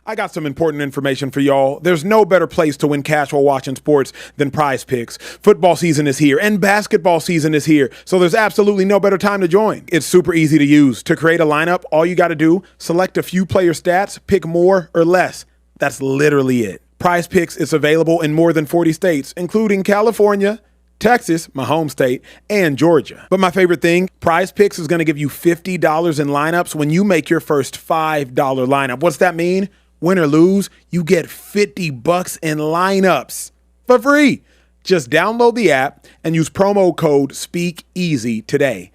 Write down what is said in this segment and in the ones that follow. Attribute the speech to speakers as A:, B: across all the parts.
A: I got some important information for y'all. There's no better place to win cash while watching sports than PrizePicks. Football season is here and basketball season is here, so there's absolutely no better time to join. It's super easy to use. To create a lineup, all you got to do, select a few player stats, pick more or less. That's literally it. PrizePicks is available in more than 40 states, including California, Texas, my home state, and Georgia. But my favorite thing, PrizePicks is going to give you $50 in lineups when you make your first $5 lineup. What's that mean? Win or lose, you get $50 in lineups for free. Just download the app and use promo code Speakeasy today.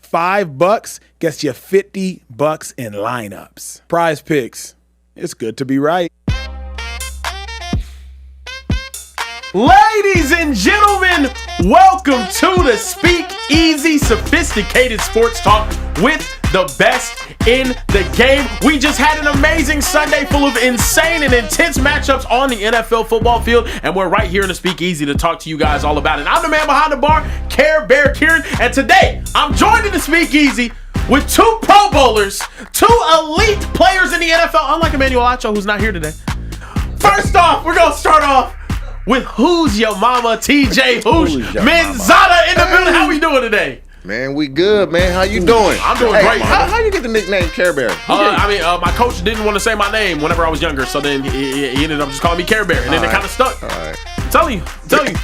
A: $5 gets you $50 in lineups. PrizePicks. It's good to be right.
B: Ladies and gentlemen, welcome to the Speakeasy, sophisticated sports talk with the best in the game. We just had an amazing Sunday full of insane and intense matchups on the NFL football field, and we're right here in the Speakeasy to talk to you guys all about it. I'm the man behind the bar, Care Bear Kieran, and today I'm joined in the Speakeasy with two Pro Bowlers, two elite players in the NFL, unlike Emmanuel Acho, who's not here today. First off, we're going to start off with Who's Your Mama, TJ Menzada in the building. How we doing today?
C: Man, we good, man. How you doing?
B: I'm doing great.
C: How you get the nickname Care Bear?
B: My coach didn't want to say my name whenever I was younger, so then he ended up just calling me Care Bear, and then it kind of stuck.
C: All right.
B: Tell you.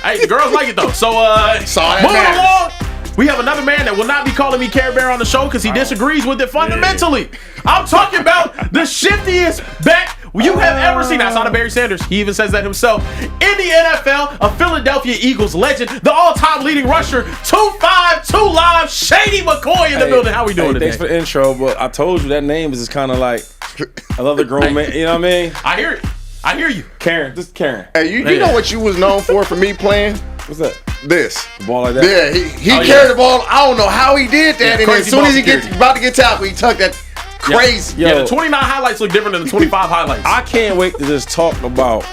B: Hey, the girls like it though. So moving along, we have another man that will not be calling me Care Bear on the show because he disagrees with it fundamentally. I'm talking about the shiftiest back you have ever seen. That's not Barry Sanders. He even says that himself. In the NFL, a Philadelphia Eagles legend, the all-time leading rusher, 2'5", 2 live, Shady McCoy in the building. How we doing today?
D: Thanks for the intro, but I told you that name is just kind of like another grown man. You know what I mean?
B: I hear it. I hear you.
D: Karen, just Karen.
C: Hey, you know what you was known for me playing?
D: What's that?
C: This.
D: The ball like that?
C: Yeah, he carried the ball. I don't know how he did that. And as soon as he about to get tackled, he tucked that crazy.
B: Yeah, the 29 highlights look different than the 25 highlights.
D: I can't wait to just talk about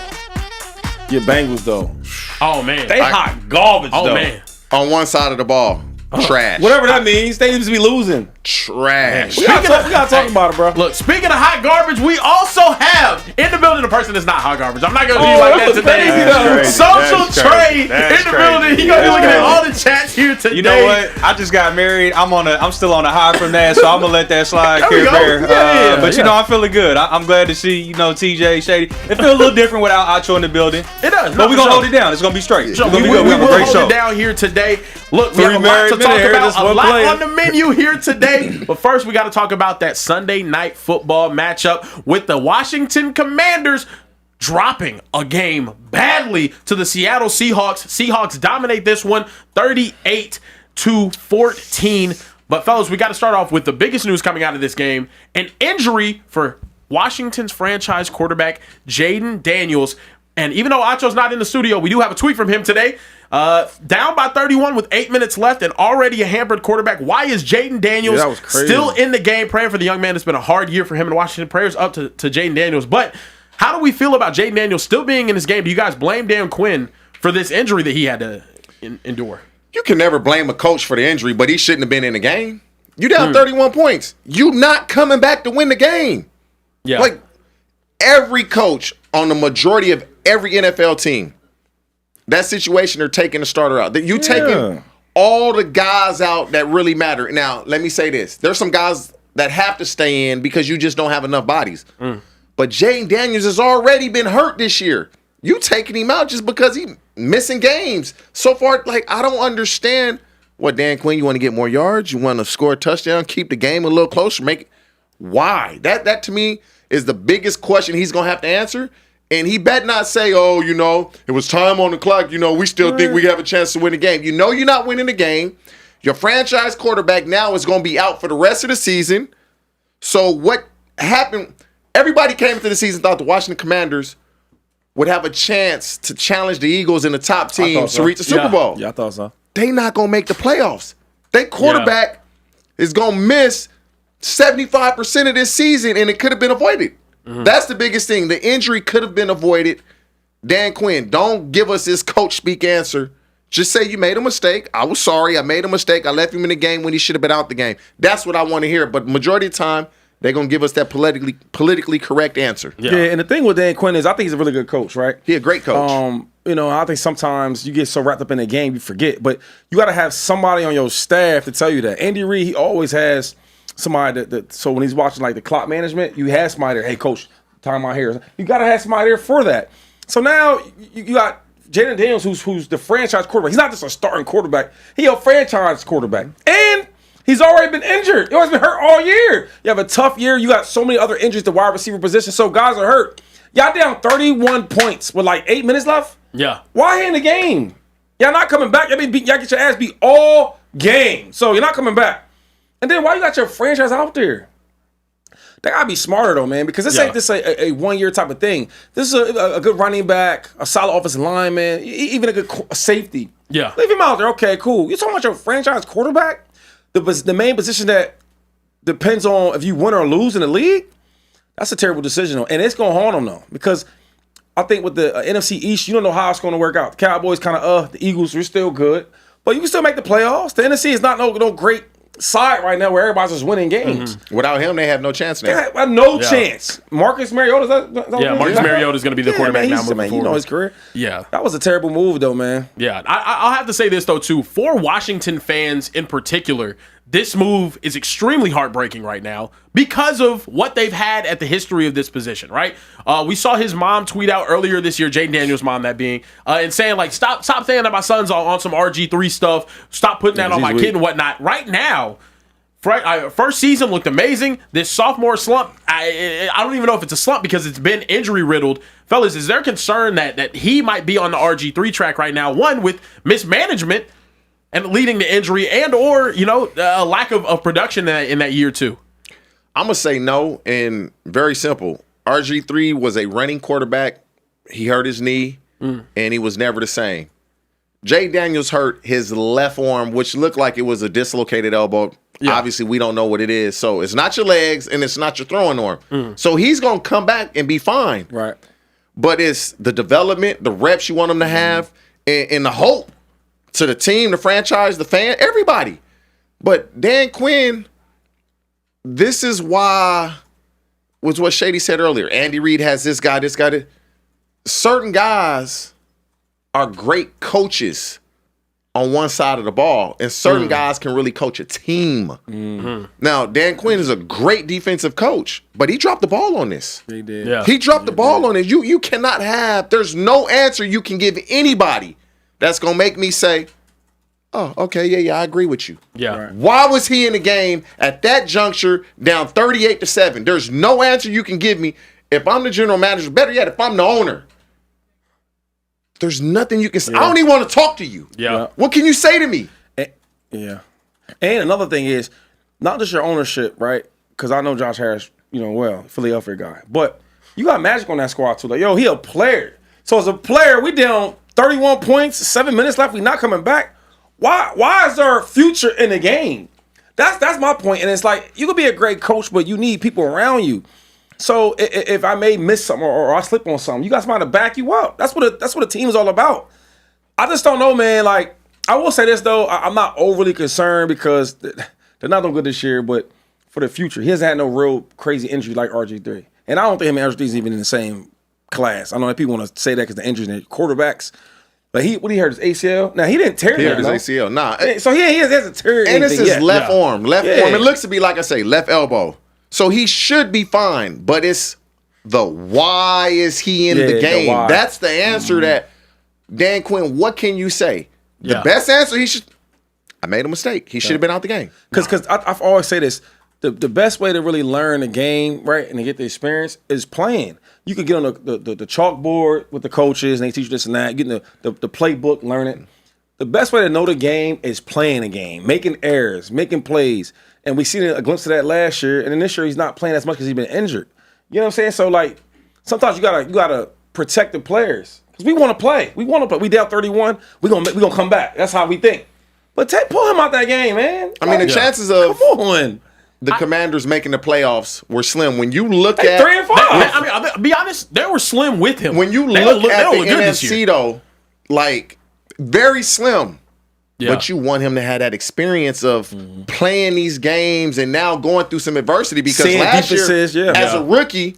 D: your Bengals, though.
B: Oh, man.
D: They hot garbage, though.
B: Oh, man.
C: On one side of the ball. Trash.
D: Whatever that means, they just be losing.
C: Trash.
D: We gotta talk about it, bro.
B: Look, speaking of hot garbage, we also have in the building a person that's not hot garbage. I'm not gonna be like that today. Social Trade in the building. He gonna be looking at all the chats here today.
E: You know what? I just got married. I'm still on a high from that, so I'm gonna let that slide.
B: There we go.
E: But you know, I'm feeling good. I'm glad to see TJ Shady. It feels a little different without Acho in the building.
B: It does.
E: But we're gonna hold it down. It's gonna be straight.
B: We will hold it down here today. Look, we have a lot to talk about. A lot on the menu here today. But first, we got to talk about that Sunday night football matchup with the Washington Commanders dropping a game badly to the Seattle Seahawks. Seahawks dominate this one 38-14. But fellas, we got to start off with the biggest news coming out of this game. An injury for Washington's franchise quarterback, Jaden Daniels. And even though Acho's not in the studio, we do have a tweet from him today. Down by 31 with 8 minutes left and already a hampered quarterback. Why is Jaden Daniels still in the game? Praying for the young man. It's been a hard year for him in Washington. Prayers up to Jaden Daniels. But how do we feel about Jaden Daniels still being in this game? Do you guys blame Dan Quinn for this injury that he had to endure?
C: You can never blame a coach for the injury, but he shouldn't have been in the game. You down 31 points. You not coming back to win the game.
B: Yeah.
C: Like every coach on the majority of every NFL team, that situation, they're taking the starter out. You taking all the guys out that really matter. Now, let me say this. There's some guys that have to stay in because you just don't have enough bodies. But Jaden Daniels has already been hurt this year. You taking him out just because he's missing games. So far, I don't understand. What, Dan Quinn, you want to get more yards? You want to score a touchdown, keep the game a little closer, make it. Why? That to me is the biggest question he's going to have to answer. And he better not say, it was time on the clock. We still think we have a chance to win the game. You're not winning the game. Your franchise quarterback now is going to be out for the rest of the season. So what happened? Everybody came into the season thought the Washington Commanders would have a chance to challenge the Eagles in the top teams to reach the Super Bowl.
D: Yeah, I thought so.
C: They not going to make the playoffs. Their quarterback is going to miss 75% of this season, and it could have been avoided. That's the biggest thing. The injury could have been avoided. Dan Quinn, don't give us this coach speak answer. Just say you made a mistake. I was sorry. I made a mistake. I left him in the game when he should have been out the game. That's what I want to hear. But majority of the time, they're gonna give us that politically correct answer.
D: Yeah, and the thing with Dan Quinn is I think he's a really good coach, right?
C: He a great coach.
D: You know, I think sometimes you get so wrapped up in the game you forget, but you got to have somebody on your staff to tell you that. Andy Reid, he always has somebody that so when he's watching like the clock management, you have somebody there, hey coach, time out here. You got to have somebody there for that. So now you got Jaden Daniels, who's the franchise quarterback. He's not just a starting quarterback. He a franchise quarterback. And he's already been injured. He's always been hurt all year. You have a tough year. You got so many other injuries at the wide receiver position, so guys are hurt. Y'all down 31 points with like 8 minutes left?
B: Yeah.
D: Why in the game? Y'all not coming back. Y'all get your ass beat all game. So you're not coming back. And then why you got your franchise out there? They gotta be smarter though, man, because this ain't just a 1 year type of thing. This is a good running back, a solid offensive lineman, even a good safety.
B: Yeah.
D: Leave him out there. Okay, cool. You're talking about your franchise quarterback? The main position that depends on if you win or lose in the league? That's a terrible decision, and it's gonna haunt them though, because I think with the NFC East, you don't know how it's gonna work out. The Cowboys kind of the Eagles are still good, but you can still make the playoffs. The NFC is not no great side right now where everybody's just winning games.
C: Without him, they have no chance now.
D: They have no chance. Marcus Mariota,
B: Marcus Mariota is going to be the quarterback now moving forward.
D: You know his career.
B: Yeah.
D: That was a terrible move, though, man.
B: Yeah. I'll have to say this, though, too. For Washington fans in particular, this move is extremely heartbreaking right now because of what they've had at the history of this position, right? We saw his mom tweet out earlier this year, Jaden Daniels' mom, that being, and saying, like, stop saying that my son's on some RG3 stuff. Stop putting that on my kid and whatnot. Right now, first season looked amazing. This sophomore slump, I don't even know if it's a slump because it's been injury riddled. Fellas, is there concern that he might be on the RG3 track right now? One, with mismanagement and leading to injury and or, a lack of production in that year too?
C: I'm going to say no, and very simple. RG3 was a running quarterback. He hurt his knee, and he was never the same. Jay Daniels hurt his left arm, which looked like it was a dislocated elbow. Yeah. Obviously, we don't know what it is. So it's not your legs, and it's not your throwing arm. So he's going to come back and be fine.
D: Right.
C: But it's the development, the reps you want him to have, and the hope to the team, the franchise, the fan, everybody. But Dan Quinn, this is why, was what Shady said earlier. Andy Reid has this guy. Certain guys are great coaches on one side of the ball, and certain guys can really coach a team. Now, Dan Quinn is a great defensive coach, but he dropped the ball on this.
D: He did.
B: Yeah.
C: He dropped the ball on it. You cannot have, there's no answer you can give anybody that's going to make me say, oh, okay, yeah, I agree with you.
B: Yeah. Right.
C: Why was he in the game at that juncture down 38-7? There's no answer you can give me. If I'm the general manager, better yet, if I'm the owner, there's nothing you can say. I don't even want to talk to you.
B: Yeah.
C: What can you say to me?
D: Yeah. And another thing is, not just your ownership, right? Because I know Josh Harris, well, Philadelphia guy. But you got Magic on that squad too. Like, he a player. So as a player, we down 31 points, 7 minutes left. We not coming back. Why is there a future in the game? That's my point. And it's like, you could be a great coach, but you need people around you. So if I may miss something or I slip on something, you got somebody to back you up. That's what a team is all about. I just don't know, man. Like, I will say this, though. I'm not overly concerned because they're not doing good this year, but for the future, he hasn't had no real crazy injury like RG3. And I don't think him and RG3 is even in the same class. I know that people want to say that because the injuries in quarterbacks. But he hurt his ACL. Now, he didn't tear
C: He hurt his ACL. Nah.
D: So he hasn't tear anything.
C: And it's his left arm. Left arm. It looks to be, like I say, left elbow. So he should be fine. But it's the why is he in the game? That's the answer that Dan Quinn, what can you say? The best answer, I made a mistake. He should have been out the game.
D: Because I've always say this. The best way to really learn the game, right, and to get the experience is playing. You could get on the chalkboard with the coaches, and they teach you this and that, getting the playbook, learn it. The best way to know the game is playing the game, making errors, making plays. And we seen a glimpse of that last year, and then this year he's not playing as much because he's been injured. You know what I'm saying? So, like, sometimes you gotta protect the players. Because we want to play. We down 31. We gonna come back. That's how we think. But pull him out that game, man.
C: I mean, the chances of
D: come on.
C: The Commanders making the playoffs were slim. When you look at
D: 3 and 5,
B: I'll be honest, they were slim with him.
C: When you look at the NFC, though, like very slim. But you want him to have that experience of playing these games and now going through some adversity because
D: Seeing
C: last year,
D: defenses,
C: as a rookie,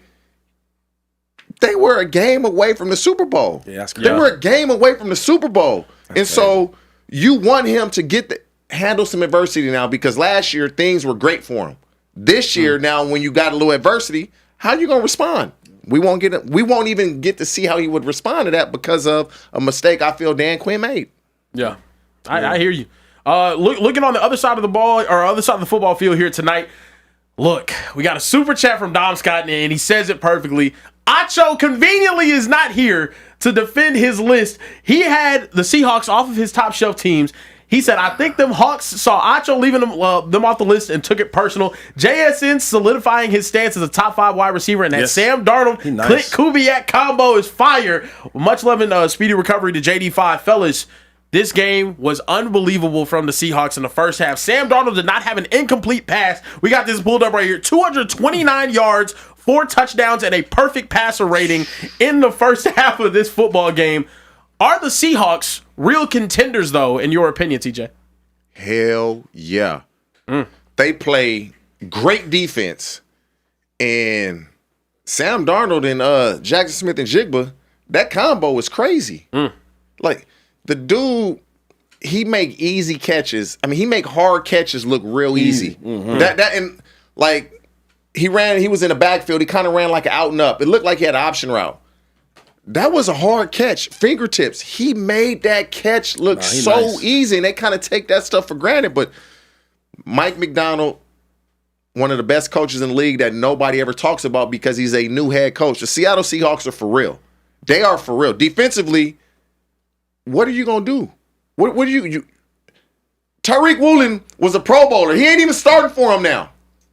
C: they were a game away from the Super Bowl.
D: Yeah, that's
C: They were a game away from the Super Bowl. So you want him to handle some adversity now because last year things were great for him. This year, now when you got a little adversity, how are you going to respond? We won't even get to see how he would respond to that because of a mistake I feel Dan Quinn made.
B: Yeah. I hear you. Looking on the other side of the ball or other side of the football field here tonight. Look, we got a super chat from Dom Scott, and he says it perfectly. Acho conveniently is not here to defend his list. He had the Seahawks off of his top shelf teams. He said, I think them Hawks saw Acho leaving them off the list and took it personal. JSN solidifying his stance as a top 5 wide receiver, and that Sam Darnold, Clint Kubiak combo is fire. Much love and speedy recovery to JD5. Fellas, this game was unbelievable from the Seahawks in the first half. Sam Darnold did not have an incomplete pass. We got this pulled up right here. 229 yards, 4 touchdowns, and a perfect passer rating in the first half of this football game. Are the Seahawks real contenders, though, in your opinion, TJ?
C: Hell yeah. They play great defense. And Sam Darnold and Jackson Smith and Jigba, that combo is crazy. Like, the dude, he make easy catches. I mean, he make hard catches look real easy. And like he was in the backfield. He kind of ran like an out and up. It looked like he had an option route. That was a hard catch. Fingertips. He made that catch look easy, and they kind of take that stuff for granted. But Mike McDonald, one of the best coaches in the league that nobody ever talks about because he's a new head coach. The Seattle Seahawks are for real. They are for real. Defensively, what are you going to do? What do you Tyreek Woolen was a Pro Bowler. He ain't even starting for him now.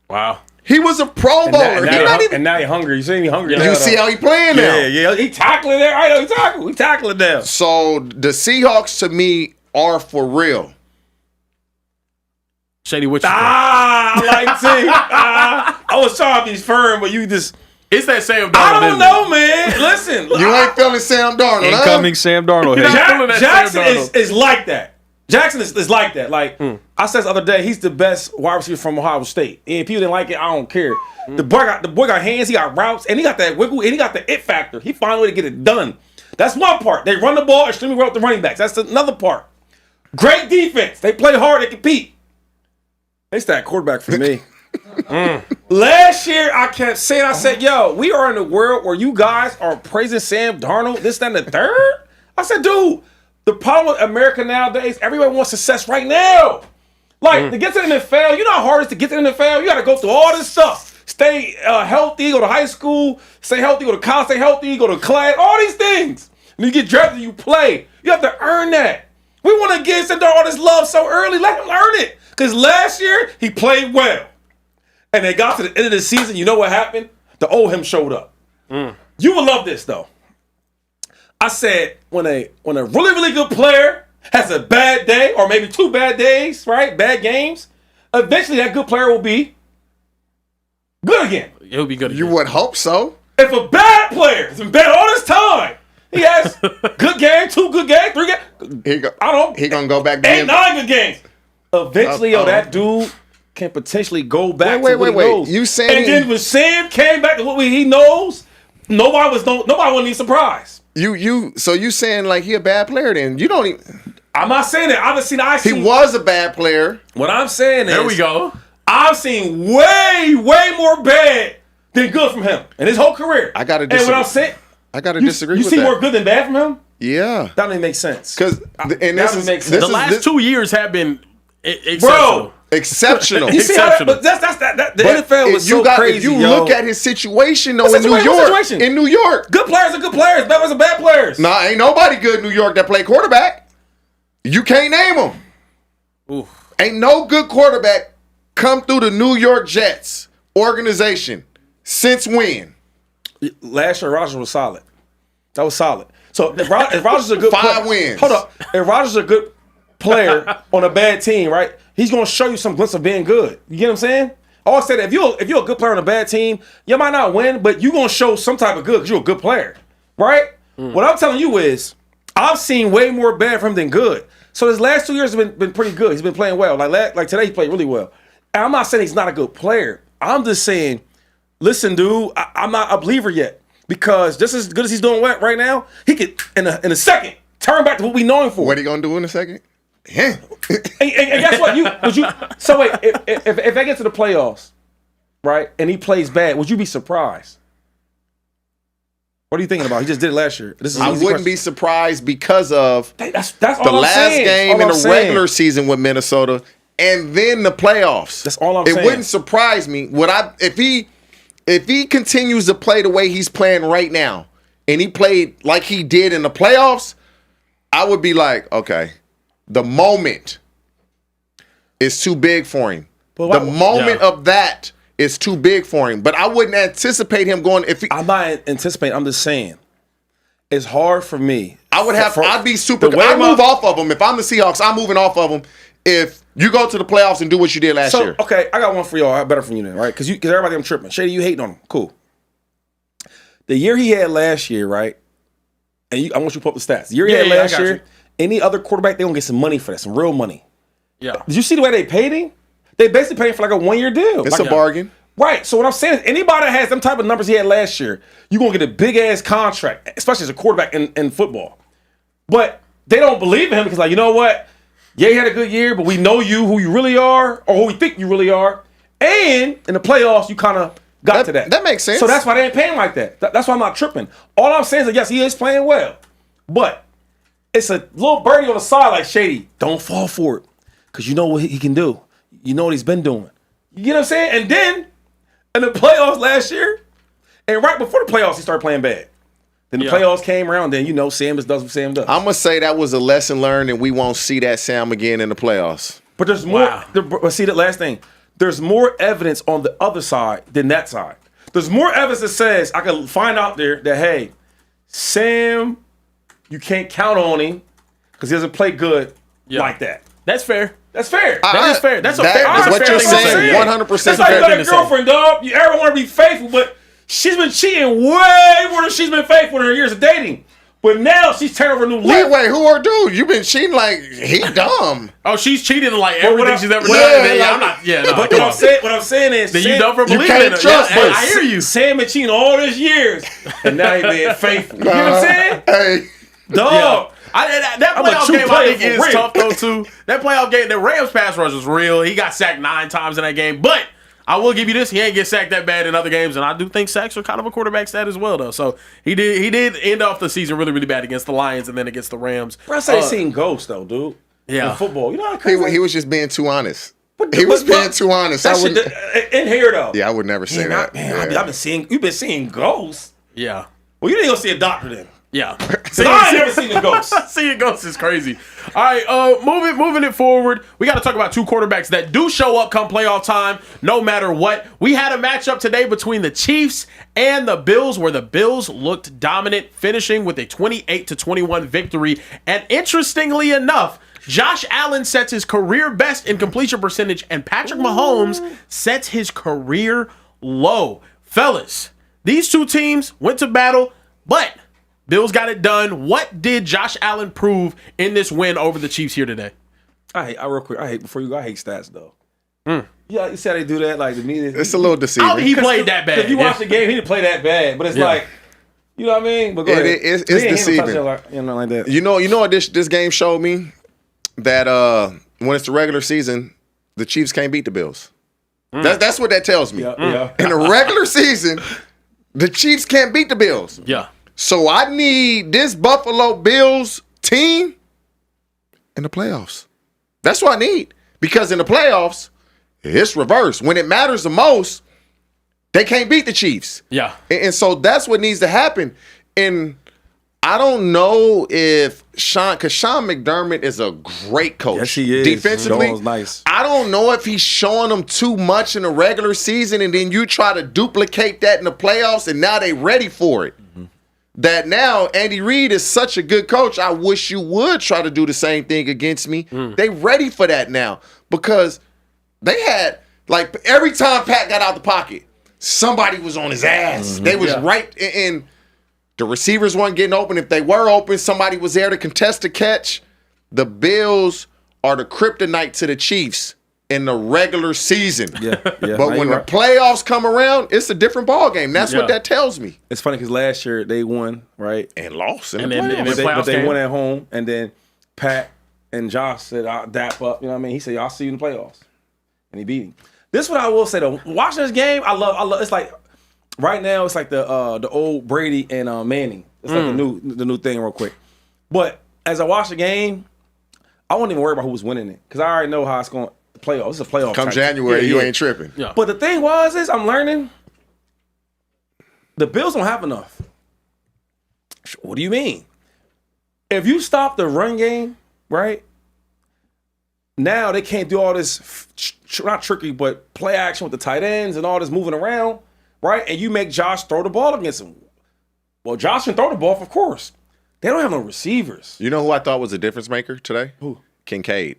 B: Wow.
C: He was a Pro Bowler.
D: And now he's hungry. You see him hungry.
C: You see how he playing now?
D: Yeah. He tackling there. I know he tackling them.
C: So the Seahawks to me are for real.
B: Shady, what you
D: I like to. I was trying to be firm, but you just.
B: It's that Sam Darnold.
D: I don't know, man. Listen.
C: You ain't feeling Sam Darnold,
E: Incoming Sam Darnold.
D: Jackson is like that. Jackson is like that. Like, I said the other day, he's the best wide receiver from Ohio State. And if people didn't like it, I don't care. The boy got hands, he got routes, and he got that wiggle, and he got the it factor. He found a way to get it done. That's one part. They run the ball extremely well with the running backs. That's another part. Great defense. They play hard. They compete. They that quarterback for me. Last year, I kept saying, I said, yo, we are in a world where you guys are praising Sam Darnold, this, that, and the third. I said, dude, the problem with America nowadays, everybody wants success right now. Like, to get to the NFL, you know how hard it is to get to the NFL? You got to go through all this stuff. Stay healthy, go to high school, stay healthy, go to college, stay healthy, go to class, all these things. And you get drafted, you play. You have to earn that. We want to give Sam Darnold all this love so early. Let him earn it. Because last year, he played well. And they got to the end of the season, you know what happened? The old him showed up. You will love this, though. I said, when a really, really good player has a bad day, or maybe 2 bad days, right? Bad games, eventually that good player will be good again.
B: He'll be good again.
C: You would hope so.
D: If a bad player has been bad all this time, he has good game, 2 good games, 3 games. I don't know.
C: He gonna go back to
D: 8, 9 good games. Eventually, that dude can potentially go back to what he knows.
C: You saying?
D: And then when Sam came back to what he knows, nobody wasn't even surprised.
C: So you saying like he a bad player? Then you don't even.
D: I'm not saying that. I've seen.
C: He was a bad player.
D: What I'm saying is,
B: there we go.
D: I've seen way more bad than good from him in his whole career.
C: I gotta disagree.
D: And what I'm saying,
C: I gotta disagree.
D: You
C: with
D: see
C: that.
D: more good than bad from him?
C: Yeah,
D: that doesn't make sense.
C: Because
B: the last 2 years have been exceptional.
C: Bro, exceptional.
D: You see how that, but that's the NFL was so crazy.
C: If you look at his situation though
D: in
C: New York,
D: good players are good players. Bad ones are bad players.
C: Nah, ain't nobody good in New York that play quarterback. You can't name them.
B: Oof.
C: Ain't no good quarterback come through the New York Jets organization since when?
D: Last year, Rodgers was solid. That was solid. So if Rodgers is a good
C: 5 wins.
D: Hold up. If Rodgers is a good player on a bad team, right? He's gonna show you some glimpse of being good. You get what I'm saying? I always say that if you're a good player on a bad team, you might not win, but you're gonna show some type of good because you're a good player, right? What I'm telling you is, I've seen way more bad from him than good. So his last 2 years have been pretty good. He's been playing well. Like today, he played really well. And I'm not saying he's not a good player. I'm just saying, listen, dude, I'm not a believer yet. Because just as good as he's doing right now, he could, in a second, turn back to what we know him for.
C: What are you going to do in a second? Yeah.
D: and guess what? So wait, if they get to the playoffs, right, and he plays bad, would you be surprised? What are you thinking about? He just did it last year.
C: I wouldn't be surprised because of
D: that's
C: the
D: all
C: last
D: I'm saying.
C: game in the regular season with Minnesota and then the playoffs.
D: That's all I'm saying.
C: It wouldn't surprise me. If he continues to play the way he's playing right now and he played like he did in the playoffs, I would be like, okay, the moment is too big for him. The moment of that is too big for him. But I wouldn't anticipate him going. I'm
D: not anticipating. I'm just saying, it's hard for me.
C: I'd be super. I move off of him if I'm the Seahawks. I'm moving off of him if you go to the playoffs and do what you did last year.
D: Okay, I got one for y'all. Better from you then, right? Because everybody, I'm tripping. Shady, you hating on him? Cool. The year he had last year, right? And I want you to pull up the stats. The year he had last year. Any other quarterback, they're going to get some money for that, some real money.
B: Yeah.
D: Did you see the way they paid him? They basically paid him for like a 1-year deal.
C: It's a bargain.
D: Right. So what I'm saying is anybody that has them type of numbers he had last year, you're going to get a big-ass contract, especially as a quarterback in football. But they don't believe in him because, like, you know what? Yeah, he had a good year, but we know you, who you really are, or who we think you really are. And in the playoffs, you kind of got to that.
C: That makes sense.
D: So that's why they ain't paying like that. That's why I'm not tripping. All I'm saying is that, yes, he is playing well. But it's a little birdie on the side like, Shady, don't fall for it. Because you know what he can do. You know what he's been doing. You get what I'm saying? And then, in the playoffs last year, and right before the playoffs, he started playing bad. Then the playoffs came around, then, Sam just does what Sam does.
C: I'm going to say that was a lesson learned, and we won't see that Sam again in the playoffs.
D: But there's more. But see, the last thing. There's more evidence on the other side than that side. There's more evidence that says, I can find out there that, hey, Sam, you can't count on him because he doesn't play good like that.
B: That's fair.
D: That's fair.
B: That is fair. That's a fair.
C: That's what you're saying. 100%
D: That's like you got a girlfriend, dog. You ever want to be faithful, but she's been cheating way more than she's been faithful in her years of dating. But now she's turning over a new leaf.
C: Wait, who are dude? You've been cheating like he dumb.
B: Oh, she's cheated in like everything she's ever done.
D: But what I'm saying is,
B: then you don't believe in her. I hear you.
D: Sam been cheating all these years, and now he being faithful. You know what I'm saying?
C: Hey,
D: dog.
B: That playoff game I think is tough though too. That playoff game, the Rams pass rush was real. He got sacked 9 times in that game, but I will give you this: he ain't get sacked that bad in other games, and I do think sacks are kind of a quarterback stat as well, though. So he did end off the season really, really bad against the Lions and then against the Rams.
D: Bro, I say seen ghosts though, dude. Yeah, in football, you know how crazy.
C: He was just being too honest. He was being too honest.
D: In here though.
C: Yeah, I would never say that.
D: Man, I've been seeing. You've been seeing ghosts.
B: Yeah.
D: Well, you didn't go see a doctor then.
B: Yeah.
D: I ain't never seen a ghost.
B: Seeing ghosts is crazy. All right, moving it forward, we got to talk about 2 quarterbacks that do show up come playoff time, no matter what. We had a matchup today between the Chiefs and the Bills, where the Bills looked dominant, finishing with a 28-21 victory. And interestingly enough, Josh Allen sets his career best in completion percentage, and Patrick Mahomes sets his career low. Fellas, these 2 teams went to battle, but Bills got it done. What did Josh Allen prove in this win over the Chiefs here today?
D: I hate stats though. Yeah, you said they do that like the media.
C: It's a little deceiving.
B: He played that bad.
D: If you watch the game, he didn't play that bad. But it's like, you know what I mean? But go ahead.
C: It's deceiving.
D: Like that.
C: You know what this game showed me? That when it's the regular season, the Chiefs can't beat the Bills. That's what that tells me.
D: Yeah.
C: In the regular season, the Chiefs can't beat the Bills.
B: Yeah.
C: So I need this Buffalo Bills team in the playoffs. That's what I need. Because in the playoffs, it's reverse. When it matters the most, they can't beat the Chiefs.
B: Yeah.
C: And so that's what needs to happen. And I don't know if Sean McDermott is a great coach.
D: Yes, he is.
C: Defensively,
D: nice.
C: I don't know if he's showing them too much in the regular season, and then you try to duplicate that in the playoffs, and now they ready for it. That now Andy Reid is such a good coach. I wish you would try to do the same thing against me. They ready for that now because they had like every time Pat got out the pocket, somebody was on his ass. They was right in. The receivers weren't getting open. If they were open, somebody was there to contest the catch. The Bills are the kryptonite to the Chiefs in the regular season.
D: Yeah.
C: But when the playoffs come around, it's a different ball game. That's what that tells me.
D: It's funny because last year they won, right?
C: And lost in
B: And
C: the
B: then-
C: playoffs.
B: and then
D: But they
B: playoffs
D: won
B: came.
D: at home, and then Pat and Josh said, "I'll dap up." You know what I mean? He said, "Y'all see you in the playoffs," and he beat him. This is what I will say though. Watching this game, I love. It's like right now, it's like the old Brady and Manning. It's like the new thing, real quick. But as I watch the game, I won't even worry about who was winning it because I already know how it's going. The playoffs. It's a playoff.
C: Come
D: type.
C: January, you ain't tripping.
B: Yeah.
D: But the thing is I'm learning the Bills don't have enough. What do you mean? If you stop the run game, right? Now they can't do all this, not tricky, but play action with the tight ends and all this moving around, right? And you make Josh throw the ball against him. Well, Josh can throw the ball, of course. They don't have no receivers.
C: You know who I thought was a difference maker today?
D: Who?
C: Kincaid.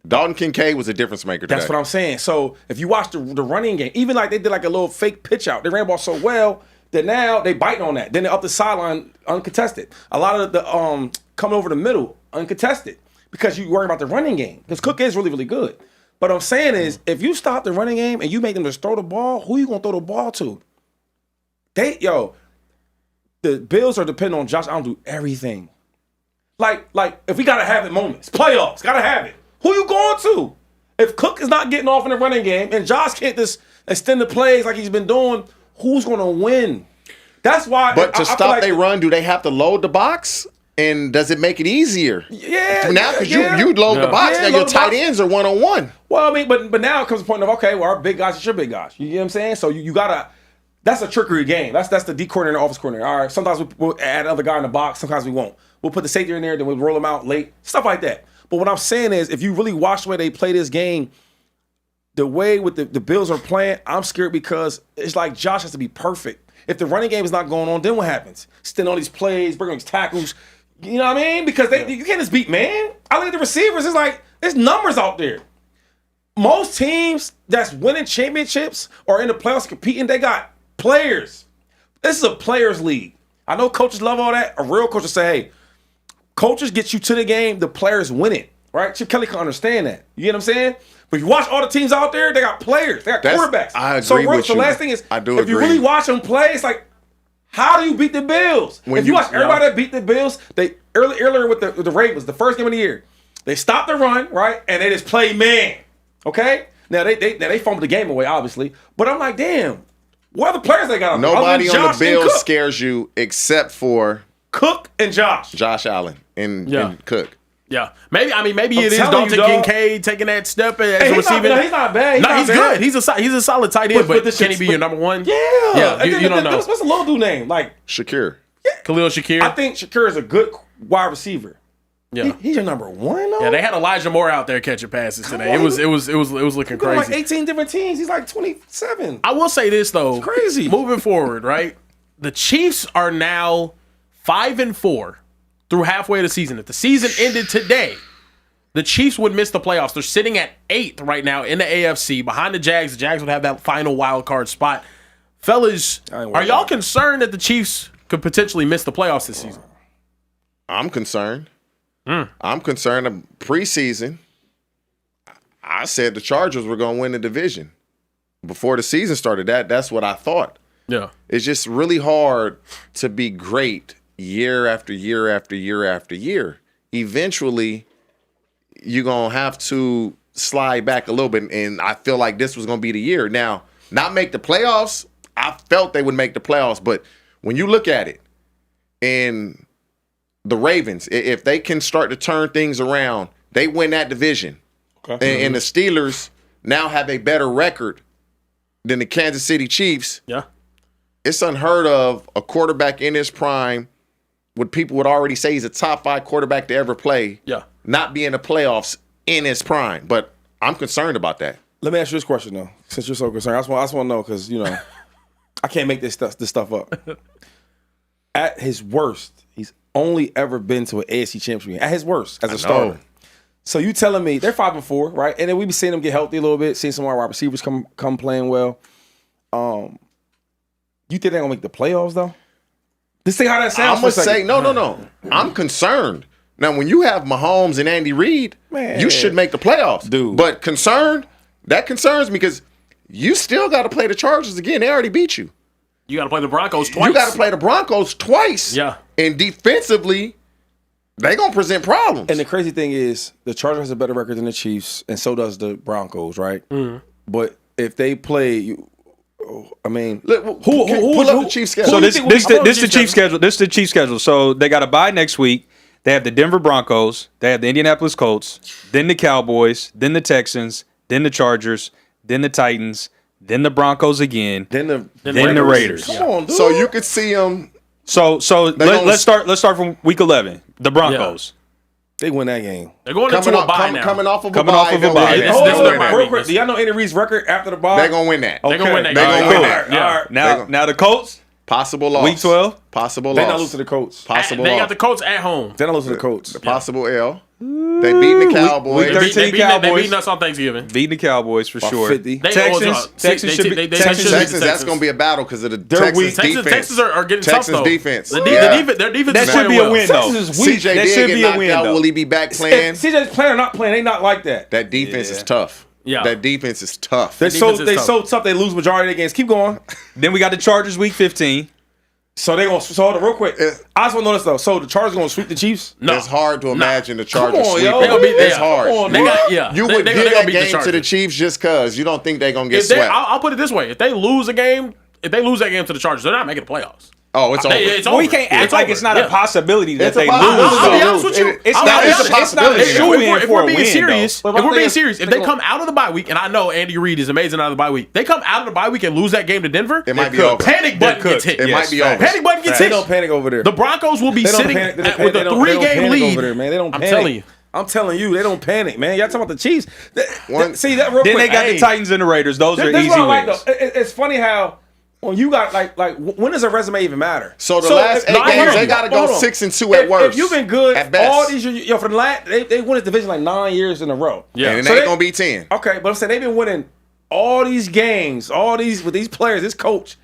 C: Dalton Kincaid was a difference maker today.
D: That's what I'm saying. So if you watch the running game, even like they did like a little fake pitch out, they ran the ball so well that now they biting on that. Then they're up the sideline uncontested. A lot of the coming over the middle uncontested because you worry about the running game. Because Cook is really, really good. But I'm saying is if you stop the running game and you make them just throw the ball, who you gonna throw the ball to? The Bills are dependent on Josh Allen to do everything. Like if we gotta have it moments, playoffs, gotta have it. Who you going to? If Cook is not getting off in the running game and Josh can't just extend the plays like he's been doing, who's going to win? That's why.
C: But to
D: I feel
C: stop
D: like
C: they run, do they have to load the box? And does it make it easier?
D: Yeah.
C: Now, because
D: yeah.
C: you load the box,
D: Yeah,
C: now your
D: load the
C: tight
D: box.
C: ends are one-on-one.
D: Well, I mean, but now it comes to the point of, okay, well, our big guys, it's your big guys. You get what I'm saying? So you got to, that's a trickery game. That's the D coordinator and the office coordinator. All right, sometimes we'll add another guy in the box. Sometimes we won't. We'll put the safety in there, then we'll roll them out late. Stuff like that. But what I'm saying is, if you really watch the way they play this game, the way with the Bills are playing, I'm scared because it's like Josh has to be perfect. If the running game is not going on, then what happens? Extend all these plays, bring all these tackles. You know what I mean? Because you can't just beat man. I look at the receivers, it's like, there's numbers out there. Most teams that's winning championships or in the playoffs competing, they got players. This is a players league. I know coaches love all that. A real coach will say, hey, coaches get you to the game, the players win it, right? Chip Kelly can understand that. You get what I'm saying? But if you watch all the teams out there, they got players, they got quarterbacks.
C: I agree with
D: so
C: you.
D: last thing is,
C: I do
D: if you
C: agree.
D: really watch them play, it's like, how do you beat the Bills? If you watch everybody that beat the Bills, they earlier with the Ravens, the first game of the year, they stopped the run, right? And they just play man. Okay? Now they fumbled the game away, obviously. But I'm like, damn, what other players they got out there?
C: Nobody
D: Other than
C: on the
D: Josh and
C: Bills
D: Cook?
C: scares you except for
D: Cook and Josh.
C: Josh Allen and Cook.
B: Yeah, maybe it is
D: telling
B: Dalton
D: you, dog.
B: Kincaid taking that step as
D: Hey,
B: a
D: he's not-
B: receiving.
D: he's not bad.
B: No, he's
D: not bad.
B: good. He's a solid tight end, but
D: this
B: can he
D: shit's-
B: be your number one?
D: Yeah.
B: Yeah,
D: And
B: you
D: then
B: don't know.
D: What's the little dude name? Like,
C: Shakir.
B: Khalil Shakir.
D: I think Shakir is a good wide receiver.
B: Yeah.
D: He's your number one, though?
B: Yeah, they had Elijah Moore out there catching passes today. It was looking
D: He's on like
B: crazy.
D: 18 different teams. He's like 27.
B: I will say this though,
D: crazy.
B: Moving forward, right? The Chiefs are now 5-4 through halfway of the season. If the season ended today, the Chiefs would miss the playoffs. They're sitting at 8th right now in the AFC behind the Jags. The Jags would have that final wild card spot. Fellas, are y'all concerned that the Chiefs could potentially miss the playoffs this season?
C: I'm concerned. I'm concerned. Preseason, I said the Chargers were going to win the division. Before the season started, that's what I thought.
B: Yeah.
C: It's just really hard to be great year after year after year after year. Eventually, you're going to have to slide back a little bit, and I feel like this was going to be the year. Now, not make the playoffs, I felt they would make the playoffs, but when you look at it, and the Ravens, if they can start to turn things around, they win that division. Okay. And the Steelers now have a better record than the Kansas City Chiefs.
B: Yeah.
C: It's unheard of a quarterback in his prime, what people would already say he's a top 5 quarterback to ever play, not be in the playoffs in his prime. But I'm concerned about that.
D: Let me ask you this question, though, since you're so concerned. I just want to know because, I can't make this stuff up. At his worst, he's only ever been to an AFC championship game. At his worst, as a starter. So you telling me they're 5-4, right? And then we be seeing them get healthy a little bit, seeing some of our wide receivers come playing well. You think they're gonna make the playoffs though? Let's see how that sounds.
C: I'm gonna say no. I'm concerned Now, when you have Mahomes and Andy Reid, you should make the playoffs.
D: Dude.
C: But that concerns me because you still got to play the Chargers again. They already beat you.
B: You got to play the Broncos twice.
C: You got to play the Broncos twice.
B: Yeah.
C: And defensively, they going to present problems.
D: And the crazy thing is, the Chargers has a better record than the Chiefs, and so does the Broncos, right? Mm-hmm. But if they play, I mean,
C: who pull up the Chiefs schedule?
E: So this the Chiefs schedule. This is the Chiefs schedule. So they got a bye next week. They have the Denver Broncos. They have the Indianapolis Colts. Then the Cowboys. Then the Texans. Then the Chargers. Then the Titans. Then the Broncos again.
D: then
E: the Raiders.
D: Come on, dude.
C: So you could see them.
E: So let's start from week 11. The Broncos.
D: They win that game.
B: They're going into a bye now.
C: Coming off of a
E: Coming
C: bye.
E: off of a
C: they'll
E: bye.
C: win that.
B: This is
C: They'll
B: their
C: win
B: bye
C: that.
B: week.
D: Real quick, do y'all know Andy Reid's record after the bye?
C: They're going to win that.
B: They're going to win that
C: They're
B: game.
C: going to win that.
B: Yeah.
D: All right.
E: Now the Colts.
C: Possible loss.
E: Week 12.
C: Possible
D: They
C: loss.
D: not lose to the Colts.
C: Possible
B: They
C: loss.
B: got the Colts at home.
D: They not lose to the Colts.
C: The possible L. They beat the Cowboys.
E: Week
B: They
E: 13
B: beat
E: Cowboys.
B: us on Thanksgiving.
E: Beating the Cowboys for sure.
D: 50.
E: Texans should be
C: Texans, that's going to be a battle because of the Texans
D: weak.
C: defense.
B: Texans are getting
C: Texans
B: tough, though.
C: defense.
B: Their
C: Yeah.
B: defense
E: That
B: is
E: should
B: playing
E: be a
B: well.
E: win, though.
D: Texas is weak.
C: CJ
E: That
C: did
E: should
C: get
E: be a
C: knocked
E: win,
C: out.
E: though.
C: Will he be back playing?
D: If CJ's playing or not playing, they not like that.
C: That defense is tough.
B: Yeah.
C: That defense is tough.
D: They're
B: defense is
D: so
B: tough.
D: tough they lose majority of their games. Keep going.
E: Then we got the Chargers week 15.
D: So they gonna hold it real quick. I just want to know this though. So the Chargers gonna sweep the Chiefs?
B: No.
C: It's hard to imagine the Chargers
D: Come on,
C: sweeping.
D: yo. They gonna
B: beat-
C: It's
B: yeah.
C: hard.
D: Come on,
B: They
D: dude.
B: got, yeah.
C: You
B: They-
C: would
B: they
C: give
B: gonna
C: that
B: beat the
C: game to the
B: Chargers.
C: Chiefs just because you don't think they're going to get
B: If they,
C: swept.
B: I'll put it this way: if they lose a game, if they lose that game to the Chargers, they're not making the playoffs.
C: Oh, it's over.
B: It's
E: Well,
B: over.
E: we can't act like
B: over.
E: it's not
B: Yeah.
E: a possibility that
C: It's a
E: they
C: possibility.
E: lose.
B: I'll be
C: though.
B: honest with you.
E: It's
B: I'll
E: not.
B: be honest.
E: It's not a
C: If
E: shoe in
B: If
E: for
B: we're
E: a
B: being
E: win,
B: serious,
D: though.
B: if we're being serious, if they come out of the bye week, and I know Andy Reid is amazing out of the bye week, they come out of the bye week and lose that game to Denver,
C: It might be over.
B: panic button
E: They're
B: gets hit.
C: It might be over.
B: Panic button gets
D: They
B: hit.
D: don't panic over there.
B: The Broncos will be
D: They don't
B: sitting
D: panic.
B: with a 3-game lead.
D: over there, man. They don't
B: I'm
D: panic.
B: telling you.
D: I'm telling you, they don't panic, man. Y'all talking about the Chiefs?
C: One-
D: See that real
E: Then
D: quick.
E: they got
D: Hey,
E: the Titans and the Raiders. Those are
D: this is
E: easy
D: what I like,
E: wins.
D: though. It's funny how when you got like when does a resume even matter?
C: So the last 8 games, they got to go 6-2 at worst.
D: If you've been good
C: at best.
D: all these years, for the last they won this division like 9 years in a row.
B: Yeah.
C: And it
D: So
C: ain't
D: they-
C: going to be 10.
D: Okay, but I'm saying they've been winning all these games, with these players, this coach,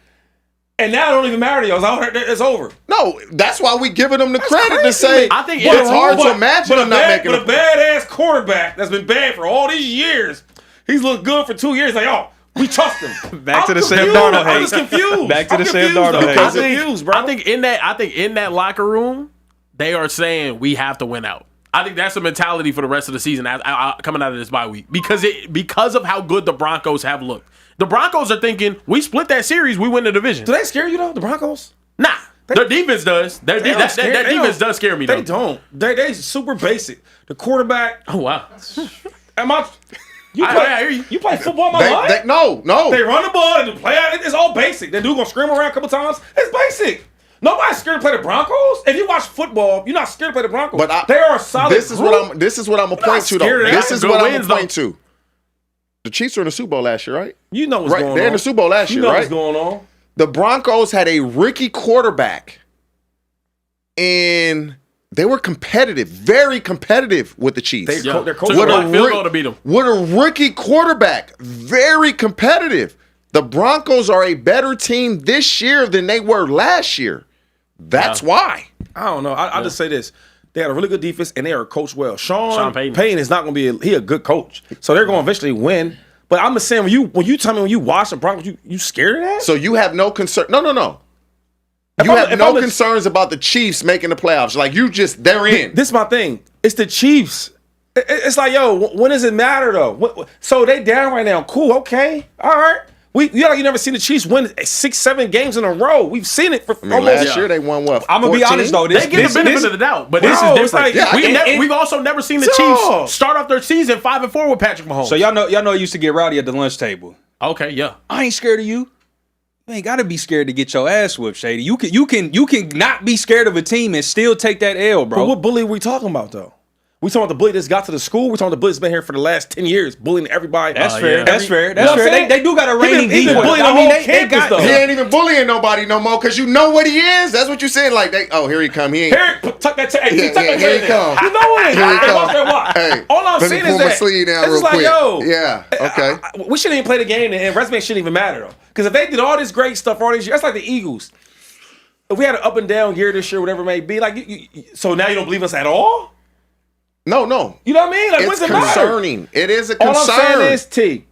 D: and now it don't even matter to y'all. It's over.
C: No, that's why we giving them the credit to
D: crazy
C: say
B: I think
C: it's hard to imagine them not making
D: But a badass quarterback that's been bad for all these years, he's looked good for 2 years. Like, oh, we trust him.
E: Back to the Sam
D: confused.
E: Darnold
D: I'm just
E: hate.
D: confused.
E: Back to
D: I'm
E: the Sam
D: confused,
E: Darnold
D: though.
E: hate.
D: I'm confused, bro.
B: I think in that locker room, they are saying we have to win out. I think that's the mentality for the rest of the season coming out of this bye week because of how good the Broncos have looked. The Broncos are thinking we split that series, we win the division.
D: Do they scare you though? The Broncos?
B: Nah, their defense does. That defense does scare me.
D: They
B: though.
D: don't. They super basic. The quarterback.
B: Oh wow.
D: Am I?
B: I hear you.
D: You play football, my life.
C: No.
D: They run the ball and play out. It's all basic. That dude gonna scream around a couple times. It's basic. Nobody's scared to play the Broncos. If you watch football, you're not scared to play the Broncos.
C: But
D: they are a solid.
C: This is what I'm gonna point to though.
D: scared of
C: This
D: that.
C: is
B: Good
C: what I'm
B: wins,
C: gonna point to. The Chiefs were in the Super Bowl last year, right?
D: You know what's
C: Right,
D: going on.
C: they're in the Super Bowl last
D: You
C: year,
D: know
C: right?
D: what's going on.
C: The Broncos had a rookie quarterback, and they were competitive, very competitive with the Chiefs.
B: Yeah.
D: Their
B: Took
D: coach.
B: a
C: What
B: block
C: a
B: field
C: ri-
B: goal to beat them.
C: With a rookie quarterback, very competitive. The Broncos are a better team this year than they were last year. That's why.
D: I don't know. I'll just say this. They had a really good defense, and they are coached well. Sean
B: Payton.
D: Payton is not going to be he a good coach. So they're going to eventually win. But I'm just saying, when you tell me when you watch the Broncos, you scared of that?
C: So you have no concern. No.
D: If
C: You
D: I'm-
C: have
D: if
C: no
D: I'm the-
C: concerns about the Chiefs making the playoffs. Like they're in.
D: This is my thing. It's the Chiefs. It's like, yo, when does it matter though? So they down right now. Cool, okay, all right. You never seen the Chiefs win 6-7 games in a row. We've seen it for almost.
C: Last year they won what?
E: I'm gonna be
C: 14?
E: honest though.
B: They get the benefit of the doubt, but this
D: No,
B: is
D: it's
B: different.
D: like-
C: Yeah,
B: We've also never seen the
D: So-
B: Chiefs start off their season 5-4 with Patrick Mahomes.
E: So y'all know it used to get rowdy at the lunch table.
B: okay, yeah.
E: I ain't scared of you. You ain't gotta be scared to get your ass whipped, Shady. You can not be scared of a team and still take that L, bro.
D: But what bully are we talking about though? We talking about the bully that's got to the school. We talking about the bully that's been here for the last 10 years, bullying everybody.
E: That's fair.
B: yeah.
E: That's fair.
D: You
E: That's
D: know what I'm
E: fair.
D: saying?
E: They do got a
D: He
E: reigning
D: been
E: defense.
D: bullying the
E: I mean,
D: whole
E: they
D: campus,
E: got
D: though.
C: He ain't even bullying nobody no more because you know what he is. That's what you're saying. Like, here he come. He ain't.
D: Here, tuck that. Hey,
C: Yeah,
D: tuck that
C: here he
D: in.
C: come.
D: You know what?
C: Here he
D: Hey,
C: come.
D: watch that watch.
C: Hey,
D: All I'm
C: let me
D: saying
C: pull
D: is
C: my
D: that
C: sleeve down
D: it's
C: real
D: just like,
C: quick.
D: yo,
C: Yeah, okay.
D: we shouldn't even play the game, and resume shouldn't even matter though. Because if they did all this great stuff all these years, that's like the Eagles. If we had an up and down year this year, whatever it may be, like, so now you don't believe us at all?
C: No.
D: You know what I mean? Like,
C: It's
D: what's it matter?
C: concerning. It is a
D: All
C: concern.
D: I'm saying is, T,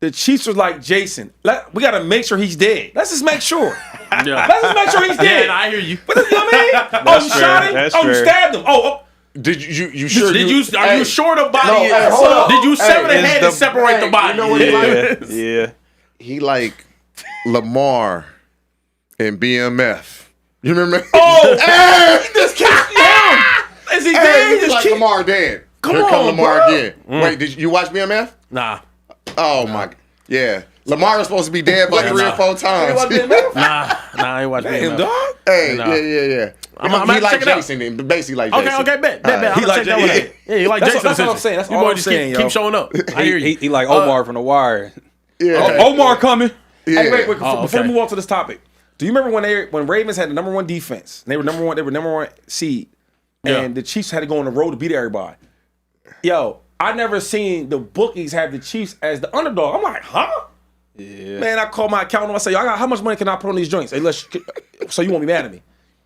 D: the Chiefs are like Jason. We got to make sure he's dead. Let's just make sure.
B: Yeah.
D: Let's just make sure he's dead.
B: Yeah, I hear you.
D: But you know what I mean? You shot him?
E: That's
D: You
E: fair.
D: stabbed him.
C: Did you sure?
B: Are you sure the body?
C: No, hey, hold up.
B: Did you sever the
C: Hey,
B: head
C: is
B: and separate the body?
C: You know what he like?
E: Yeah.
C: He like Lamar and BMF. You remember?
D: Oh,
C: hey,
D: just keep him. Is he
C: hey,
D: dead?
C: he's like Lamar dead.
D: Come
C: Here come
D: on,
C: Lamar
D: bro.
C: again. Wait, did you watch BMF?
B: Nah.
C: Oh my, yeah. Lamar was supposed to be dead like 3 or 4 times.
B: Nah, I ain't watching
D: Damn,
B: it.
D: dog.
C: Hey,
B: Nah.
C: yeah.
B: I'm
C: he
B: gonna
C: like
B: check it out.
C: Jason, and basically like Jason.
B: Okay, bet. I'm
D: He
B: gonna
D: like
B: check that one
C: Jason.
B: out. Yeah, you like
D: That's
B: Jason.
D: what I'm saying. That's
B: Your
D: all
B: boy
D: I'm
B: just
D: saying,
B: keep
D: yo.
B: showing up. I hear you.
E: He like Omar from The Wire.
C: Yeah.
E: Omar coming.
C: Yeah.
D: Hey, wait, before
B: okay.
D: we move on to this topic, do you remember when Ravens had the number 1 defense? They were number one seed, and the Chiefs had to go on the road to beat everybody. Yo, I never seen the bookies have the Chiefs as the underdog. I'm like, huh?
E: Yeah.
D: Man, I call my accountant. I say, how much money can I put on these joints? Hey, so you won't be mad at me?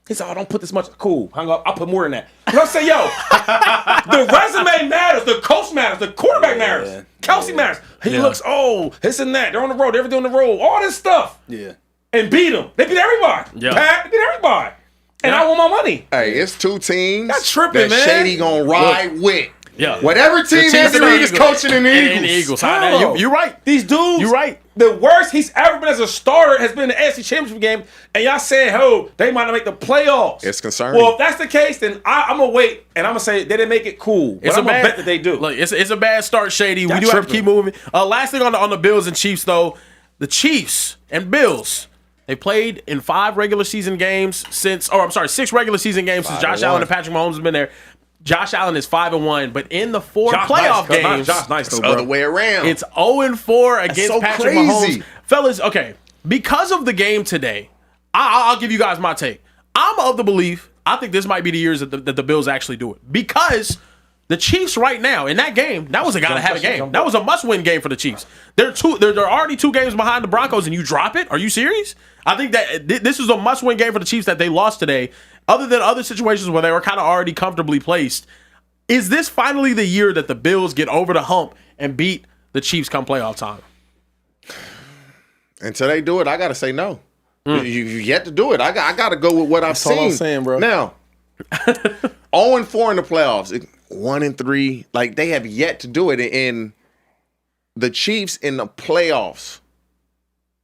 D: He said, don't put this much. Cool. Hang up. I'll put more than that. But I say, the resume matters. The coach matters. The quarterback matters. Kelsey matters. He looks, this and that. They're on the road. Everything on the road. All this stuff.
E: Yeah.
D: And beat them. They beat everybody.
B: Yeah.
D: Pat, they beat everybody. And I want my money.
C: Hey, it's 2 teams
D: That's tripping,
C: that
D: man.
C: Shady gonna ride with.
B: Yeah.
C: Whatever team
B: Chiefs
C: Anthony
B: and
C: Reid is
B: Eagles.
C: coaching in the
B: And
C: Eagles.
B: the Eagles. You're right.
D: These dudes.
B: You're right.
D: The worst he's ever been as a starter has been in the AFC Championship game, and y'all saying, they might not make the playoffs.
C: It's concerning.
D: Well, if that's the case, then I'm going to wait, and I'm going to say they didn't make it cool. But I'm going to bet that they do.
B: Look, it's a bad start, Shady. We
D: That's
B: do have to
D: tripping.
B: keep moving. Last thing on the Bills and Chiefs, though. The Chiefs and Bills, they played in 6 regular season games since Josh Allen and Patrick Mahomes have been there. Josh Allen is 5-1, but in the 4 playoff games,
D: Josh nice though,
C: It's
D: bro.
C: the other way around.
B: it's 0-4 against
C: so
B: Patrick
C: crazy.
B: Mahomes. Fellas, okay, because of the game today, I'll give you guys my take. I'm of the belief, I think this might be the years that the Bills actually do it. Because the Chiefs right now, in that game, that was a gotta-have-it game. That was a must-win game for the Chiefs. They're already 2 games behind the Broncos, and you drop it? Are you serious? I think that this is a must-win game for the Chiefs that they lost today, other than other situations where they were kind of already comfortably placed. Is this finally the year that the Bills get over the hump and beat the Chiefs come playoff time?
C: Until they do it, I gotta say no. You yet to do it. I got to go with what I've seen.
D: all I'm saying, bro.
C: Now, 0-4 in the playoffs, 1-3. Like, they have yet to do it. In the Chiefs in the playoffs,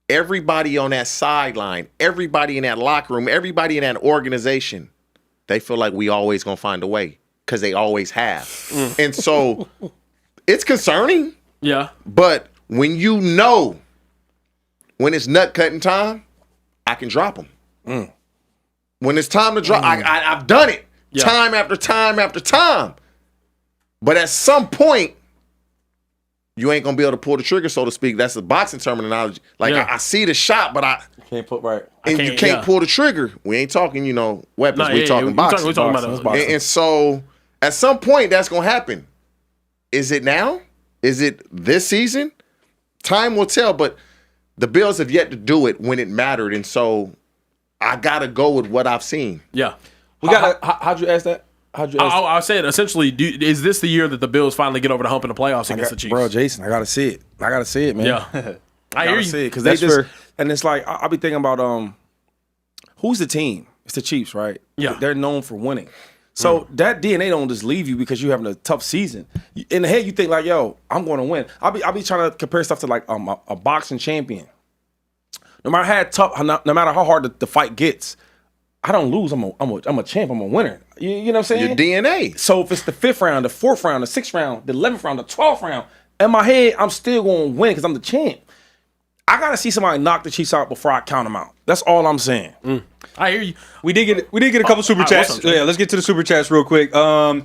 C: everybody on that sideline, everybody in that locker room, everybody in that organization, they feel like we always gonna find a way because they always have. And so it's concerning,
B: Yeah.
C: but when you know when it's nut cutting time, I can drop them. When it's time to drop, I've done it time after time after time. But at some point, you ain't gonna be able to pull the trigger, so to speak. That's the boxing terminology. Like I see the shot, but
D: Can't put right.
C: you can't pull the trigger. We ain't talking, weapons. we talking boxing.
B: We talking about
D: Boxing.
C: And so at some point, that's gonna happen. Is it now? Is it this season? Time will tell. But the Bills have yet to do it when it mattered, and so I gotta go with what I've seen.
B: Yeah.
D: How'd you ask that?
B: I'll say it essentially. Is this the year that the Bills finally get over the hump in the playoffs against the Chiefs?
D: Bro, Jason, I gotta see it. I gotta see it, man.
B: Yeah. I hear
D: gotta
B: you.
D: see it because
E: That's
D: they just
E: fair.
D: and it's like I'll be thinking about who's the team? It's the Chiefs, right?
B: Yeah.
D: They're known for winning. So that DNA don't just leave you because you're having a tough season. In the head, you think like, "Yo, I'm going to win." I'll be trying to compare stuff to like a boxing champion. No matter no matter how hard the fight gets, I don't lose. I'm a champ. I'm a winner. You know what I'm saying?
C: Your DNA.
D: So if it's the 5th round, the 4th round, the 6th round, the 11th round, the 12th round, in my head, I'm still going to win because I'm the champ. I got to see somebody knock the Chiefs out before I count them out. That's all I'm saying.
B: I hear you.
E: We did get a couple super
B: what's
E: chats.
B: up,
E: Yeah, let's get to the super chats real quick. Tall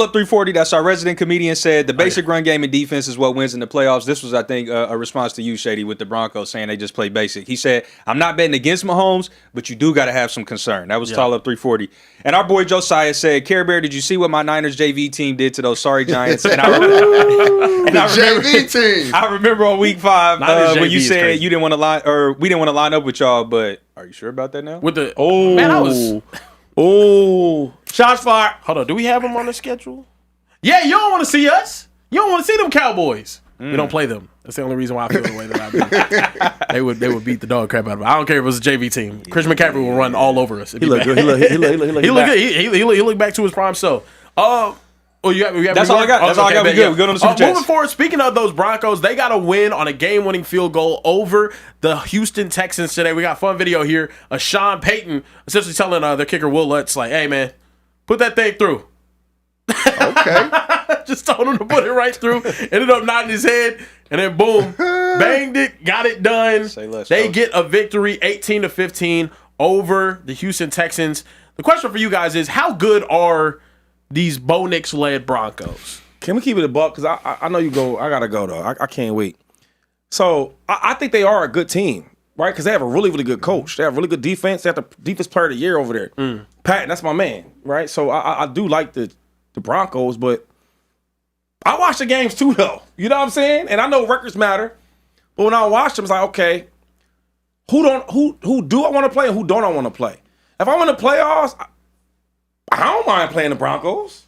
E: Up 340, that's our resident comedian, said the basic run game and defense is what wins in the playoffs. This was, I think, a response to you, Shady, with the Broncos saying they just play basic. He said, I'm not betting against Mahomes, but you do got to have some concern. That was Tall Up 340. And our boy Josiah said, Care Bear, did you see what my Niners JV team did to those sorry Giants? And I
C: JV team.
E: I remember on week 5
B: Niners
E: when
B: JV
E: you
B: is
E: said
B: crazy.
E: you didn't want to line, or we didn't want to line up with y'all, but are you sure about that now?
B: With the
D: Oh,
B: man, I was.
D: oh, shots fired.
B: Hold on. Do we have him on the schedule? Yeah, you don't want to see us. You don't want to see them Cowboys. We don't play them. That's the only reason why I feel the way that I do. They would beat the dog crap out of us. I don't care if it was a JV team. Christian McCaffrey will run all over us.
D: He look good. He look good.
B: He look back to his prime self.
E: That's all I got. That's all I got. We good. We good on the Super Chats.
B: Moving forward, speaking of those Broncos, they got a win on a game-winning field goal over the Houston Texans today. We got a fun video here of Sean Payton essentially telling their kicker Will Lutz, like, hey, man, put that thing through.
C: Okay.
B: Just told him to put it right through. Ended up knocking his head, and then boom, banged it, got it done. They get a victory, 18-15 over the Houston Texans. The question for you guys is, how good are these Bo Nix-led Broncos?
D: Can we keep it a buck? Because I know you go. I gotta go though. I can't wait. So I think they are a good team, right? Because they have a really, really good coach. They have really good defense. They have the defense player of the year over there. Patton, that's my man, right? So I do like the Broncos, but I watch the games too, though. You know what I'm saying? And I know records matter, but when I watch them, it's like, okay, who do I want to play and who don't I want to play? If I'm in the playoffs, I don't mind playing the Broncos.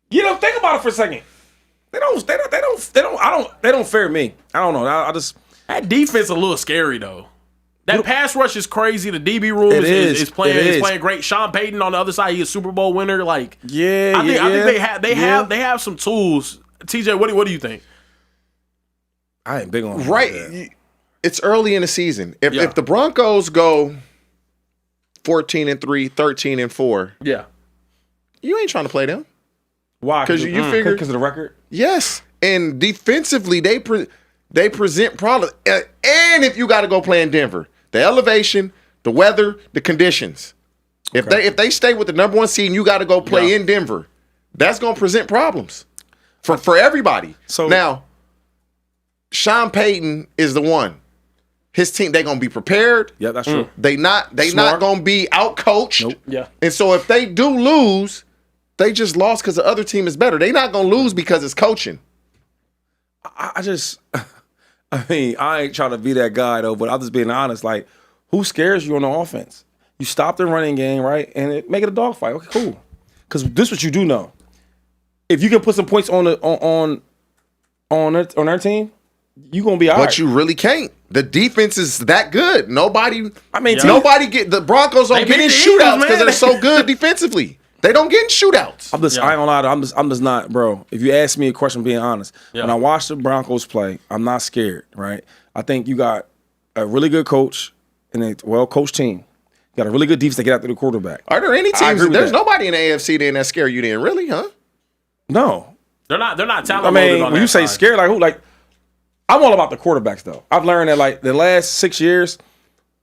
D: You know, think about it for a second. They don't fear me. I don't know. I just
B: that defense a little scary though. That pass rush is crazy. The DB room is playing great. Sean Payton on the other side, he's a Super Bowl winner. Like, I think they have some tools. TJ, what do you think?
D: I ain't big on
C: that. It's early in the season. If the Broncos go 14-3, 13-4, you ain't trying to play them.
D: Why?
C: Because you figure
D: because of the record.
C: Yes, and defensively they present problems. And if you got to go play in Denver, the elevation, the weather, the conditions. If they stay with the number 1 seed and you got to go play in Denver, that's going to present problems for everybody. So now, Sean Payton is the one. His team, they're going to be prepared.
D: Yeah, that's true.
C: They not going to be out-coached.
D: Nope. Yeah.
C: And so if they do lose, they just lost because the other team is better. They're not going to lose because it's coaching.
D: I mean, I ain't trying to be that guy, though, but I'm just being honest. Like, who scares you on the offense? You stop the running game, right, and make it a dogfight. Okay, cool. Because this is what you do know. If you can put some points on our team, you're going to be all right.
C: But you really can't. The defense is that good. Nobody get the Broncos don't get in shootouts because they're so good defensively. They don't get in shootouts.
D: I ain't gonna lie. I'm just not, bro. If you ask me a question, being honest, when I watch the Broncos play, I'm not scared. Right? I think you got a really good coach and a well-coached team. You got a really good defense to get after the quarterback.
C: Are there any teams? There's nobody in the AFC then that scare you then, really, huh?
D: No,
B: they're not talented.
D: I mean, when you say scared, like who? Like, I'm all about the quarterbacks, though. I've learned that like the last 6 years,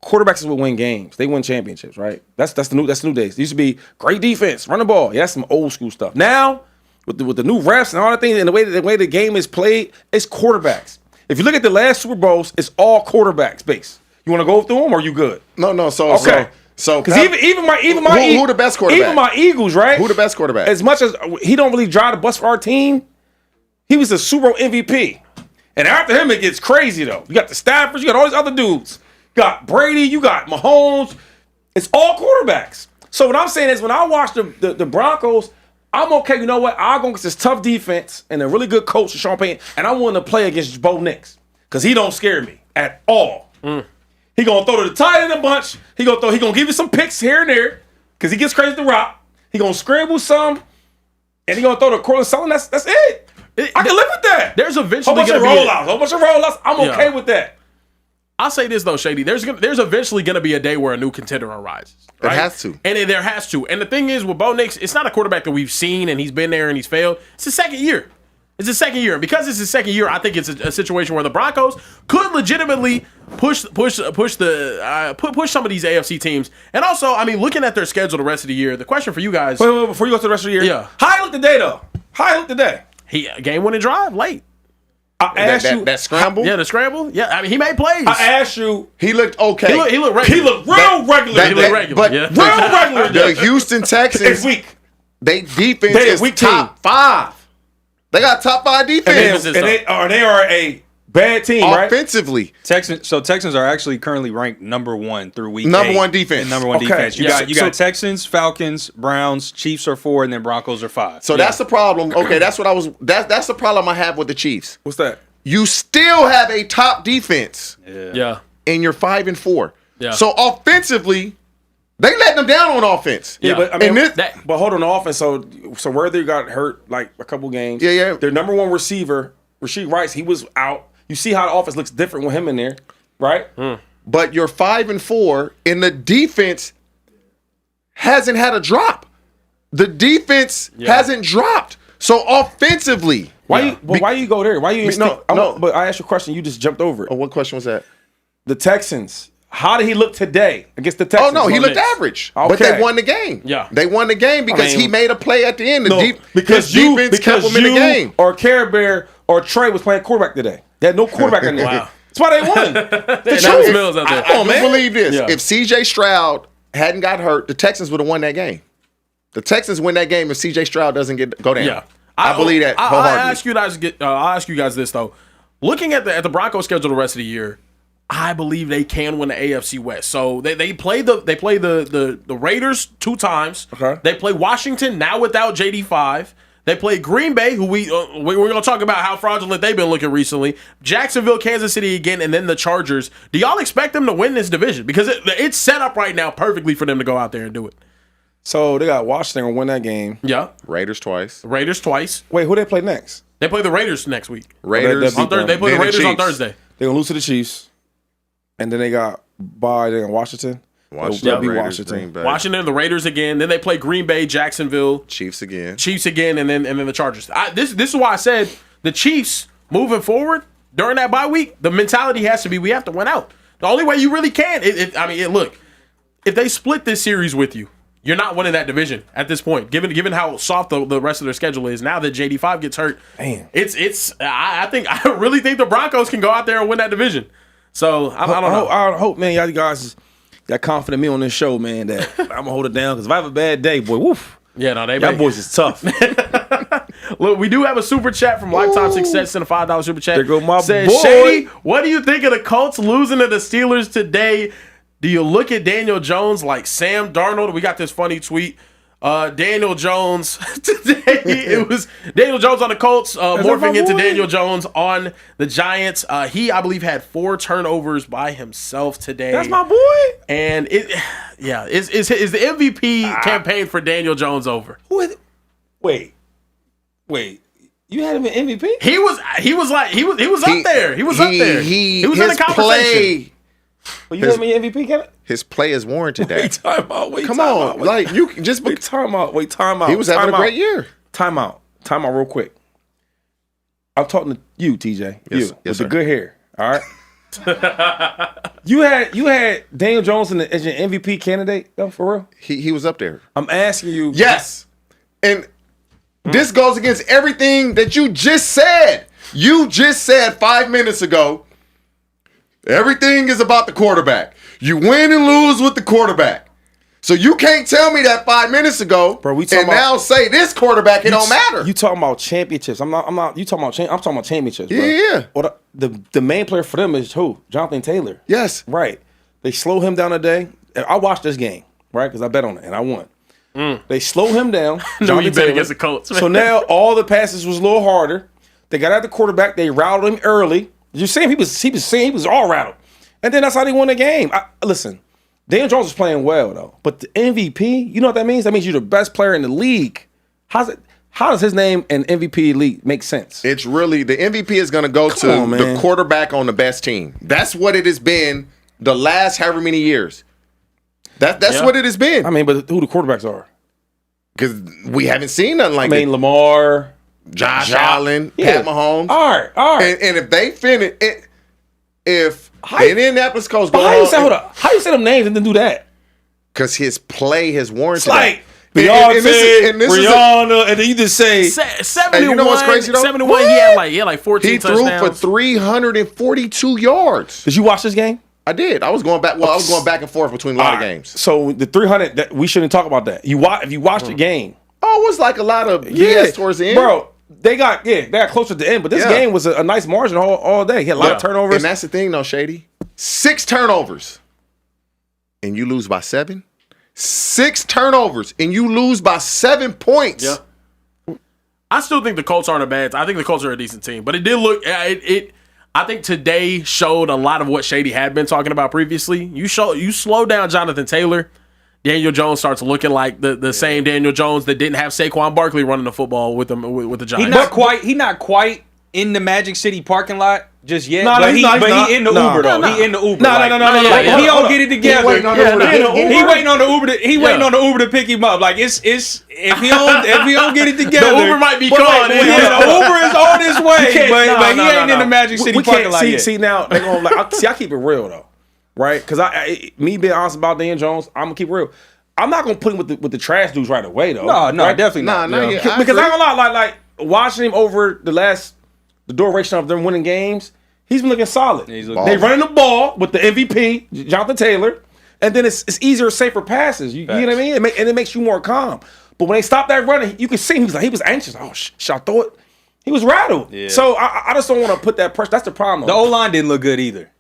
D: quarterbacks will win games. They win championships, right? That's the new days. It used to be great defense, run the ball. Yeah, that's some old school stuff. Now, with the new refs and all the things and the way the game is played, it's quarterbacks. If you look at the last Super Bowls, it's all quarterbacks based. You want to go through them, or you good?
C: No. So
D: because even my
C: who the best quarterback?
D: Even my Eagles, right?
C: Who the best quarterback?
D: As much as he don't really drive the bus for our team, he was a Super Bowl MVP. And after him, it gets crazy though. You got the Staffords, you got all these other dudes. You got Brady, you got Mahomes. It's all quarterbacks. So what I'm saying is when I watch the Broncos, I'm okay. You know what? I'll go against this tough defense and a really good coach, Sean Payton, and I'm willing to play against Bo Nix because he don't scare me at all. He gonna throw to the tight end a bunch. He gonna give you some picks here and there because he gets crazy with the rock. He gonna scramble some, and he gonna throw to Cortland Sutton. That's it. I can live with that.
B: There's eventually
D: a whole bunch of rollouts. I'm okay with that.
B: I'll say this though, Shady. There's eventually going to be a day where a new contender arises. Right?
C: It has to,
B: and there has to. And the thing is, with Bo Nix, it's not a quarterback that we've seen and he's been there and he's failed. It's his second year. It's his second year, and because it's his second year, I think it's a situation where the Broncos could legitimately push some of these AFC teams. And also, I mean, looking at their schedule the rest of the year, the question for you guys.
D: Wait, before you go to the rest of the year, how you look today though? How you look today?
B: He game-winning drive late.
D: I asked you
C: that scramble.
B: Yeah, the scramble. Yeah, I mean he made plays.
D: I asked you.
C: He looked okay.
B: He looked regular.
D: He looked real regular.
B: He looked regular.
C: But
B: real
C: regular. The Houston Texans
D: is weak.
C: They defense is
D: weak
C: top 5. They got top 5 defense.
D: And they are a Bad team, right?
C: Offensively.
E: Texans are actually currently ranked number 1 through week 8.
C: Number 1 defense.
E: And number 1
D: Okay,
E: defense. You
D: yeah.
E: got Texans, Falcons, Browns, Chiefs are 4, and then Broncos are 5.
C: So that's the problem. Okay, that's the problem I have with the Chiefs.
D: What's that?
C: You still have a top defense.
B: Yeah.
C: And you're 5-4.
B: Yeah.
C: So offensively, they letting them down on offense.
D: Yeah, but I mean,
C: And
D: but hold on the offense. So Worthy got hurt like a couple games.
C: Yeah.
D: Their number 1 receiver, Rasheed Rice, he was out. You see how the offense looks different with him in there, right?
C: But you're 5-4, and the defense hasn't had a drop. The defense hasn't dropped. So offensively,
D: Why you go there? Why you
C: No.
D: But I asked you a question. You just jumped over it.
C: what question was that?
D: The Texans. How did he look today against the Texans?
C: Oh no, he looked
B: next.
C: average,
D: Okay.
C: but they won the game.
B: Yeah.
C: They won the game because he made a play at the end.
D: Because
C: his defense kept him in the game.
D: or Care Bear or Trey was playing quarterback today. They had no quarterback in there.
B: Wow.
D: That's why they won.
B: That was Mills out there.
C: I do believe this.
D: Yeah.
C: If CJ Stroud hadn't got hurt, the Texans would have won that game. The Texans win that game if CJ Stroud doesn't go down.
B: Yeah.
C: I believe that wholeheartedly.
B: I'll ask you guys this though. Looking at the Broncos schedule the rest of the year, I believe they can win the AFC West. So they play the Raiders 2 times.
D: Okay.
B: They play Washington now without JD5. They play Green Bay, who we're going to talk about how fraudulent they've been looking recently. Jacksonville, Kansas City again, and then the Chargers. Do y'all expect them to win this division? Because it's set up right now perfectly for them to go out there and do it.
D: So they got Washington and win that game.
B: Yeah.
C: Raiders twice.
B: Raiders twice.
D: Wait, who they play next?
B: They play the Raiders next week.
C: Raiders.
D: that'd be
B: They play the
C: Then the
B: Raiders on
C: Chiefs.
B: Thursday.
D: They're gonna lose to the Chiefs, and then they got Washington.
C: Washington,
D: They'll be
C: Raiders,
D: Washington.
C: Green Bay.
B: Washington, the Raiders again. Then they play Green Bay, Jacksonville,
C: Chiefs again.
B: Chiefs again, and then the Chargers. This is why I said the Chiefs moving forward during that bye week. The mentality has to be we have to win out. The only way you really can. Look, if they split this series with you, you're not winning that division at this point. Given how soft the rest of their schedule is now that JD5 gets hurt,
D: Man.
B: I really think the Broncos can go out there and win that division. So I don't know.
D: I hope, man, y'all guys got confident in me on this show, man, that I'm gonna hold it down. Because if I have a bad day, boy, woof.
B: Yeah, no,
D: Y'all boys is tough.
B: Look, we do have a super chat from Lifetime Success and a $5 super chat.
D: There go my
B: Says,
D: boy.
B: Shady, what do you think of the Colts losing to the Steelers today? Do you look at Daniel Jones like Sam Darnold? We got this funny tweet. Daniel Jones today. It was Daniel Jones on the Colts morphing into Daniel Jones on the Giants. He, I believe, had 4 turnovers by himself today.
D: That's my boy.
B: And is the MVP campaign for Daniel Jones over?
D: Who is it? Wait. You had him in MVP?
B: He was up there. He was up there. He was in the conversation.
D: But you had me MVP, can
C: His play is worn today.
D: Wait, time out.
C: Come on, like you can just.
D: Wait, time out.
C: He was having a great year.
D: Time out real quick. I'm talking to you, TJ.
C: Yes,
D: you
C: yes,
D: with
C: sir.
D: the good hair. All right. you had Daniel Jones as your MVP candidate, though, for real?
C: He was up there.
D: I'm asking you.
C: Yes, and this goes against everything that you just said. You just said 5 minutes ago. Everything is about the quarterback. You win and lose with the quarterback. So you can't tell me that 5 minutes ago,
D: Bro, we talking
C: and now say this quarterback, it don't matter.
D: You talking about championships. I'm not. You talking about I'm talking about championships, bro.
C: Yeah.
D: Well, the main player for them is who? Jonathan Taylor.
C: Yes.
D: Right. They slow him down today. I watched this game, right? Because I bet on it and I won. They slow him down.
B: No, you
D: Jonathan
B: bet
D: Taylor.
B: against the Colts.
D: So now all the passes was a little harder. They got out the quarterback. They rattled him early. You see him? He was all rattled. And then that's how they won the game. Listen, Daniel Jones was playing well though. But the MVP, you know what that means? That means you're the best player in the league. How does his name and MVP league make sense?
C: It's really the MVP is going to go to the quarterback on the best team. That's what it has been the last however many years. That's what it has been.
D: I mean, but who the quarterbacks are?
C: Because we haven't seen nothing like that.
D: Lamar,
C: Josh Allen,
D: Yeah.
C: Pat Mahomes.
D: All right.
C: And if they finish it, if the Indianapolis Colts go
D: How you say them names and then do that?
C: because his play has warranted
D: Like
C: that.
D: Beyonce,
C: and this is
D: Rihanna, and then you just say
B: 71.
C: you know what's crazy, though?
B: 71. He had like 14
C: he threw
B: touchdowns.
C: for 342 yards.
D: Did you watch this game?
C: I did. I was going back. Well, I was going back and forth between a lot of games.
D: So the 300, we shouldn't talk about that. If you watch the game,
C: Oh, it was like a lot of BS towards the end.
D: bro. they got closer at the end, but this game was a nice margin all day. He had a lot of turnovers.
C: And that's the thing, though, Shady. 6 turnovers, and you lose by 7. 6 turnovers, and you lose by 7 points.
B: Yeah. I still think the Colts aren't a bad team. I think the Colts are a decent team, but it did look I think today showed a lot of what Shady had been talking about previously. You slow down Jonathan Taylor, Daniel Jones starts looking like the same Daniel Jones that didn't have Saquon Barkley running the football with the Giants.
E: He not quite in the Magic City parking lot just yet.
D: No,
E: but
D: he's
E: he in the Uber though.
D: No.
E: He in the Uber.
D: No.
E: He don't get it together.
C: He waiting on the Uber.
E: He waiting on the Uber to pick him up. Like it's if he don't get it together,
B: the Uber might be gone.
E: The Uber is on his way, but he ain't in the Magic City parking lot yet.
D: See now they gonna I keep it real though, right? Because me being honest about Dan Jones, I'm gonna keep it real. I'm not gonna put him with the trash dudes right away though.
E: No, right? Definitely not.
D: Because I'm gonna lie, like watching him over the duration of them winning games, he's been looking solid. They running the ball with the MVP, Jonathan Taylor, and then it's easier, safer passes. You know what I mean? And it makes you more calm. But when they stopped that running, you could see he was anxious. Oh, should I throw it? He was rattled. Yeah. So I just don't want to put that pressure. That's the problem.
E: The O-line didn't look good either.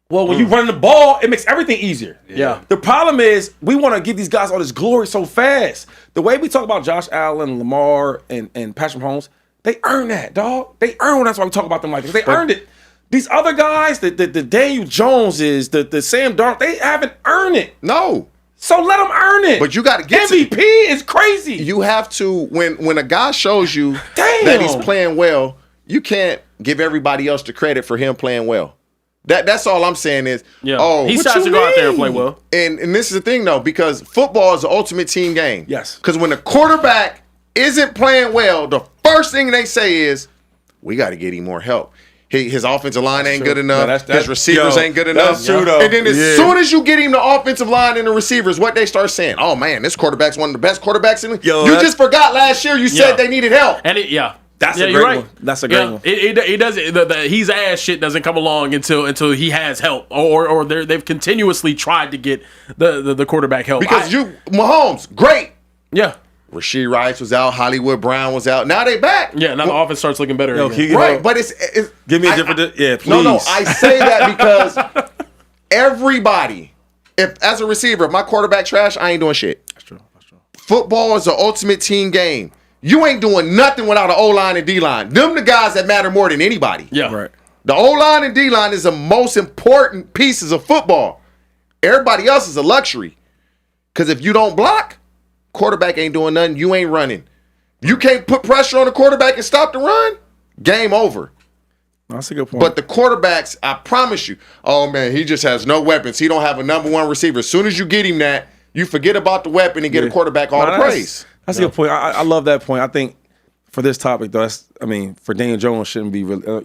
D: Well, when you run the ball, it makes everything easier.
B: Yeah.
D: The problem is we want to give these guys all this glory so fast. The way we talk about Josh Allen, Lamar, and Patrick Mahomes, they earn that, dog. They earn. That's why we talk about them like this. They earned it. These other guys, the Daniel Joneses, the Sam Darnold, they haven't earned it.
C: No.
D: So let them earn it.
C: But you got to get
D: MVP is crazy.
C: You have to when a guy shows you that he's playing well, you can't give everybody else the credit for him playing well. That's all I'm saying is,
B: he decides to go out there and play well.
C: And this is the thing though, because football is the ultimate team game.
D: Yes.
C: Because when the quarterback isn't playing well, the first thing they say is, we got to get him more help. His offensive line ain't good enough. His receivers ain't good enough.
E: That's true, though.
C: And then as soon as you get him the offensive line and the receivers, what they start saying, oh man, this quarterback's one of the best quarterbacks in the league. You just forgot last year you said they needed help.
B: And
D: that's a great one. That's a great one.
B: It doesn't. He's ass shit doesn't come along until he has help, or they've continuously tried to get the quarterback help.
C: Because Mahomes, great.
B: Yeah.
C: Rasheed Rice was out. Hollywood Brown was out. Now they back.
B: Yeah. Now the offense starts looking better.
C: Right, but it's
D: give me a different. Please.
C: No. I say that because everybody, as a receiver, if my quarterback trash, I ain't doing shit.
B: That's true.
C: Football is the ultimate team game. You ain't doing nothing without an O-line and D-line. Them the guys that matter more than anybody.
B: Yeah.
D: Right.
C: The O-line and D-line is the most important pieces of football. Everybody else is a luxury. Because if you don't block, quarterback ain't doing nothing. You ain't running. You can't put pressure on the quarterback and stop the run. Game over.
D: That's a good point.
C: But the quarterbacks, I promise you, oh man, he just has no weapons. He don't have a number one receiver. As soon as you get him that, you forget about the weapon and get a quarterback all the praise.
D: That's a good point. I love that point. I think for this topic, though, for Daniel Jones shouldn't be really,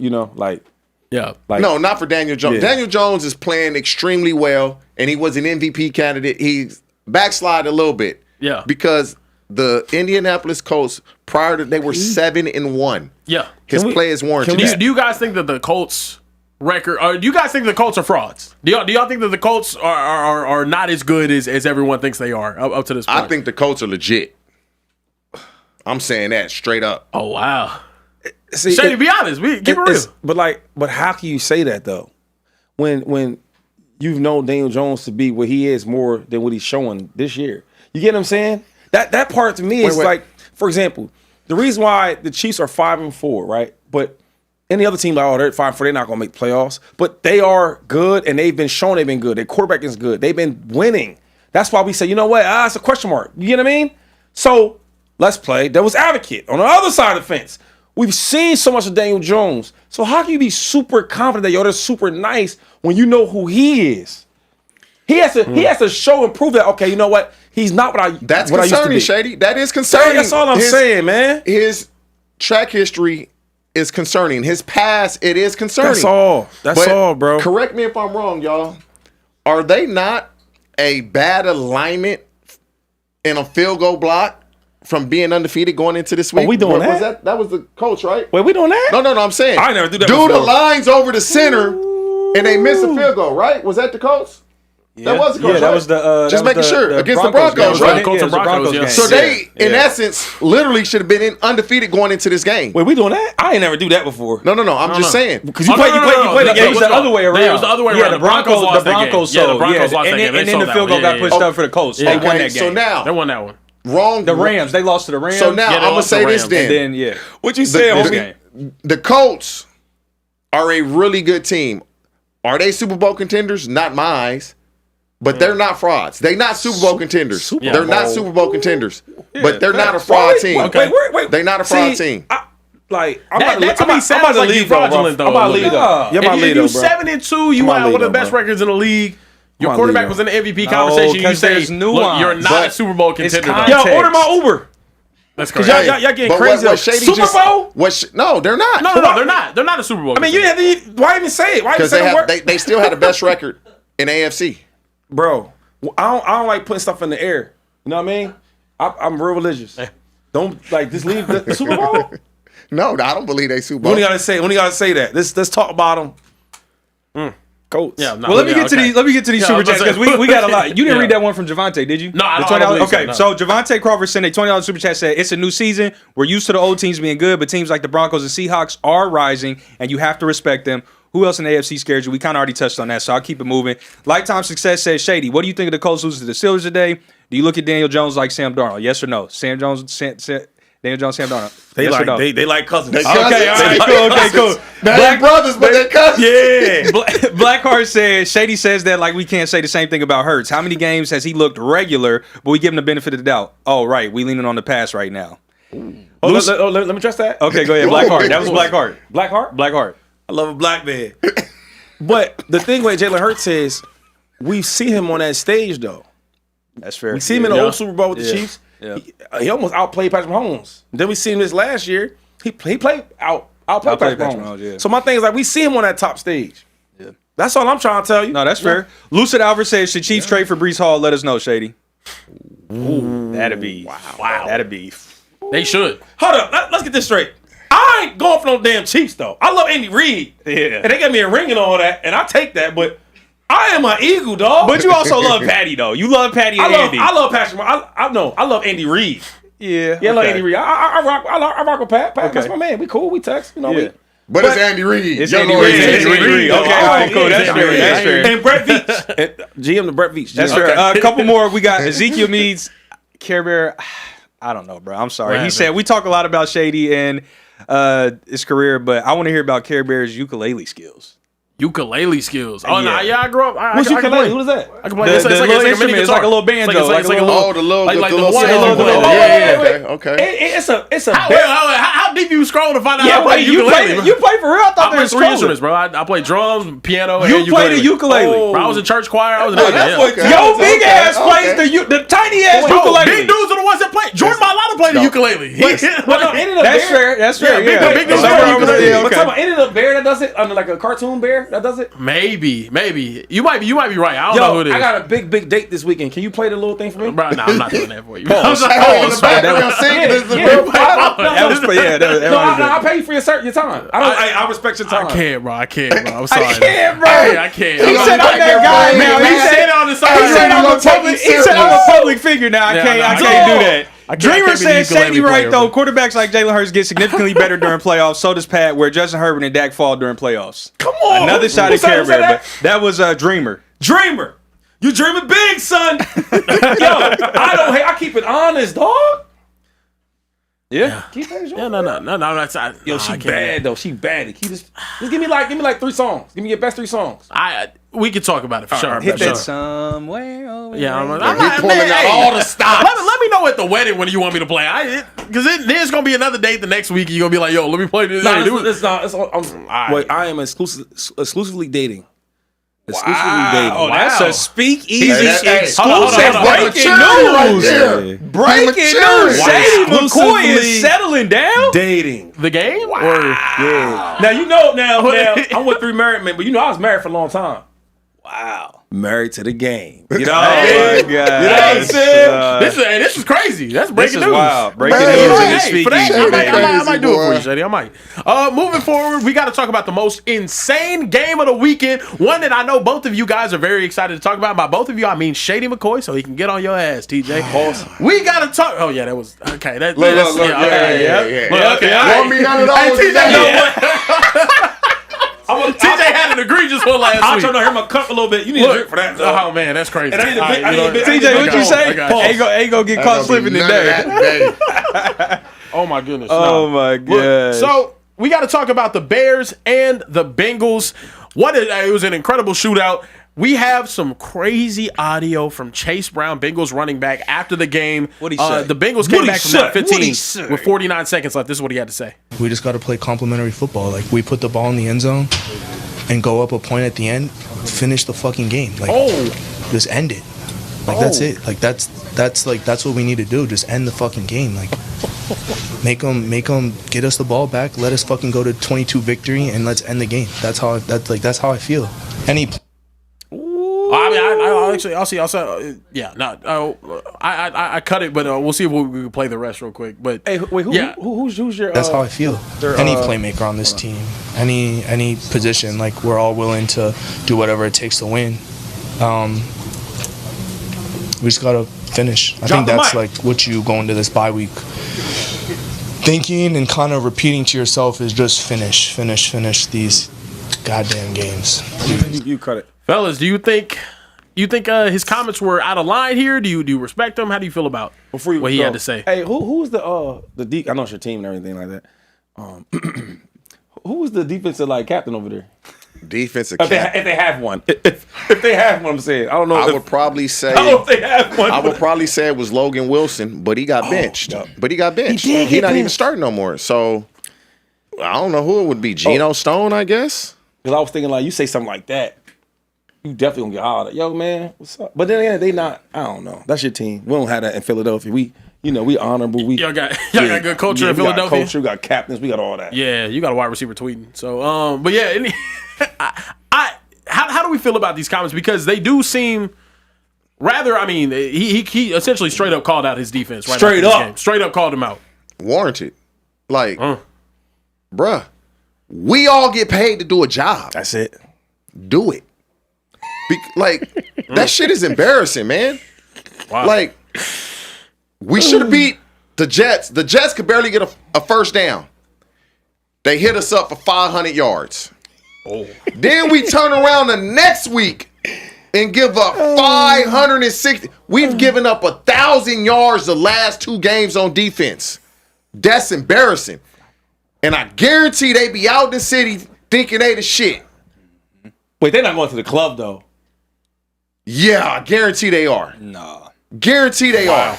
B: Yeah.
C: No, not for Daniel Jones.
D: Yeah.
C: Daniel Jones is playing extremely well, and he was an MVP candidate. He's backslide a little bit.
B: Yeah.
C: Because the Indianapolis Colts, prior to they were 7-1.
B: Yeah.
C: His play is warranted.
B: Do you guys think that the Colts record, or do you guys think the Colts are frauds? Do y'all think that the Colts are not as good as everyone thinks they are up to this point?
C: I think the Colts are legit. I'm saying that straight up.
B: Oh wow.
D: See,
B: Shady, be honest. Keep it real.
D: But how can you say that though? When you've known Daniel Jones to be what he is more than what he's showing this year. You get what I'm saying? That part to me is like, for example, the reason why the Chiefs are 5-4, right? But any other team, like, they're 5-4, they're not gonna make playoffs. But they are good, and they've been shown they've been good. Their quarterback is good. They've been winning. That's why we say, you know what? It's a question mark. You get what I mean? So let's play devil's advocate on the other side of the fence. We've seen so much of Daniel Jones. So how can you be super confident that they're super nice when you know who he is? He has to show and prove that, okay, you know what? He's not what I used to be.
C: That's concerning, Shady. That is concerning.
D: That's all I'm saying, man.
C: His track history is concerning. His past, it is concerning.
D: That's all, bro.
C: Correct me if I'm wrong, y'all. Are they not a bad alignment in a field goal block from being undefeated going into this week?
D: We doing that?
C: That was the coach, right?
D: Wait, we doing that?
C: No, I'm saying.
D: I never do that
C: Dude
D: before.
C: aligns over the center and they miss a field goal, right? Was that the coach? That was the Colts,
E: Yeah, that was the
C: just
E: that was
C: making sure
E: the
C: against the
E: Broncos
C: Broncos,
E: game.
C: right?
E: Yeah,
B: Colts and
E: the
B: Broncos,
E: game.
B: yeah.
C: So they, in
E: Yeah.
C: essence, literally should have been undefeated going into this game.
D: Wait, we doing that? I ain't never do that before.
C: No. I'm just saying.
D: Because you played the game.
B: It was the other way around. It was the other way around.
E: Yeah, the Broncos lost that game.
B: Yeah, the Broncos lost that game.
E: And then the field goal got pushed up for the Colts. They won that game.
C: So now
B: They won that one.
C: wrong.
E: The Rams, they lost to the Rams.
C: So now I'm gonna say this
E: and
C: then.
E: then yeah.
D: What you said,
C: The-
D: homie?
C: The Colts are a really good team. Are they Super Bowl contenders? Not my eyes. But they're not frauds. They're not Super Bowl contenders. They're not Super Bowl contenders. But they're not a fraud team.
D: Wait.
C: They're not a fraud
D: See,
C: team.
D: I'm
B: That to me
D: about
B: sounds
D: to
B: like
D: leave
B: you fraudulent, though.
D: I'm about to leave though. You're
B: If
D: my
B: you
D: leader, bro.
B: 7-2, you
D: I'm
B: had
D: my
B: one of the
D: leader,
B: best
D: bro.
B: records in the league. Your
D: my
B: quarterback
D: leader.
B: was in the MVP conversation. You
E: 'cause
B: say,
E: there's
B: look,
E: nuance.
B: you're not a Super Bowl contender. though.
E: context.
D: Yo, order my Uber.
B: That's
D: Cause
B: crazy.
D: y'all getting
C: But
D: crazy.
C: what Shady
D: Super
C: just-
D: Bowl?
C: No, they're not.
B: No, they're not. They're not a Super Bowl.
D: I mean, you
B: contender.
D: have to. Why even say it? Why even
C: Because
D: say the word?
C: they still had the best record in AFC.
D: Bro, I don't like putting stuff in the air. You know what I mean? I'm real religious. Don't like just leave the Super Bowl.
C: No, I don't believe they Super Bowl.
D: When you gotta say that. Let's talk about them. Colts.
B: Yeah, no,
E: Well, let me
B: yeah,
E: get to
B: okay.
E: these. Let me get to these
B: Yeah, I
E: super
B: was
E: chats
B: gonna
E: because
B: say-
E: we got a lot. You didn't
B: Yeah.
E: read that one from Javante, did you?
B: No, I
E: The
B: don't
E: $20
B: believe so,
E: Okay,
B: no.
E: so Javante Crawford sent a $20 super chat. Said it's a new season. We're used to the old teams being good, but teams like the Broncos and Seahawks are rising, and you have to respect them. Who else in the AFC scares you? We kind of already touched on that, so I'll keep it moving. Lifetime Success says, Shady, what do you think of the Colts losing to the Steelers today? Do you look at Daniel Jones like Sam Darnold? Yes or no? Daniel Jones, Sam Darnold.
D: They
E: Yes or
D: like
E: no?
D: they like cousins.
C: They
E: Okay, all right, cool. Okay, cool.
C: They ain't brothers, but they cousins.
D: Yeah.
E: Blackheart says, Shady says that like we can't say the same thing about Hurts. How many games has he looked regular, but we give him the benefit of the doubt? Oh, right. We leaning on the pass right now.
D: Let me trust that.
E: Okay, go ahead. Blackheart. That was Blackheart.
D: Blackheart.
E: Blackheart.
D: I love a black man. But the thing with Jalen Hurts is, we see him on that stage though.
E: That's fair.
D: We see him in the old Super Bowl with the
E: Yeah.
D: Chiefs.
E: Yeah.
D: He almost outplayed Patrick Mahomes. Then we see him this last year. He played outplayed Patrick Mahomes.
E: Yeah.
D: So my thing is like we see him on that top stage.
E: Yeah.
D: That's all I'm trying to tell you.
E: No, that's fair. Lucid Alvarez says, should Chiefs trade for Brees Hall? Let us know, Shady. Ooh. That'd be. Wow. That'd be.
B: They should.
D: Hold up. Let's get this straight. I ain't going for no damn Chiefs though. I love Andy Reid.
E: Yeah.
D: And they got me a ring and all that, and I take that, but I am an Eagle, dog.
E: But you also love Patty, though. You love Patty and Andy.
D: I love Patrick. I love Andy Reid.
E: Yeah.
D: Yeah, I love
E: okay.
D: Andy Reid. I rock with Pat. Pat, that's
E: Okay.
D: my man. We cool. We text. You know.
E: Yeah.
C: But it's Andy Reid.
E: It's
C: Young
E: Andy
C: Lord
E: Reid.
C: Andy
E: It's Andy
C: Reid.
E: Reid. Okay, all right, cool. That's fair. That's fair.
D: And Brett Veach. GM to Brett Veach.
E: That's
D: GM.
E: fair. A couple more. We got Ezekiel Meads, Care Bear. I don't know, bro. I'm sorry.
B: What
E: He
B: happened?
E: said we talk a lot about Shady and his career, but I want to hear about Care Bear's ukulele skills.
B: Ukulele skills. Oh,
E: Yeah.
B: nah, yeah, I grew up.
D: What's
B: I can
D: ukulele?
B: play.
D: What is that?
B: I can play.
E: The
B: It's like
E: little
B: a mini
E: instrument, it's
B: guitar.
E: like a little banjo,
B: Like a little.
C: Oh, the little
B: like the
C: little
B: one-
C: silver
B: little-
C: one.
B: oh,
C: Yeah. Okay.
D: It's a.
B: How deep you scroll to find out
E: Yeah,
B: I play
E: wait, you
B: ukulele? bro?
E: play for real? I thought
B: I
E: they
B: play
E: was
B: three
E: trolling.
B: instruments, bro. I play drums, piano, and
E: You played the
B: ukulele.
E: ukulele.
B: Bro, I was in church choir. I was in
E: Oh,
B: everything.
E: that's what
B: Yeah.
E: yo
C: Okay,
E: big
C: okay,
E: ass
C: okay.
E: plays the tiny ass
B: Bro,
E: ukulele.
B: big dudes are the ones that play. Jordan Mailata played the ukulele.
E: That's fair. That's fair.
B: big-
E: Yeah.
B: big dudes
E: Somewhere
B: play
E: over there,
B: ukulele.
E: yeah,
D: But
E: okay.
D: talking about any of the bear that does it, under like a cartoon bear that does it.
B: Maybe. You might be right. I don't know who
D: Yo,
B: it is.
D: I got a big date this weekend. Can you play the little thing for me?
B: Bro, nah, I'm not doing that for you.
C: Oh, in the background singing is the real product.
E: That was
D: I'll pay you for your time. I respect your time.
B: I can't, bro. I'm sorry.
E: I can't, bro.
B: I can't.
E: He said I'm that guy now. He said
B: on the
E: He said I'm a public. He said I'm a public figure now. I
B: Yeah,
E: can't.
B: no,
E: I
B: no.
E: can't do that.
B: I can't
E: Dreamer
B: be the
E: says
B: ukulele
E: Shady right
B: player,
E: though.
B: bro.
E: Quarterbacks like Jalen Hurts get significantly better during playoffs. So does Pat. Where Justin Herbert and Dak fall during playoffs.
D: Come on.
E: Another shot
D: Who
E: at
D: said
E: Care Bear,
D: that?
E: but that was Dreamer.
D: Dreamer. You dreaming big, son. Yo, I keep it honest, dog.
E: Yeah.
D: Keep it
B: Yeah, no. That's
D: Yo, she bad though. She bad. Just give me like 3 songs. Give me your best 3 songs.
B: We could talk about it for sure.
E: Hit
B: for
E: that
B: sure.
E: somewhere over
B: Yeah,
E: there.
B: I'm not
C: pulling out all the stops.
B: Let me know at the wedding when you want me to play. Because there's gonna be another date the next week. You're gonna be like, yo, let me play this. Hey, do it.
D: It's not. Wait, I am exclusively dating. Exclusively dating.
E: Oh, that's a speakeasy
C: Hey,
E: exclusive
B: hold on.
E: breaking
C: Right
E: news.
C: there.
E: Breaking
C: Premature.
E: news. Shady McCoy
D: Exclusively
E: is settling down.
D: dating.
B: The game?
D: Yeah. Now you know. Now I'm with 3 married men, but you know I was married for a long time. Wow. Married to the game. You know?
E: my God.
D: You know what I'm saying?
B: This is crazy. That's breaking
E: This is
B: news.
E: wild. Breaking
C: Man,
E: news in
C: hey,
E: this
B: For
E: speakeasy.
B: that, I might do it for you,
C: boy.
B: Shady. I might. Moving forward, we got to talk about the most insane game of the weekend. One that I know both of you guys are very excited to talk about. By both of you, I mean Shady McCoy, so he can get on your ass, TJ. We got to talk. Oh yeah, that was okay. Look,
C: yeah.
B: Okay.
C: Want me none of
B: Hey,
C: those
B: TJ,
C: today?
B: know what? TJ had an egregious one last
D: I'm
B: week.
D: trying to hear my cup a little bit. You need to drink for that.
B: Oh man, that's crazy.
D: And I need a bit-
B: All right,
D: I need a bit-
B: you know-
E: TJ, what you
B: I
E: say?
B: got you.
E: Ain't gonna get caught slipping
C: None of
E: today.
C: that today.
B: Oh my goodness.
E: Oh
B: no.
E: my
B: Look,
E: gosh.
B: so we got to talk about the Bears and the Bengals. It was an incredible shootout. We have some crazy audio from Chase Brown, Bengals running back, after the game.
D: What'd he say?
B: The Bengals
D: What'd
B: came
D: he
B: back from
D: say?
B: down
D: What'd he
B: 15
D: say?
B: with 49 seconds left. This is what he had to say.
F: We just got to play complimentary football. Like, we put the ball in the end zone and go up a point at the end, finish the fucking game. Like, just end it. Like, that's it. Like, that's what we need to do. Just end the fucking game. Like, make them get us the ball back. Let us fucking go to 22 victory and let's end the game. That's how I feel.
B: I'll see. I cut it, but we'll see if we can play the rest real quick. But
D: Hey, wait, who's your?
F: That's how I feel. Any playmaker on this team, any position, like, we're all willing to do whatever it takes to win. We just gotta finish. I think
D: the
F: that's
D: mic.
F: like what you go into this bye week thinking and kind of repeating to yourself is just finish these goddamn games.
D: You cut it.
B: fellas, do you think his comments were out of line here? Do you respect him? How do you feel about what he had to say?
D: Hey, who's the I know it's your team and everything like that. Who was the defensive captain over there?
C: Defensive
D: If
C: cap.
D: they have one, if they have one, I'm saying I don't know.
C: I
D: if,
C: would probably say.
D: I don't know if they have one.
C: I would probably say it was Logan Wilson, but he got benched.
D: no.
C: But he got benched.
D: He did
C: He
D: get
C: not even
D: benched.
C: starting no more. So I don't know who it would be. Geno Stone, I guess.
D: Because I was thinking you say something like that, you definitely gonna get hollered at. Yo, man, what's up? But then again, they not. I don't know. That's your team. We don't have that in Philadelphia. We honorable.
B: Y'all got good culture in
D: we got
B: Philadelphia.
D: culture, we got captains, we got all that.
B: Yeah, you got a wide receiver tweeting. So, but yeah, how do we feel about these comments? Because they do seem rather. I mean, he essentially straight up called out his defense. Right
D: Straight
B: after this
D: up.
B: game. Straight up called him out.
C: Warranted. Bruh, we all get paid to do a job.
D: That's it.
C: Do it. That shit is embarrassing, man.
B: Wow.
C: Like, we should have beat the Jets. The Jets could barely get a first down. They hit us up for 500 yards. Then we turn around the next week and give up 560. We've given up 1,000 yards the last 2 games on defense. That's embarrassing. And I guarantee they be out in the city thinking they the shit.
D: Wait, they're not going to the club though.
C: Yeah, I guarantee they are.
D: Nah.
C: Guarantee they are.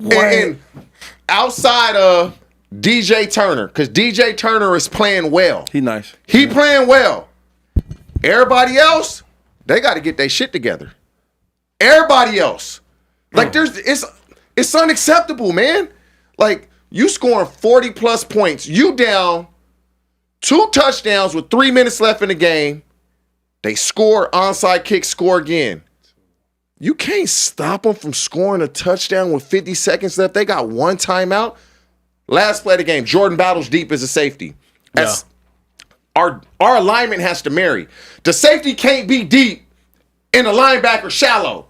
C: And outside of DJ Turner, because DJ Turner is playing well.
D: He nice.
C: He playing well. Everybody else, they got to get their shit together. Everybody else. It's unacceptable, man. Like, you scoring 40-plus points. You down 2 touchdowns with 3 minutes left in the game. They score, onside kick, score again. You can't stop them from scoring a touchdown with 50 seconds left. They got 1 timeout. Last play of the game, Jordan Battles deep as a safety. Our alignment has to marry. The safety can't be deep and the linebacker shallow.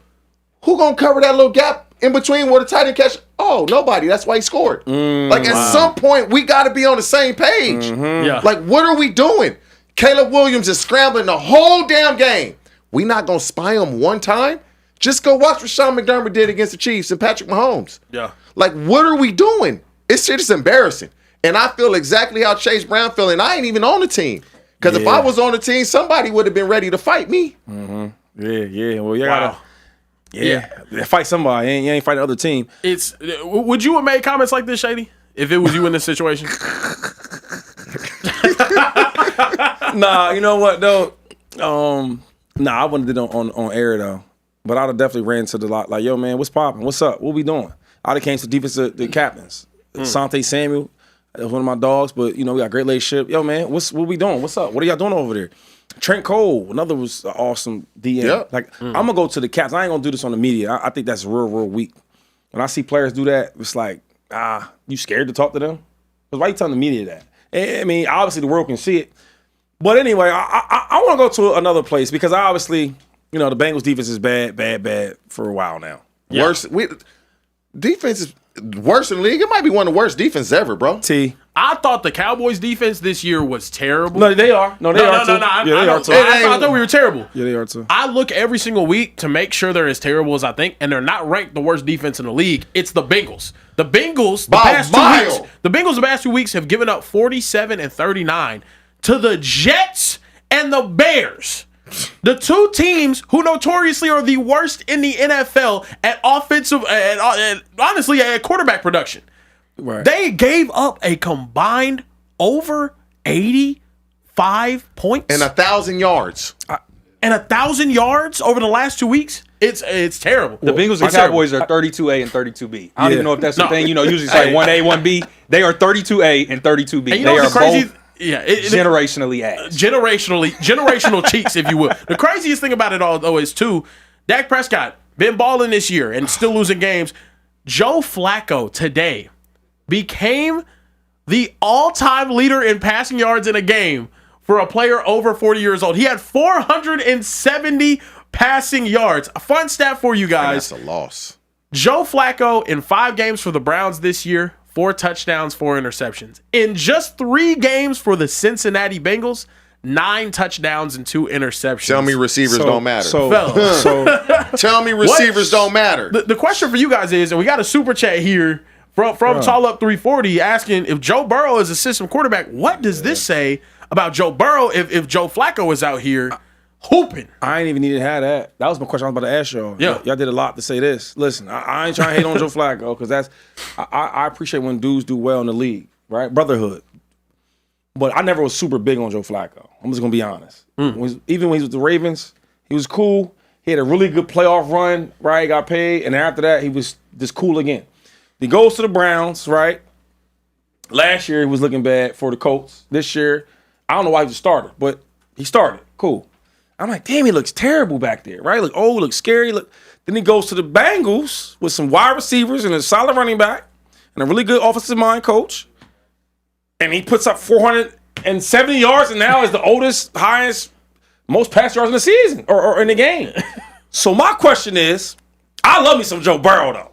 C: Who gonna cover that little gap in between where the tight end catch? Oh, nobody. That's why he scored. At some point, we got to be on the same page.
B: Yeah.
C: Like, what are we doing? Caleb Williams is scrambling the whole damn game. We not gonna spy him one time? Just go watch what Sean McDermott did against the Chiefs and Patrick Mahomes.
B: Yeah.
C: Like, what are we doing? This shit is embarrassing. And I feel exactly how Chase Brown feel, and I ain't even on the team. Because if I was on the team, somebody would have been ready to fight me.
D: Yeah. Well, you gotta. Yeah. Fight somebody. You ain't fighting the other team.
B: Would you have made comments like this, Shady, if it was you in this situation?
D: Nah, you know what though? I wouldn't have did it on air though. But I'd have definitely ran to the lot like, yo man, what's popping? What's up? What we doing? I'd have came to the captains. Sante Samuel, that was one of my dogs, but we got a great relationship. Yo man, what we doing? What's up? What are y'all doing over there? Trent Cole, another was an awesome DM.
C: Yep.
D: Like I'm gonna go to the Caps. I ain't gonna do this on the media. I think that's real weak. When I see players do that, it's like, you scared to talk to them? Because why you telling the media that? I mean, obviously the world can see it. But anyway, I want to go to another place because obviously, the Bengals defense is bad for a while now.
C: Yeah. Defense is worse in the league. It might be one of the worst defenses ever, bro.
B: I thought the Cowboys defense this year was terrible.
D: No, they are. No, they are too.
B: I thought we were terrible.
D: Yeah, they are too.
B: I look every single week to make sure they're as terrible as I think, and they're not ranked the worst defense in the league. It's the Bengals. The Bengals the past 2 weeks have given up 47 and 39 to the Jets and the Bears. The two teams who notoriously are the worst in the NFL at offensive and honestly at quarterback production.
D: Right.
B: They gave up a combined over 85 points
C: and 1,000 yards.
B: And 1,000 yards over the last 2 weeks. It's terrible.
E: The Bengals and Cowboys are 32A and 32B. I don't even know if that's the thing. Usually it's like 1A, 1B. They are 32A and 32B.
B: And
E: they are
B: crazy,
E: both generationally ass.
B: Generational cheeks, if you will. The craziest thing about it all, though, is too, Dak Prescott been balling this year and still losing games. Joe Flacco today became the all-time leader in passing yards in a game for a player over 40 years old. He had 470 passing yards. A fun stat for you guys.
C: That's a loss.
B: Joe Flacco in 5 games for the Browns this year, 4 touchdowns, 4 interceptions. In just 3 games for the Cincinnati Bengals, 9 touchdowns and 2 interceptions.
C: Tell me receivers don't matter.
B: Tell
C: me receivers don't matter.
B: The question for you guys is, and we got a super chat here from Tall Up 340 asking if Joe Burrow is a system quarterback, what does this say about Joe Burrow if Joe Flacco is out here hooping?
D: I ain't even need to have that. That was my question I was about to ask y'all.
B: Yeah.
D: Y'all did a lot to say this. Listen, I ain't trying to hate on Joe Flacco because I appreciate when dudes do well in the league, right? Brotherhood. But I never was super big on Joe Flacco. I'm just going to be honest. Even when he was with the Ravens, he was cool. He had a really good playoff run, right? Got paid. And after that, he was just cool again. He goes to the Browns, right? Last year, he was looking bad for the Colts. This year, I don't know why he was a starter, but he started. Cool. I'm like, damn, he looks terrible back there, right? Look old, looks scary. Then he goes to the Bengals with some wide receivers and a solid running back and a really good offensive mind coach. And he puts up 470 yards and now is the oldest, highest, most pass yards in the season or in the game. So my question is, I love me some Joe Burrow, though.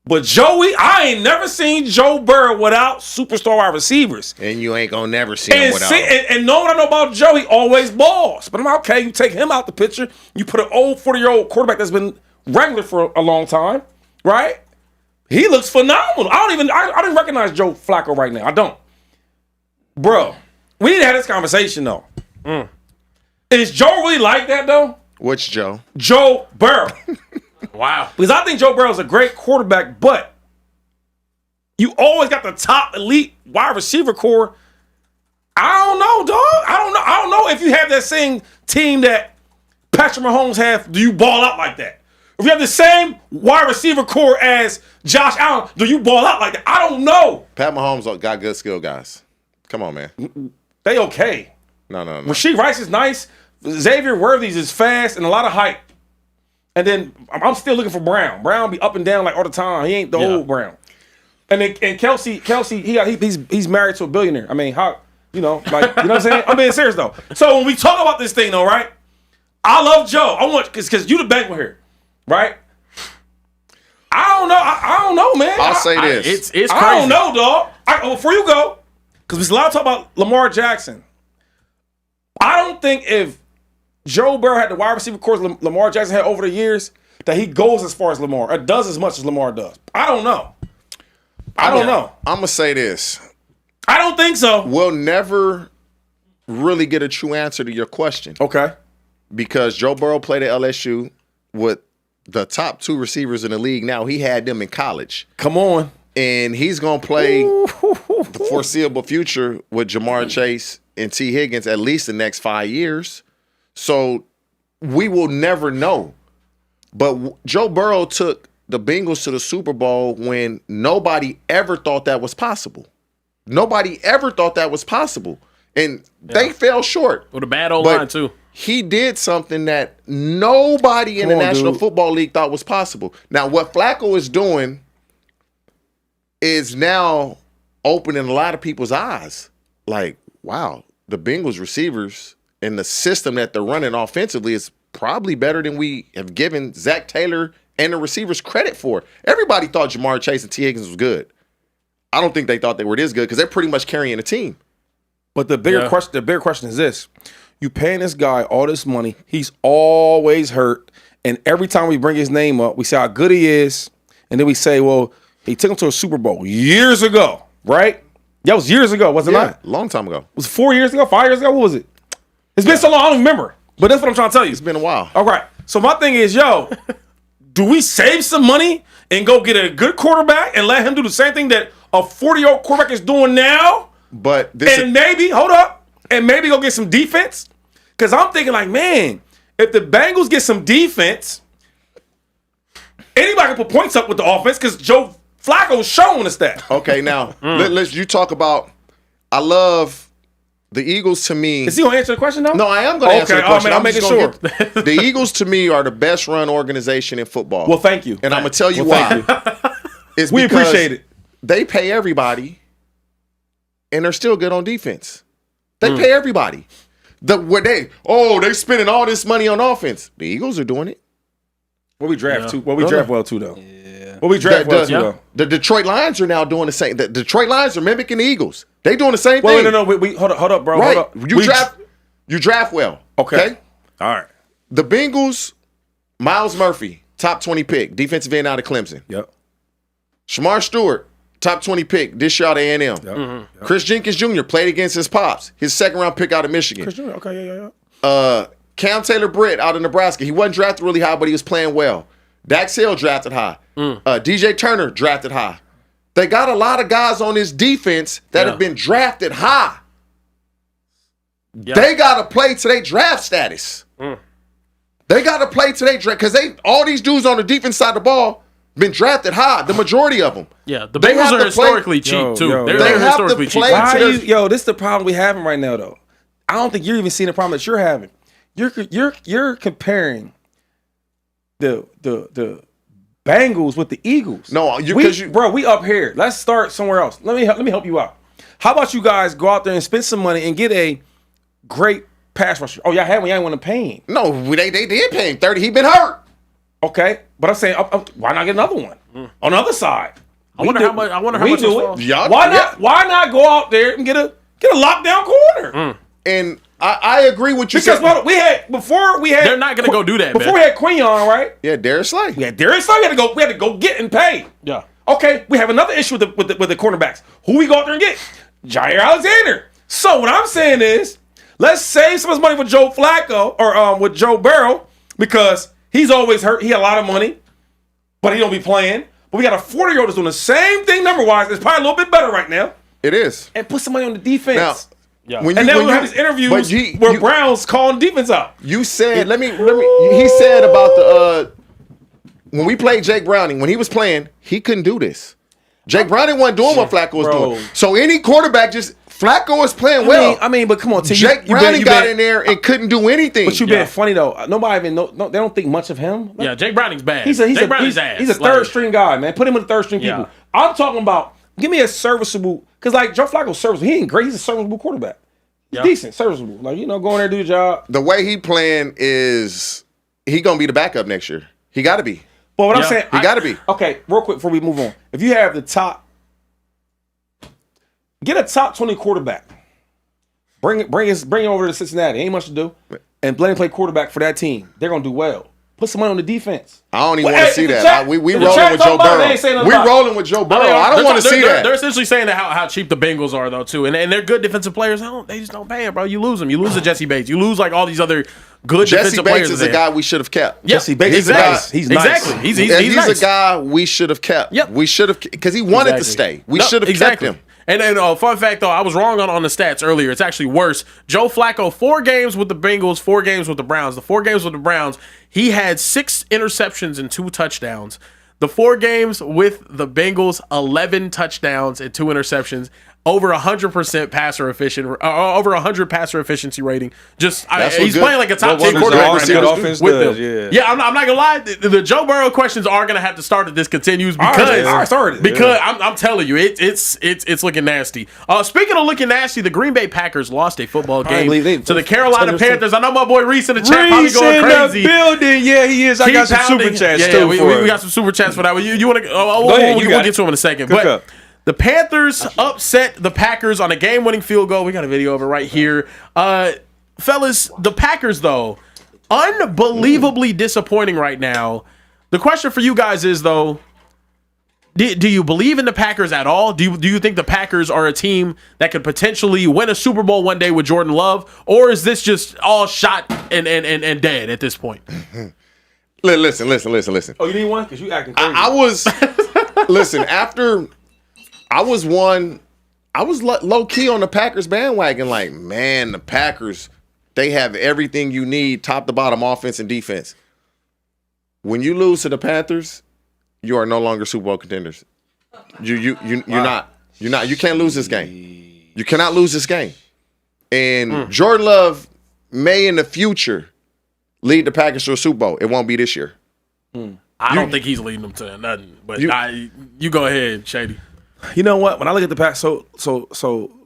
D: But Joey, I ain't never seen Joe Burrow without superstar wide receivers.
C: And you ain't gonna never see him without.
D: And knowing what I know about Joe, he always balls. But I'm like, okay, you take him out the picture. You put an old 40-year-old quarterback that's been regular for a long time, right? He looks phenomenal. I didn't recognize Joe Flacco right now. I don't. Bro, we need to have this conversation, though. Is Joe really like that, though?
C: Which Joe?
D: Joe Burrow.
B: Wow.
D: Because I think Joe Burrow's a great quarterback, but you always got the top elite wide receiver core. I don't know, dog. I don't know if you have that same team that Patrick Mahomes have, do you ball out like that? If you have the same wide receiver core as Josh Allen, do you ball out like that? I don't know.
C: Pat Mahomes got good skill guys. Come on, man.
D: They okay.
C: No.
D: Rasheed Rice is nice. Xavier Worthy's is fast and a lot of height. And then I'm still looking for Brown. Brown be up and down like all the time. He ain't the old Brown. And Kelsey, he's married to a billionaire. I mean, how you know what I'm saying? I'm being serious though. So when we talk about this thing though, right? I love Joe. I want because you the banquet here, right? I don't know, man.
C: I'll say this.
B: It's crazy.
D: I don't know, dog. Before you go, because there's a lot of talk about Lamar Jackson. I don't think if Joe Burrow had the wide receiver course Lamar Jackson had over the years, that he goes as far as Lamar, or does as much as Lamar does. I don't know. I don't know.
C: I'm going to say this.
D: I don't think so.
C: We'll never really get a true answer to your question.
D: Okay.
C: Because Joe Burrow played at LSU with the top 2 receivers in the league. Now, he had them in college.
D: Come on.
C: And he's going to play the foreseeable future with Jamar Chase and T. Higgins at least the next 5 years. So we will never know. But Joe Burrow took the Bengals to the Super Bowl when nobody ever thought that was possible. Nobody ever thought that was possible. And they fell short.
B: With a bad O-line, too.
C: He did something that nobody in the National Football League thought was possible. Now, what Flacco is doing is now opening a lot of people's eyes. Like, wow, the Bengals receivers and the system that they're running offensively is probably better than we have given Zach Taylor and the receivers credit for. Everybody thought Jamar Chase and T. Higgins was good. I don't think they thought they were this good because they're pretty much carrying a team.
D: But the bigger question is this. You paying this guy all this money. He's always hurt. And every time we bring his name up, we say how good he is. And then we say, well, he took him to a Super Bowl years ago, right? That was years ago, wasn't it?
C: Long time ago.
D: Was it 4 years ago? 5 years ago? What was it? It's been so long, I don't remember. But that's what I'm trying to tell you.
C: It's been a while.
D: All right. So my thing is, do we save some money and go get a good quarterback and let him do the same thing that a 40-year-old quarterback is doing now?
C: But this
D: maybe go get some defense? Because I'm thinking like, man, if the Bengals get some defense, anybody can put points up with the offense because Joe Flacco's showing us that.
C: Okay, now, let's you talk about, I love the Eagles to me.
D: Is he going to answer the question, though?
C: No, I am going to answer the question.
D: I'm making sure.
C: The Eagles to me are the best run organization in football.
D: Well, thank you.
C: And I'm going to tell you why. It's
D: we
C: because
D: appreciate it.
C: They pay everybody, and they're still good on defense. They pay everybody. They spending all this money on offense. The Eagles are doing it.
D: What we draft too? What we draft well too, though. Yeah. What we draft well too, though.
C: The Detroit Lions are now doing the same. The Detroit Lions are mimicking the Eagles. They doing the same thing.
D: No. We hold up, bro.
C: Right.
D: Hold up.
C: You draft well. Okay.
D: All right.
C: The Bengals, Miles Murphy, top 20 pick, defensive end out of Clemson.
D: Yep.
C: Shamar Stewart, top 20 pick, this year out of A&M.
D: Yep. Mm-hmm.
C: Chris Jenkins Jr. played against his pops, his second-round pick out of Michigan.
D: Chris Jr. Okay, yeah.
C: Cam Taylor-Britt out of Nebraska. He wasn't drafted really high, but he was playing well. Dax Hill drafted high. DJ Turner drafted high. They got a lot of guys on this defense that have been drafted high. Yeah. They got to play to their draft status. They got to play to their draft because all these dudes on the defense side of the ball been drafted high. The majority of them.
B: Yeah, the Bengals are historically cheap too. They're historically cheap.
D: This is the problem we having right now, though. I don't think you're even seeing the problem that you're having. You're comparing the Bengals with the Eagles.
C: No,
D: bro, we up here. Let's start somewhere else. Let me help you out. How about you guys go out there and spend some money and get a great pass rusher? Oh, y'all had one. Y'all didn't want to pay him.
C: No, they did pay him 30. He been hurt.
D: Okay, but I'm saying, why not get another one on the other side?
B: I wonder how much.
D: Why not go out there and get a lockdown corner?
C: And I agree with you.
D: Because before we had
B: they're not gonna go do that.
D: Before we had Quinion, right?
C: Yeah, Darius Slay.
D: We had Darius Slay. We had to go get and pay.
B: Yeah.
D: Okay, we have another issue with the cornerbacks. Who we go out there and get? Jair Alexander. So what I'm saying is, let's save some of this money with Joe Flacco or with Joe Burrow because he's always hurt. He had a lot of money, but he don't be playing. But we got a 40-year-old that's doing the same thing number-wise. It's probably a little bit better right now.
C: It is.
D: And put some money on the defense.
C: Now,
B: yeah.
D: Then we'll have these interviews where Brown's calling defense out.
C: You said, he said about when we played Jake Browning, when he was playing, he couldn't do this. Jake Browning wasn't doing what Flacco was doing. So any quarterback Flacco is playing well.
D: But come on, T.
C: Jake Browning got in there and couldn't do anything.
D: But you've been funny though. Nobody even know. No, they don't think much of him.
B: Yeah, Jake Browning's bad. He's
D: a third string guy, man. Put him in the third string people. I'm talking about give me a serviceable because like Joe Flacco's serviceable. He ain't great. He's a serviceable quarterback. He's decent, serviceable. Like go in there, do your job.
C: The way he playing is he gonna be the backup next year. He got to be.
D: But what I'm saying,
C: he got to be.
D: Okay, real quick before we move on. If you have get a top 20 quarterback. Bring it over to Cincinnati. Ain't much to do. And let him play quarterback for that team. They're gonna do well. Put some money on the defense.
C: I don't even want to see that. We rolling with Joe Burrow. We rolling with Joe Burrow. I don't want to see that.
B: They're essentially saying that how cheap the Bengals are though too, and they're good defensive players. They just don't pay them, bro. You lose them. You lose to Jesse Bates. You lose like all these other good defensive players.
C: Jesse Bates is a guy we should have kept.
B: Yep.
D: Jesse Bates is nice. He's nice.
B: Exactly. He's nice.
C: a guy we should have kept.
B: Yep.
C: We should have because he wanted to stay. We should have kept him.
B: And fun fact, though, I was wrong on the stats earlier. It's actually worse. Joe Flacco, 4 games with the Bengals, 4 games with the Browns. The 4 games with the Browns, he had 6 interceptions and 2 touchdowns. The 4 games with the Bengals, 11 touchdowns and 2 interceptions. over 100% passer efficient, over 100 passer efficiency rating. He's
C: good.
B: playing like a top
E: What
B: 10
E: wonders
B: quarterback
E: the
B: right now.
E: offense
B: with
E: does,
B: them.
E: yeah.
B: I'm not gonna lie. The Joe Burrow questions are gonna have to start if this continues because I'm telling you, it's looking nasty. Speaking of looking nasty, the Green Bay Packers lost a football game to the Carolina Panthers. I know my boy Reese in the chat probably going crazy.
E: In the building, yeah, he is. I got some super chats too.
B: We got some super chats for that. You want to? We'll get to them in a second.
E: Cook
B: But
E: up.
B: the Panthers upset the Packers on a game-winning field goal. We got a video of it right here. Fellas, the Packers, though, unbelievably disappointing right now. The question for you guys is, though, do you believe in the Packers at all? Do you think the Packers are a team that could potentially win a Super Bowl one day with Jordan Love? Or is this just all shot and dead at this point?
C: Listen.
D: Oh, you need one? Because you acting crazy.
C: I was listen, after I was low key on the Packers bandwagon. Like, man, the Packers, they have everything you need, top to bottom, offense and defense. When you lose to the Panthers, you are no longer Super Bowl contenders. You're not. You're not. You can't lose this game. You cannot lose this game. And Jordan Love may in the future lead the Packers to a Super Bowl. It won't be this year.
B: I don't think he's leading them to nothing. But you go ahead, Shady.
D: You know what? When I look at the Pack, so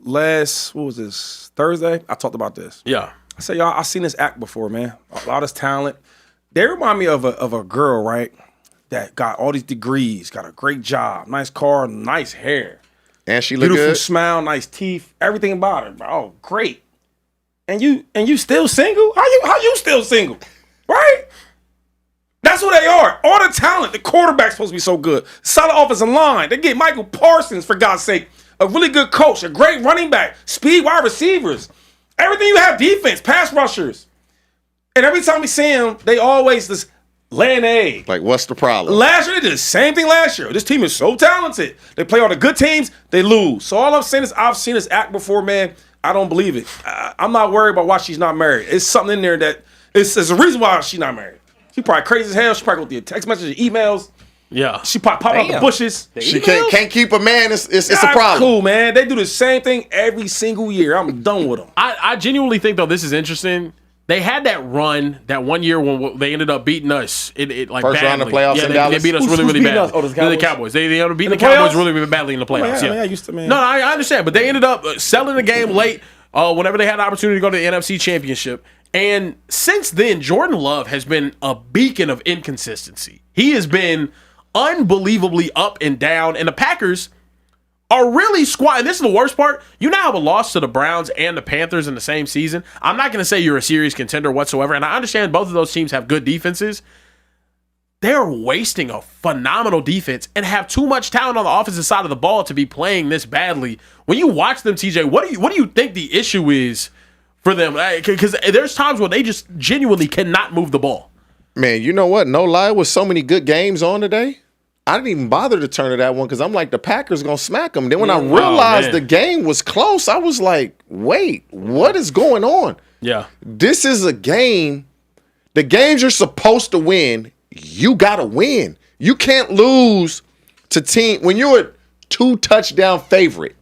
D: last, what was this, Thursday? I talked about this.
B: Yeah.
D: I said, y'all, I've seen this act before, man. A lot of talent. They remind me of a girl, right, that got all these degrees, got a great job, nice car, nice hair.
C: And she look
D: Beautiful
C: good.
D: smile, nice teeth, everything about her, bro. Oh, great. And you still single? How you still single? Right? That's what they are. All the talent. The quarterback's supposed to be so good. Solid offensive line. They get Michael Parsons, for God's sake. A really good coach. A great running back. Speed wide receivers. Everything you have. Defense. Pass rushers. And every time we see them, they always just lay an egg.
C: Like, what's the problem?
D: Last year, they did the same thing last year. This team is so talented. They play all the good teams. They lose. So all I'm saying is I've seen this act before, man. I don't believe it. I'm not worried about why she's not married. It's something in there that it's a reason why she's not married. She probably crazy as hell. She probably go through text messages, emails.
B: Yeah.
D: She pop out the bushes.
C: She can't keep a man. It's a problem.
D: Cool, man. They do the same thing every single year. I'm done with them.
B: I genuinely think, though, this is interesting. They had that run that one year when they ended up beating us. Like
C: First round of
B: badly.
C: playoffs
B: Yeah,
C: in
B: they
C: Dallas?
B: beat us
D: Who's
B: really
D: beating
B: bad.
D: us? Oh, the
B: The
D: Cowboys?
B: Cowboys. They ended up beating
D: In
B: the
D: the
B: Cowboys
D: playoffs?
B: really badly in the playoffs.
D: Man, I used to, man.
B: No, I understand, but they ended up selling the game late whenever they had the opportunity to go to the NFC Championship. And since then, Jordan Love has been a beacon of inconsistency. He has been unbelievably up and down, and the Packers are really and this is the worst part. You now have a loss to the Browns and the Panthers in the same season. I'm not going to say you're a serious contender whatsoever, and I understand both of those teams have good defenses. They're wasting a phenomenal defense and have too much talent on the offensive side of the ball to be playing this badly. When you watch them, TJ, what do you think the issue is for them? Because there's times where they just genuinely cannot move the ball.
C: Man, you know what? No lie, with so many good games on today, I didn't even bother to turn to that one because I'm like, the Packers going to smack them. Then when I realized the game was close, I was like, wait, what is going on?
B: Yeah.
C: This is a game. The games you're supposed to win, you got to win. You can't lose to team. When you're a 2-touchdown favorite,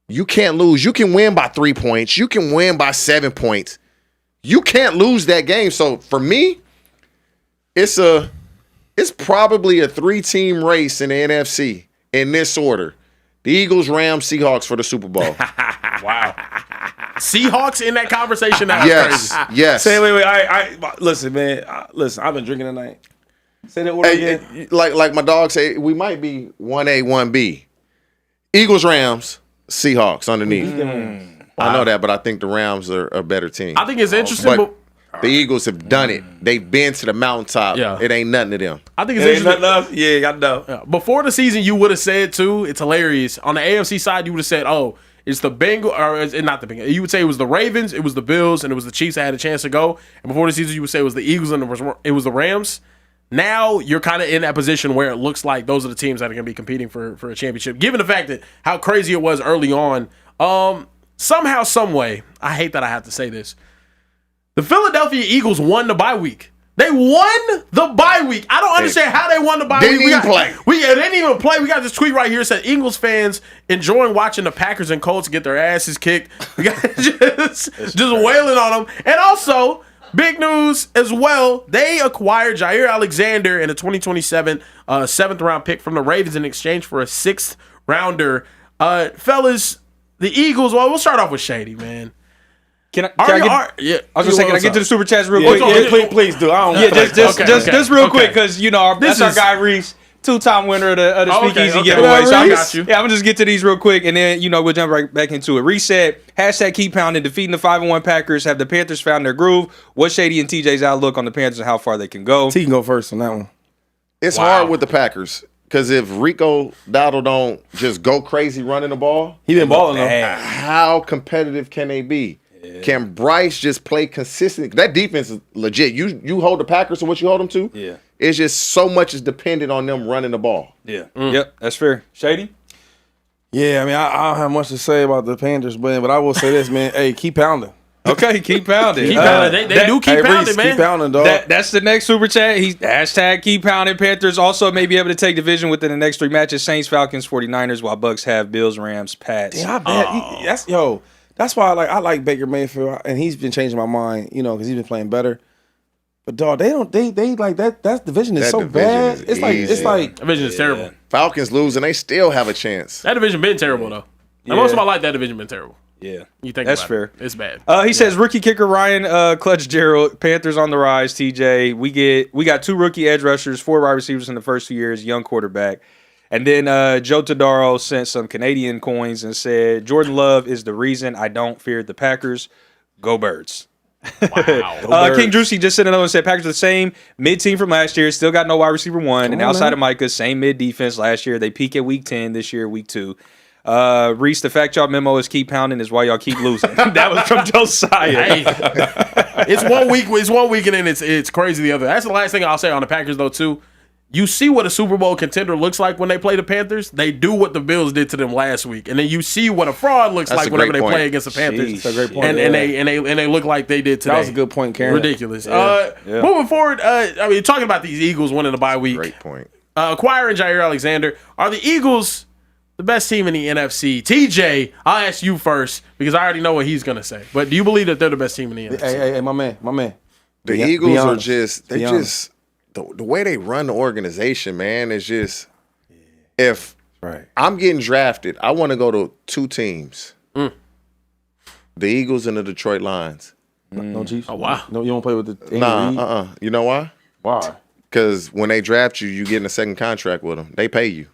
C: you can't lose. You can win by 3 points. You can win by 7 points. You can't lose that game. So for me, it's probably a 3-team race in the NFC in this order. The Eagles, Rams, Seahawks for the Super Bowl.
B: Wow. Seahawks in that conversation? That's crazy.
C: Yes.
D: Say, wait. I listen, man. Listen, I've been drinking tonight. Say that word again.
C: Like my dog say, we might be 1A, 1B. Eagles, Rams, Seahawks underneath. I know that, but I think the Rams are a better team.
B: I think it's interesting, but
C: the Eagles have done it. They've been to the mountaintop.
B: Yeah.
C: It ain't nothing to them.
B: I think it's interesting.
D: Yeah, I know.
B: Before the season, you would have said, too, it's hilarious. On the AFC side, you would have said, oh, it's the Bengals, or it's not the Bengals. You would say it was the Ravens, it was the Bills, and it was the Chiefs that had a chance to go. And before the season, you would say it was the Eagles and it was the Rams. Now you're kind of in that position where it looks like those are the teams that are going to be competing for a championship. Given the fact that how crazy it was early on, somehow, some way, I hate that I have to say this, the Philadelphia Eagles won the bye week. They won the bye week. I don't understand how they won the bye week.
C: Didn't even play.
B: They didn't even play. We got this tweet right here that said Eagles fans enjoying watching the Packers and Colts get their asses kicked. We got just wailing on them. And also, big news as well, they acquired Jair Alexander in a 2027 7th round pick from the Ravens in exchange for a 6th rounder. Fellas, the Eagles, well, we'll start off with Shady, man.
E: I was gonna say, can I get to the super chats real quick?
D: Please do. I don't.
E: Just real quick, because that's our guy Reese, 2-time winner of the Speakeasy giveaway. So I'm gonna just get to these real quick, and then we'll jump right back into it. Reese said, #keep pounding, defeating the 5-1 Packers. Have the Panthers found their groove? What's Shady and TJ's outlook on the Panthers and how far they can go?
D: T can go first on that one.
C: It's hard with the Packers. Because if Rico Dowdle don't just go crazy running the ball,
D: he been balling though.
C: How competitive can they be? Yeah. Can Bryce just play consistent? That defense is legit. You hold the Packers to what you hold them to.
E: Yeah,
C: it's just so much is dependent on them running the ball.
E: Yeah, Yep, that's fair. Shady.
D: Yeah, I mean, I don't have much to say about the Panthers, but I will say this, man. Hey, keep pounding.
E: Okay, keep pounding.
B: Keep pounding. They do keep pounding,
D: Reese,
B: man.
D: Keep pounding, dog.
E: That's the next super chat. He's #keep pounding. Panthers also may be able to take division within the next 3 matches. Saints, Falcons, 49ers, while Bucks have Bills, Rams, Pats.
D: Yeah, I bet. That's why I like Baker Mayfield, and he's been changing my mind, because he's been playing better. But dog, they like that. That division is so bad. It's like
B: division is terrible.
C: Falcons lose and they still have a chance.
B: That division been terrible though. Most of my life, that division been terrible.
E: Yeah,
B: you think
E: that's
B: about
E: fair.
B: It's bad.
E: He says rookie kicker Ryan Clutch Gerald, Panthers on the rise. TJ, we got 2 rookie edge rushers, 4 wide receivers in the first 2 years, young quarterback, and then Joe Todaro sent some Canadian coins and said Jordan Love is the reason I don't fear the Packers. Go Birds.
B: Wow.
E: King Drusy just sent another one and said Packers are the same mid team from last year, still got no wide receiver 1, and outside of Micah, same mid defense last year. They peak at week 10 this year, week 2. Reese, the fact y'all memo is keep pounding is why y'all keep losing. That was from Josiah.
B: Hey, it's 1 week. It's 1 week, and then it's crazy the other. That's the last thing I'll say on the Packers though too. You see what a Super Bowl contender looks like when they play the Panthers. They do what the Bills did to them last week, and then you see what a fraud looks like whenever they play against the Panthers.
D: That's a great point.
B: And they look like they did today.
D: That was a good point, Karen.
B: Ridiculous. Moving forward, talking about these Eagles winning the bye week.
C: Great point.
B: Acquiring Jair Alexander. Are the Eagles the best team in the NFC? TJ, I'll ask you first because I already know what he's going to say. But do you believe that they're the best team in the NFC?
D: Hey, my man.
C: The Eagles are just, the way they run the organization, man, is just, if I'm getting drafted, I want to go to 2 teams. The Eagles and the Detroit Lions.
D: No Chiefs?
B: Oh, wow.
D: No, you don't play with the
C: Nah, You know why?
D: Why?
C: Because when they draft you, you get in a second contract with them. They pay you.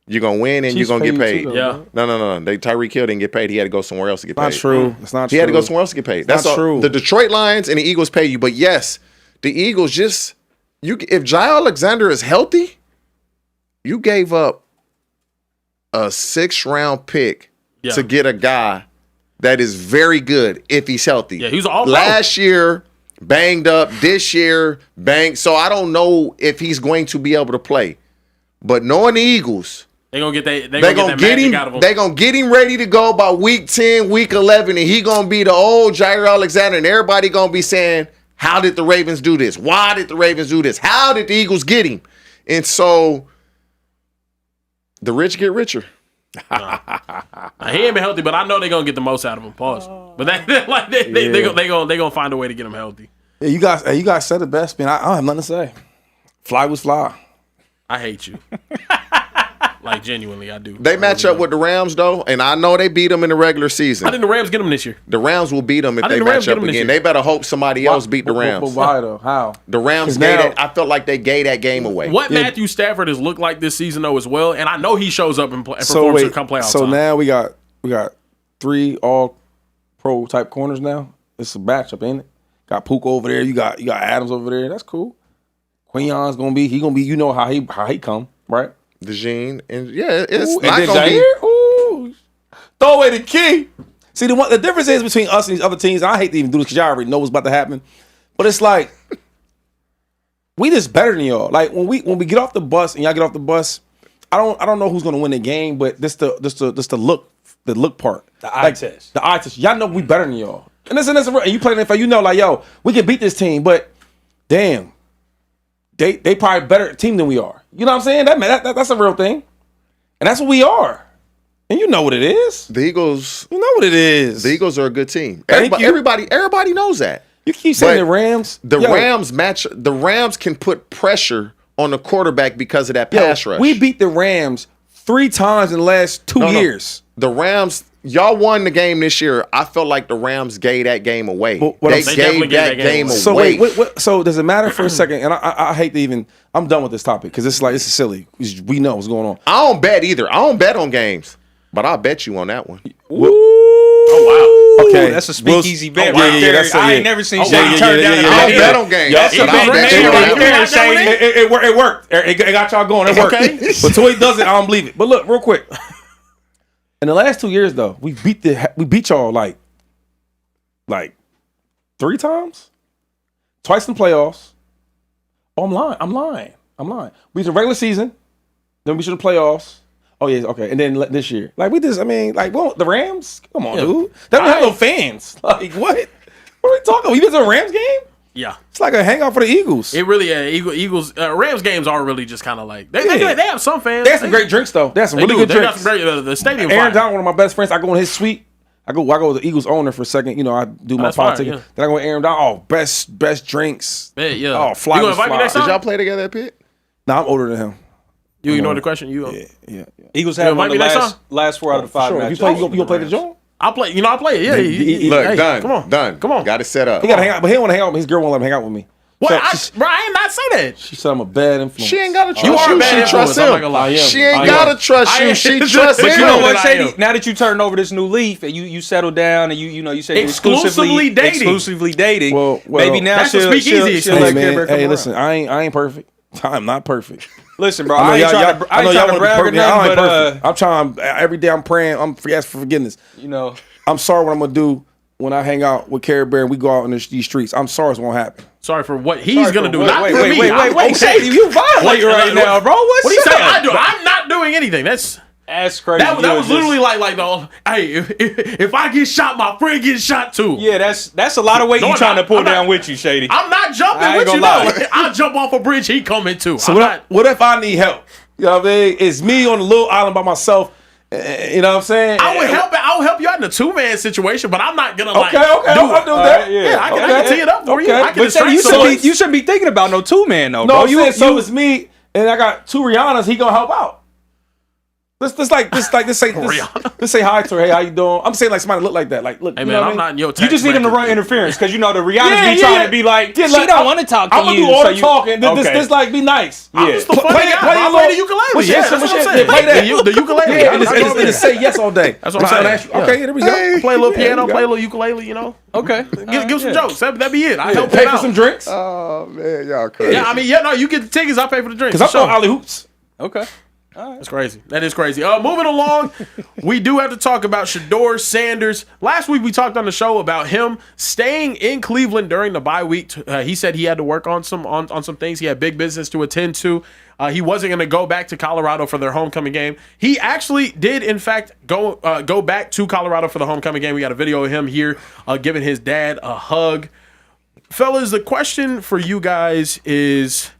C: You're going to win and
D: Chiefs
C: you're going to get paid.
D: too,
B: Yeah.
C: No. Tyreek Hill didn't get paid. He had to go somewhere else to get paid.
D: Not true. It's not true.
C: He had to go somewhere else to get paid. That's
D: not
C: all.
D: true.
C: The Detroit Lions and the Eagles pay you. But yes, the Eagles just, if Jair Alexander is healthy, you gave up a 6th-round pick to get a guy that is very good if he's healthy.
B: Yeah, he's all
C: last year, banged up. This year, banged. So I don't know if he's going to be able to play. But knowing the Eagles,
B: they're going to get that
C: him.
B: out of him.
C: They're going to get him ready to go by week 10, week 11, and he going to be the old Jair Alexander, and everybody going to be saying, how did the Ravens do this? Why did the Ravens do this? How did the Eagles get him? And so the rich get richer.
B: He ain't been healthy, but I know they're gonna get the most out of him. Pause. But they gonna find a way to get him healthy.
D: Yeah, you guys said it best, man. I don't have nothing to say. Fly was fly.
B: I hate you. Like, genuinely, I do.
C: They match up with the Rams, though, and I know they beat them in the regular season.
B: How did the Rams get them this year?
C: The Rams will beat them if they match up again. They better hope somebody else beat the Rams.
D: But why, though? How?
C: The Rams I felt like they gave that game away.
B: What Matthew Stafford has looked like this season, though, as well, and I know he shows up and performs to come playoff
D: So
B: time.
D: now we got 3 all-pro type corners now. It's a matchup, ain't it? Got Puka over there. You got Adams over there. That's cool. Quinion's gonna be. You know how he come, right?
C: DeJean, and it's
D: Ooh,
C: not
D: and
C: gonna
D: then
C: be.
D: Jair, ooh, throw away the key. See, the difference is between us and these other teams. And I hate to even do this because y'all already know what's about to happen, but it's like we just better than y'all. Like when we get off the bus and y'all get off the bus, I don't know who's gonna win the game, but this the look part,
E: the eye test.
D: The eye test. Y'all know we better than y'all, and you playing it for, you know, like, yo, we can beat this team, but damn. they probably better team than we are. You know what I'm saying? That's a real thing. And that's what we are. And you know what it is.
C: The Eagles.
D: You know what it is.
C: The Eagles are a good team.
D: Thank you.
C: Everybody knows that.
D: You keep saying
C: But
D: the Rams.
C: The Rams can put pressure on the quarterback because of that pass rush.
D: We beat the Rams 3 times in the last 2 years.
C: The Rams, y'all won the game this year. I felt like the Rams gave that game away. They gave that game away.
D: So wait, so does it matter for a second? And I hate to even. I'm done with this topic because this is silly. We know what's going on.
C: I don't bet either. I don't bet on games, but I'll bet you on that one.
B: Oh wow.
D: Okay,
E: that's a speakeasy bet
D: wow.
E: right there. I ain't never seen Shady turn down.
C: I don't bet on games.
E: That's a big man right there, Shady.
D: It worked. It got y'all going. It worked.
B: Okay.
D: But until he does it, I don't believe it. But look, real quick. In the last 2 years, though, we beat y'all like 3 times, twice in the playoffs. Oh, I'm lying. We did the regular season, then we should the playoffs. Oh yeah, okay, and then this year, the Rams. Come on, dude. They don't have no fans. Like what? What are we talking? We been to a Rams game?
B: Yeah,
D: it's like a hangout for the Eagles.
B: It really, Eagles, Rams games are really just kind of like they have some fans.
D: They have some great drinks though. They have some really good drinks.
B: Got some great, the stadium.
D: Aaron Donald, one of my best friends. I go in his suite. I go with the Eagles owner for a second. You know, I do my politics. Yeah. Then I go with Aaron Donald. Oh, best drinks.
B: Yeah.
D: Oh, fly.
B: You gonna invite me next time?
C: Did y'all play together at Pitt?
D: Nah, I'm older than him.
B: You ignore the question.
D: Yeah.
E: Eagles have won the last 4 out of the 5
D: sure.
E: matches.
D: You gonna play the joint?
B: I play. I play it. Yeah.
C: Look, done.
B: Come on.
C: Got it set up.
D: He gotta hang out, but he don't want to hang out. His girl won't let him hang out with me.
B: What? I ain't not say that.
D: She said I'm a bad influence.
C: She ain't gotta trust
B: You are
C: you.
B: a bad
C: She trusts
B: influence. I'm not
C: him.
B: gonna lie.
C: She ain't gotta trust you. She trusts him.
E: But you know what,
B: I
E: Shady?
B: am.
E: Now that you turned over this new leaf and you settled down and you said you
B: Exclusively dating.
E: Well, maybe now
B: that's a
E: she'll
B: Speakeasy
E: let
D: Hey,
E: Care Bear
D: man,
E: come
D: hey,
E: around.
D: listen, I ain't perfect. I'm not perfect.
E: Listen, bro, I ain't trying to brag or nothing, but
D: I'm trying. Every day I'm praying. I'm asking for forgiveness.
E: you know,
D: I'm sorry what I'm gonna do when I hang out with Care Bear and we go out in these streets. I'm sorry it's won't happen.
B: Sorry for what he's gonna do. Not
E: wait,
B: for me.
E: wait, Shady, you violating right now, bro.
B: What are you saying? I'm not doing anything. That's
E: crazy.
B: That was literally like the hey, if I get shot, my friend gets shot too.
E: Yeah, that's a lot of weight you trying to pull down with you, Shady.
B: I'm not jumping with you though. I'll jump off a bridge. He coming too.
D: So what if I need help? You know what I mean? It's me on a little island by myself. You know what I'm saying?
B: I would help you out in a 2-man situation, but I'm not gonna
D: Okay, I'll do that.
B: I can tee it up for you. I can
E: But Shady, you shouldn't be thinking about no 2-man though,
D: No,
E: bro.
D: so it's me and I got 2 Rihannas. He gonna help out. Let's say hi to her. Hey, how you doing? I'm saying like somebody look like that. Like, look,
B: Hey
D: you know
B: man,
D: what
B: I'm not in your.
E: You just need him to run interference because you know the Rihanna's
D: Yeah,
E: be trying
D: yeah.
E: to be like,
D: Yeah,
E: she
D: like,
E: don't want to talk to you.
D: I'm gonna do all
E: so
D: the
E: you-
D: talking.
E: Okay.
D: This like be nice.
B: I'm just the funny guy. I play the ukulele. Yeah, that's what I'm saying.
D: Play that.
B: The ukulele.
D: Yeah, and just say yes all day.
B: That's what I'm saying.
D: Okay, here we go.
B: Play a little piano, play a little ukulele. You know.
E: Okay.
B: Give some jokes. That'd be it. I help
D: Pay
B: him
D: for
B: out.
D: some drinks.
C: Oh man, y'all crazy.
B: Yeah, I mean, no, you get the tickets. I pay for the drinks.
D: Because I'm on Ollie Hoops.
E: Okay.
B: That's crazy. That is crazy. Moving along, we do have to talk about Shedeur Sanders. Last week we talked on the show about him staying in Cleveland during the bye week. He said he had to work on some things. He had big business to attend to. He wasn't going to go back to Colorado for their homecoming game. He actually did, in fact, go back to Colorado for the homecoming game. We got a video of him here giving his dad a hug. Fellas, the question for you guys is,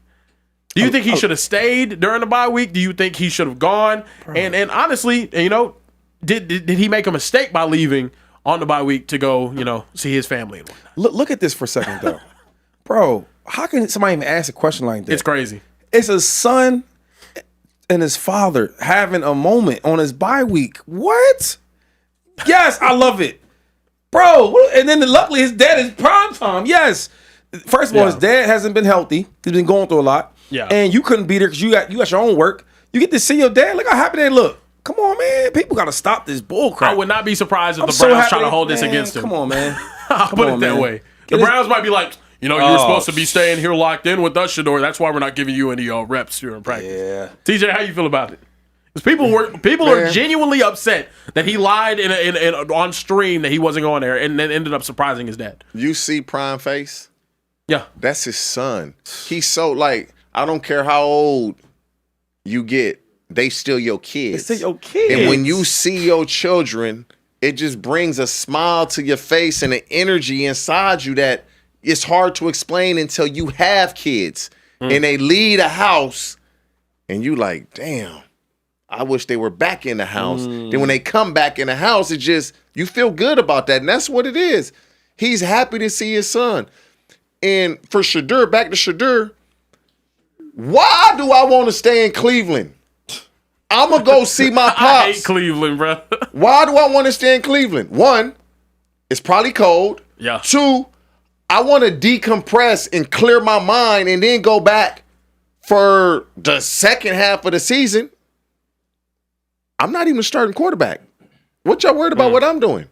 B: do you think he should have stayed during the bye week? Do you think he should have gone? And honestly, you know, did he make a mistake by leaving on the bye week to go, you know, see his family and whatnot?
D: Look at this for a second, though. Bro, how can somebody even ask a question like that?
B: It's crazy.
D: It's a son and his father having a moment on his bye week. What? Yes, I love it. Bro, and then luckily his dad is prime time. Yes. First of all, his dad hasn't been healthy. He's been going through a lot.
B: Yeah.
D: And you couldn't be there because you got your own work. You get to see your dad. Look how happy they look. Come on, man. People got to stop this bull crap.
B: I would not be surprised if
D: I'm
B: the
D: so
B: Browns
D: happy
B: try to hold
D: they-
B: this
D: man,
B: against him.
D: Come on, man.
B: I'll put it
D: on,
B: that
D: man.
B: way. The Browns might be like, you know, you were supposed to be staying here locked in with us, Shedeur. That's why we're not giving you any reps during practice.
E: Yeah.
B: TJ, how you feel about it? Because people are genuinely upset that he lied in on stream that he wasn't going there and then ended up surprising his dad.
C: You see Prime Face?
B: Yeah.
C: That's his son. He's so like, I don't care how old you get, they still your kids.
D: It's your kids.
C: And when you see your children, it just brings a smile to your face and an energy inside you that it's hard to explain until you have kids. and they leave the house, and you like, damn, I wish they were back in the house. Then when they come back in the house, it just, you feel good about that, and that's what it is. He's happy to see his son. And for Shedeur, back to Shedeur, why do I want to stay in Cleveland? I'm going to go see my pops.
B: I hate Cleveland, bro.
C: Why do I want to stay in Cleveland? One, it's probably cold.
B: Yeah.
C: Two, I want to decompress and clear my mind and then go back for the second half of the season. I'm not even a starting quarterback. What y'all worried about what I'm doing?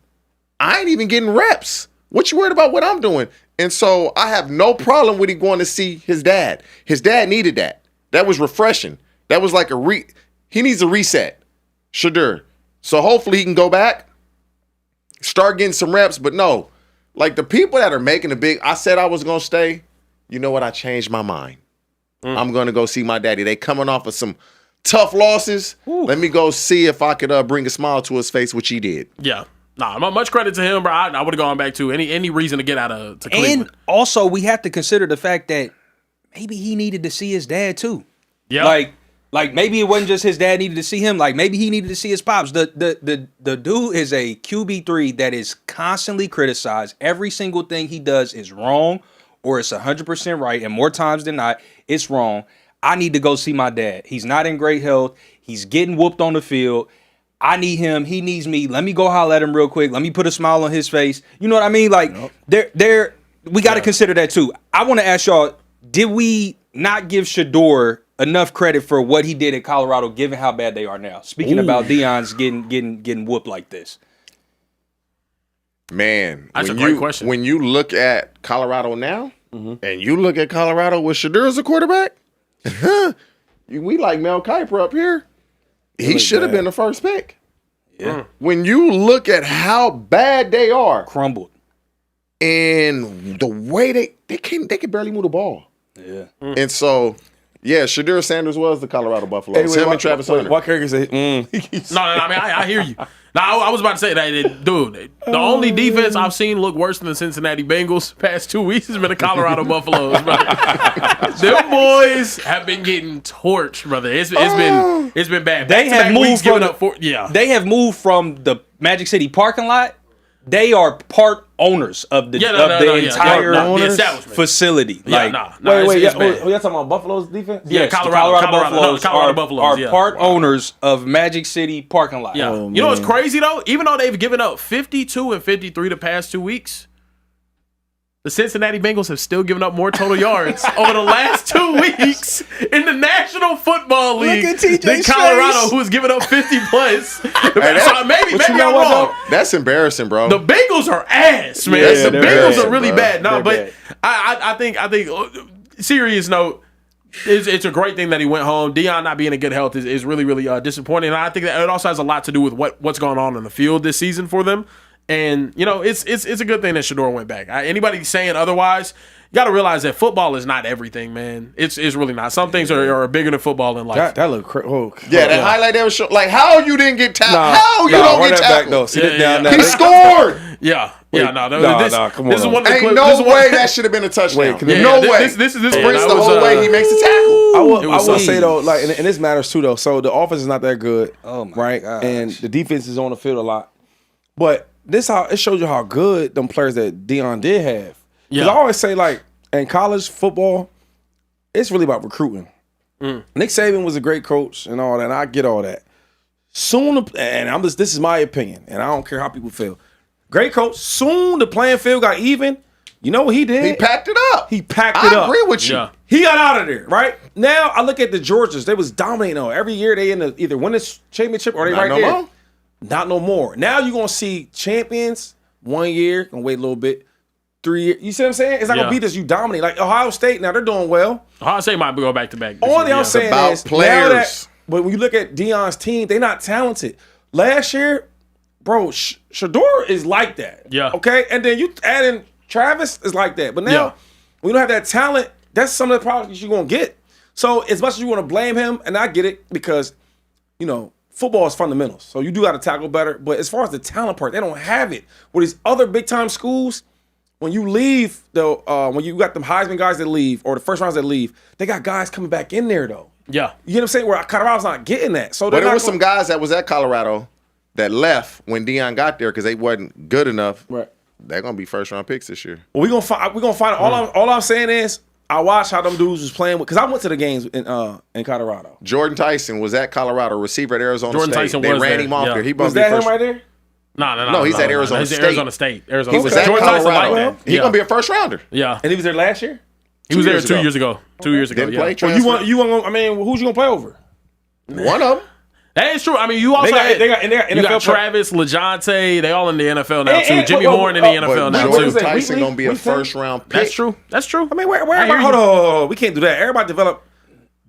C: I ain't even getting reps. What you worried about what I'm doing? And so I have no problem with him going to see his dad. His dad needed that. That was refreshing. That was like he needs a reset, Shedeur. So hopefully he can go back, start getting some reps. But no, like the people that are making I said I was going to stay. You know what? I changed my mind. I'm going to go see my daddy. They coming off of some tough losses. Let me go see if I could bring a smile to his face, which he did.
B: Yeah. Nah, much credit to him, bro. I would have gone back to any reason to get out of to Cleveland.
E: And also, we have to consider the fact that maybe he needed to see his dad too.
B: Yeah.
E: Like maybe it wasn't just his dad needed to see him. Like maybe he needed to see his pops. The dude is a QB3 that is constantly criticized. Every single thing he does is wrong, or it's 100% right, and more times than not, it's wrong. I need to go see my dad. He's not in great health. He's getting whooped on the field. I need him. He needs me. Let me go holler at him real quick. Let me put a smile on his face. You know what I mean? Like, we got to consider that too. I want to ask y'all, did we not give Shedeur enough credit for what he did in Colorado, given how bad they are now? Speaking about Deion's getting whooped like this.
C: Man,
B: that's a great question.
C: When you look at Colorado now, and you look at Colorado with Shedeur as a quarterback, we like Mel Kiper up here. He should have been the first pick.
E: Yeah.
C: When you look at how bad they are,
E: Crumbled.
C: and the way they can barely move the ball.
E: Yeah.
C: And so, yeah, Shedeur Sanders was the Colorado Buffaloes. Him and Travis Hunter.
A: Why Kerrigan say,
B: No, I mean, I hear you. Now, I was about to say that, dude, the only defense I've seen look worse than the Cincinnati Bengals past 2 weeks has been the Colorado Buffaloes, bro. Them boys have been getting torched, brother. It's been bad.
E: They have moved from
B: They
E: have moved from the Magic City parking lot. They are part owners of the entire
B: establishment
E: facility.
B: Wait,
A: y'all talking about Buffalo's defense?
E: Yes,
B: Colorado
E: Buffaloes
B: Buffaloes
E: are part owners of Magic City parking lot.
B: Yeah. You know what's crazy though? Even though they've given up 52 and 53 the past 2 weeks, the Cincinnati Bengals have still given up more total yards over the last 2 weeks in the National Football League than Colorado, who's given up 50 plus. Maybe I'm wrong.
C: That's embarrassing, bro.
B: The Bengals are ass, man.
C: Yeah,
B: the Bengals are really
C: bro.
B: bad. No, but I think serious note, it's a great thing that he went home. Deion not being in good health is really, really disappointing. And I think that it also has a lot to do with what's going on in the field this season for them. And, you know, it's a good thing that Shedeur went back. Anybody saying otherwise, you got to realize that football is not everything, man. It's really not. Some things are bigger than football in life.
A: That look crazy.
C: That highlight they was showing. Like, how you didn't get tackled? How you don't get tackled?
A: Back, though. Sit it down.
C: He scored.
B: Come
C: This is
B: on.
C: one of the Ain't no way that should have been a touchdown. No way. This
B: brings
C: the whole way he makes a tackle.
A: I will say, though, like, and this matters, too, though. So the offense is not that good.
E: Oh, my
A: right?
E: gosh.
A: And the defense is on the field a lot. But it shows you how good them players that Deion did have. Because I always say, like, in college football, it's really about recruiting. Nick Saban was a great coach and all that, and I get all that. This is my opinion, and I don't care how people feel. Great coach. Soon the playing field got even. You know what he did?
C: He packed it up.
A: I
C: agree with you.
B: Yeah.
A: He got out of there, right? Now I look at the Georgias. They was dominating on every year. They either win this championship or they
C: Not
A: right
C: no
A: there.
C: more.
A: Not no more. Now you're gonna see champions 1 year, gonna wait a little bit, 3 years. You see what I'm saying? It's not gonna be this you dominate. Like Ohio State, now they're doing well.
B: Ohio State might go back to back.
A: All I'm saying
C: about
A: is
C: players.
A: But when you look at Deion's team, they're not talented. Last year, bro, Shedeur is like that.
B: Yeah.
A: Okay? And then you add in Travis is like that. But now, when you don't have that talent, that's some of the problems you're going to get. So as much as you want to blame him, and I get it because, you know, football is fundamentals. So you do got to tackle better. But as far as the talent part, they don't have it. With these other big-time schools,
D: when you leave, though, when you got them Heisman guys that leave or the first rounds that leave, they got guys coming back in there, though.
B: Yeah.
D: You know what I'm saying? Where Colorado's not getting that. So
C: But there was some guys that was at Colorado that left when Deion got there because they wasn't good enough.
D: Right.
C: They're gonna be first round picks this year.
D: Well, we're gonna find all I'm saying is I watched how them dudes was playing with, because I went to the games in Colorado.
C: Jordan Tyson was at Colorado, receiver at Arizona
B: Jordan
C: State.
B: Tyson
C: they
B: was
C: ran
B: there,
C: him off
B: yeah.
C: there. He
D: Was that him right there?
B: No,
C: he's at Arizona
B: He's
C: State.
B: at Arizona State.
C: He was at
B: Jordan Tyson
C: Colorado.
B: like that.
C: He's gonna be a first rounder.
B: Yeah.
D: And he was there last year?
B: He was there
C: years
B: 2
C: ago.
B: years ago. 2 years ago.
C: Didn't
B: Yeah.
C: play.
D: Well,
C: Transfer.
D: you want? I mean, who's you gonna play over?
C: One of them.
B: That is true. I mean, you also
D: They got
B: you
D: NFL
B: got Travis, LeJohntay. They all in the NFL now too.
D: And-
B: Jimmy
D: well,
B: Horn in the NFL
C: But
B: now
C: Jordan
B: too.
C: Tyson gonna be a
D: we
C: first round pick.
B: That's true. That's true.
D: I mean, where
B: I hear
D: everybody?
B: you.
D: Hold on. We can't do that. Everybody develop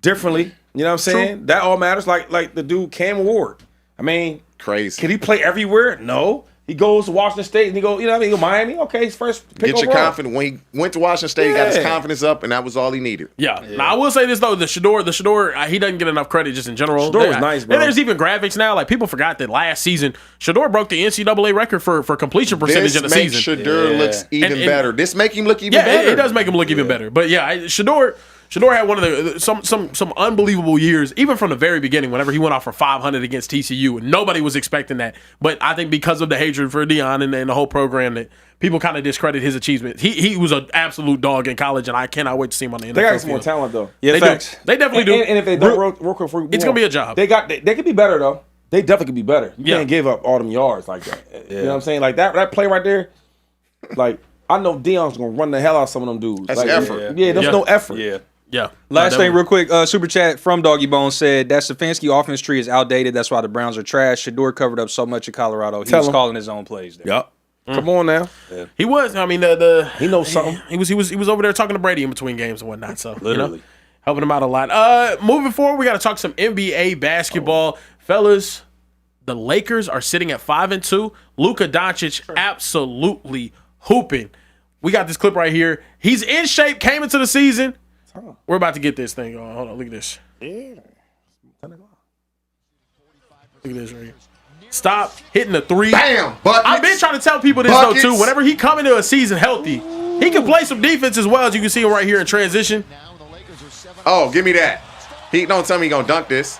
D: differently. You know what I'm saying? That all matters. Like the dude Cam Ward. I mean,
C: Crazy.
D: can he play everywhere? No. He goes to Washington State and he go, you know what I mean? He go Miami. Okay, he's first pick
C: Get your
D: overall.
C: confidence. When he went to Washington State, he got his
D: Yeah.
C: confidence up, and that was all he needed.
B: Yeah. Now I will say this though, the Shedeur, he doesn't get enough credit just in general.
D: Shedeur was nice, bro.
B: And there's even graphics now. Like people forgot that last season, Shedeur broke the NCAA record for completion percentage
C: This
B: in the
C: makes
B: season.
C: Shedeur looks even
B: And-
C: better. This make him look even
B: Yeah,
C: better.
B: it does make him look even better. But yeah, Shedeur had one of the some unbelievable years, even from the very beginning. Whenever he went off for 500 against TCU, and nobody was expecting that. But I think because of the hatred for Deion and the whole program, that people kind of discredit his achievement. He was an absolute dog in college, and I cannot wait to see him on the NFL.
D: They got some more
B: field.
D: talent though.
E: Yeah,
B: They
E: facts.
B: do. They definitely do.
D: And if they don't work for
B: It's gonna be a job.
D: They could be better though. They definitely could be better. You
B: Yeah.
D: can't give up all them yards like that. You know what I'm saying? Like that play right there. Like I know Deion's gonna run the hell out of some of them dudes.
C: That's
D: like,
C: effort.
D: Yeah, there's
B: Yeah.
D: no effort.
E: Yeah.
B: Yeah.
E: Last
B: No,
E: thing,
B: that-
E: real quick, super chat from Doggy Bones said that Stefanski offense tree is outdated. That's why the Browns are trash. Shedeur covered up so much in Colorado. He
D: Tell
E: was
D: him.
E: calling his own plays there.
D: Yep. Come on now.
B: He was. I mean, the
D: He knows something.
B: He was over there talking to Brady in between games and whatnot. So
E: Literally.
B: helping him out a lot. Moving forward, we got to talk some NBA basketball, fellas. The Lakers are sitting at 5-2. Luka Doncic absolutely hooping. We got this clip right here. He's in shape. Came into the season. We're about to get this thing going. Hold on. Look at this. Look at this right here. Stop hitting the three.
C: Bam! Buckets.
B: I've been trying to tell people this
C: Buckets.
B: though too. Whenever he come into a season healthy, he can play some defense as well, as you can see him right here in transition.
C: Oh, give me that. He don't tell me he gonna dunk this.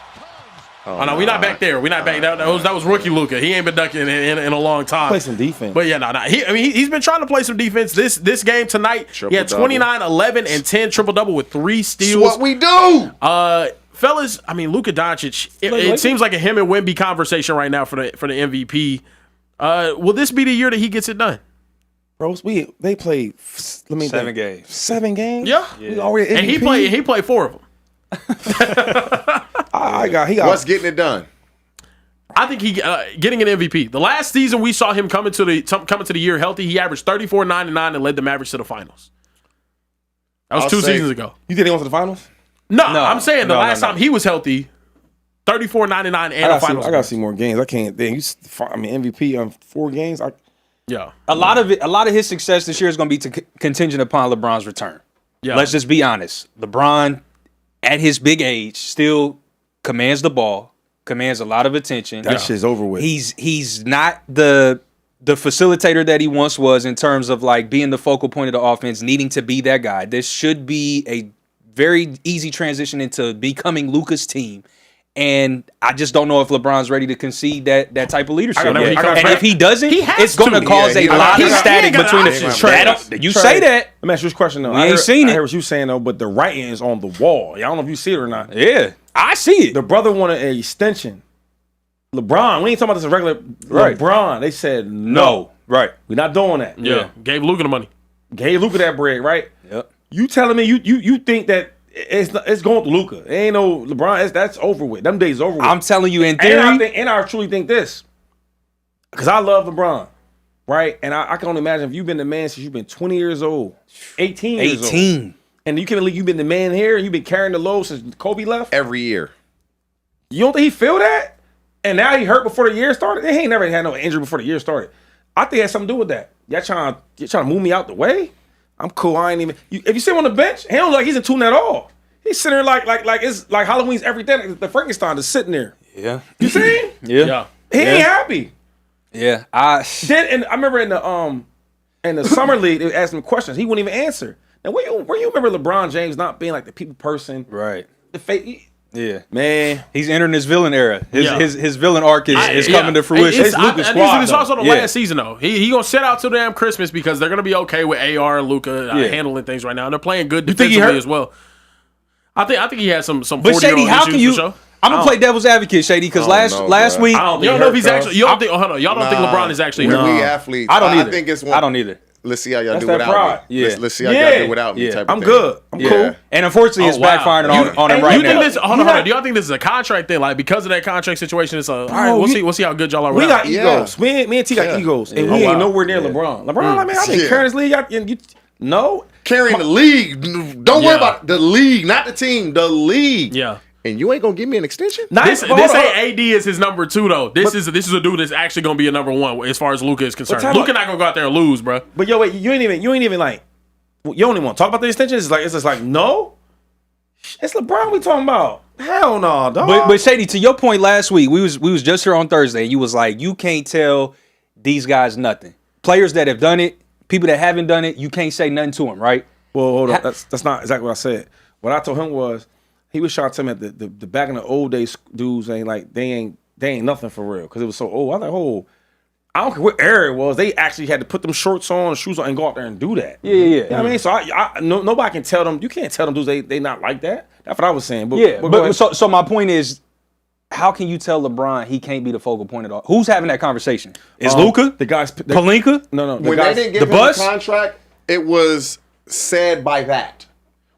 B: Oh no, we're not back there. We're not back. That was rookie Luka. He ain't been dunking in a long time.
D: Play some defense.
B: But yeah, no. He's been trying to play some defense. This game tonight, he had
C: Triple-double.
B: 29, 11, and 10 triple-double with 3
C: That's
B: steals.
C: what we do.
B: Fellas, I mean, Luka Doncic, it seems like a him and Wemby conversation right now for the MVP. Will this be the year that he gets it done?
D: Bros, they played
E: 7 games.
D: 7 games?
B: Yeah.
D: We already
B: And he played 4 of them.
C: What's getting it done?
B: I think he getting an MVP. The last season we saw him coming to the year healthy, he averaged 34, 9, and 9 and led the Mavericks to the finals. That was
C: I'll
B: 2
C: say-
B: seasons ago.
D: You think they went to the finals?
B: No, I'm saying the
E: No,
B: last
E: no.
B: time he was healthy, 34, 9, and 9 and
D: I
B: the finals.
D: gotta see more games. I can't. MVP on 4 games.
B: Yeah.
E: A lot of his success this year is going to be contingent upon LeBron's return.
B: Yeah.
E: Let's just be honest. LeBron, at his big age, still commands the ball, commands a lot of attention.
D: That shit's over with.
E: He's not the facilitator that he once was in terms of like being the focal point of the offense, needing to be that guy. This should be a very easy transition into becoming Luka's team. And I just don't know if LeBron's ready to concede that type of leadership.
B: I got-
E: yet.
B: I got-
E: And if he doesn't,
B: He has
E: it's going to
B: to.
E: cause
C: Yeah,
E: a
C: he-
E: lot
C: he-
E: of
C: he
E: static
B: ain't got
E: between the
B: options.
E: You say that.
D: Let me ask you this question though.
E: We ain't seen it.
D: I heard what you saying though, but the writing is on the wall. I don't know if you see it or not.
E: Yeah, I see it.
D: The brother wanted an extension. LeBron, we ain't talking about this as regular
E: Right.
D: LeBron. They said no.
E: Right.
D: We're not doing that.
B: Yeah. Gave Luka the money.
D: Gave Luka that bread, right?
E: Yep.
D: You telling me you think that it's going to Luka? It ain't no LeBron. That's over with. Them days over with.
E: I'm telling you, in
D: And
E: theory,
D: I truly think this, because I love LeBron, right? And I can only imagine if you've been the man since you've been 20 years old, 18 years old.
E: 18.
D: And you've been the man here, and you've been carrying the load since Kobe left.
C: Every year.
D: You don't think he feel that? And now he hurt before the year started? He ain't never had no injury before the year started. I think it has something to do with that. Y'all trying to move me out the way? I'm cool. I ain't even. If you sit him on the bench, he don't look like he's in tune at all. He's sitting there like it's like Halloween's every day. Like the Frankenstein is sitting there.
E: Yeah.
D: You see him?
E: Yeah.
B: Yeah.
D: He ain't happy.
E: Yeah.
D: Then and I remember in the And the summer league, they asked him questions. He wouldn't even answer. And where you remember LeBron James not being like the people person?
E: Right.
D: The fake.
E: Yeah.
D: Man.
E: He's entering his villain era.
B: Yeah.
E: His villain arc is coming to fruition.
B: It's also the
E: Yeah.
B: last season though. He gonna sit out till damn Christmas because they're gonna be okay with AR and Luka handling things right now. And they're playing good defensively as well. I think he has some 40-year-old
E: Shady, how can
B: issues
E: you?
B: for sure.
E: I'm gonna play devil's advocate, Shady, because last week
B: You don't know if he's actually. You don't think? Hold on. Y'all don't think LeBron is actually hurt?
C: We athletes.
E: I don't either.
C: I think it's one.
E: I don't either.
C: Let's see how y'all
D: That's
C: do
D: that
C: without
D: pride.
C: me.
E: Yeah.
C: Let's see how y'all do without me.
E: Yeah.
C: Type of
D: I'm
C: thing.
D: good. I'm cool.
E: And unfortunately, it's backfiring on him right
B: You
E: now.
B: think this? Hold on. Do y'all think this is a contract thing? Like because of that contract situation, it's all right. We'll see how good y'all are.
D: We
B: without
D: got
B: him.
D: egos. Me and T got egos, and we ain't nowhere near LeBron. LeBron, like man, I've been carrying this league. And you, no,
C: Carrying the league. Don't worry about the league, not the team. The league.
B: Yeah.
C: And you ain't gonna give me an extension?
B: This ain't AD is his number 2 though. This is a dude that's actually gonna be a number 1 as far as Luka is concerned. Luka not gonna go out there and lose, bro.
D: But yo, wait, you ain't even like, you don't even want to talk about the extension. It's just like no, it's LeBron we talking about. Hell no, dog.
E: But Shady, to your point last week, we was just here on Thursday, and you was like, you can't tell these guys nothing. Players that have done it, people that haven't done it, you can't say nothing to them, right?
D: Well, hold on. That's not exactly what I said. What I told him was he was trying to tell me that the back in the old days dudes ain't like they ain't nothing for real because it was so old. I was like, oh, I don't care what era it was. They actually had to put them shorts on, shoes on, and go out there and do that.
E: Yeah.
D: You know what I mean? So nobody can tell them. You can't tell them dudes they not like that. That's what I was saying. But
E: so my point is, how can you tell LeBron he can't be the focal point at all? Who's having that conversation? Is Luka?
D: The guys,
E: Palinka?
D: No.
C: When they didn't give him the contract, it was said by that.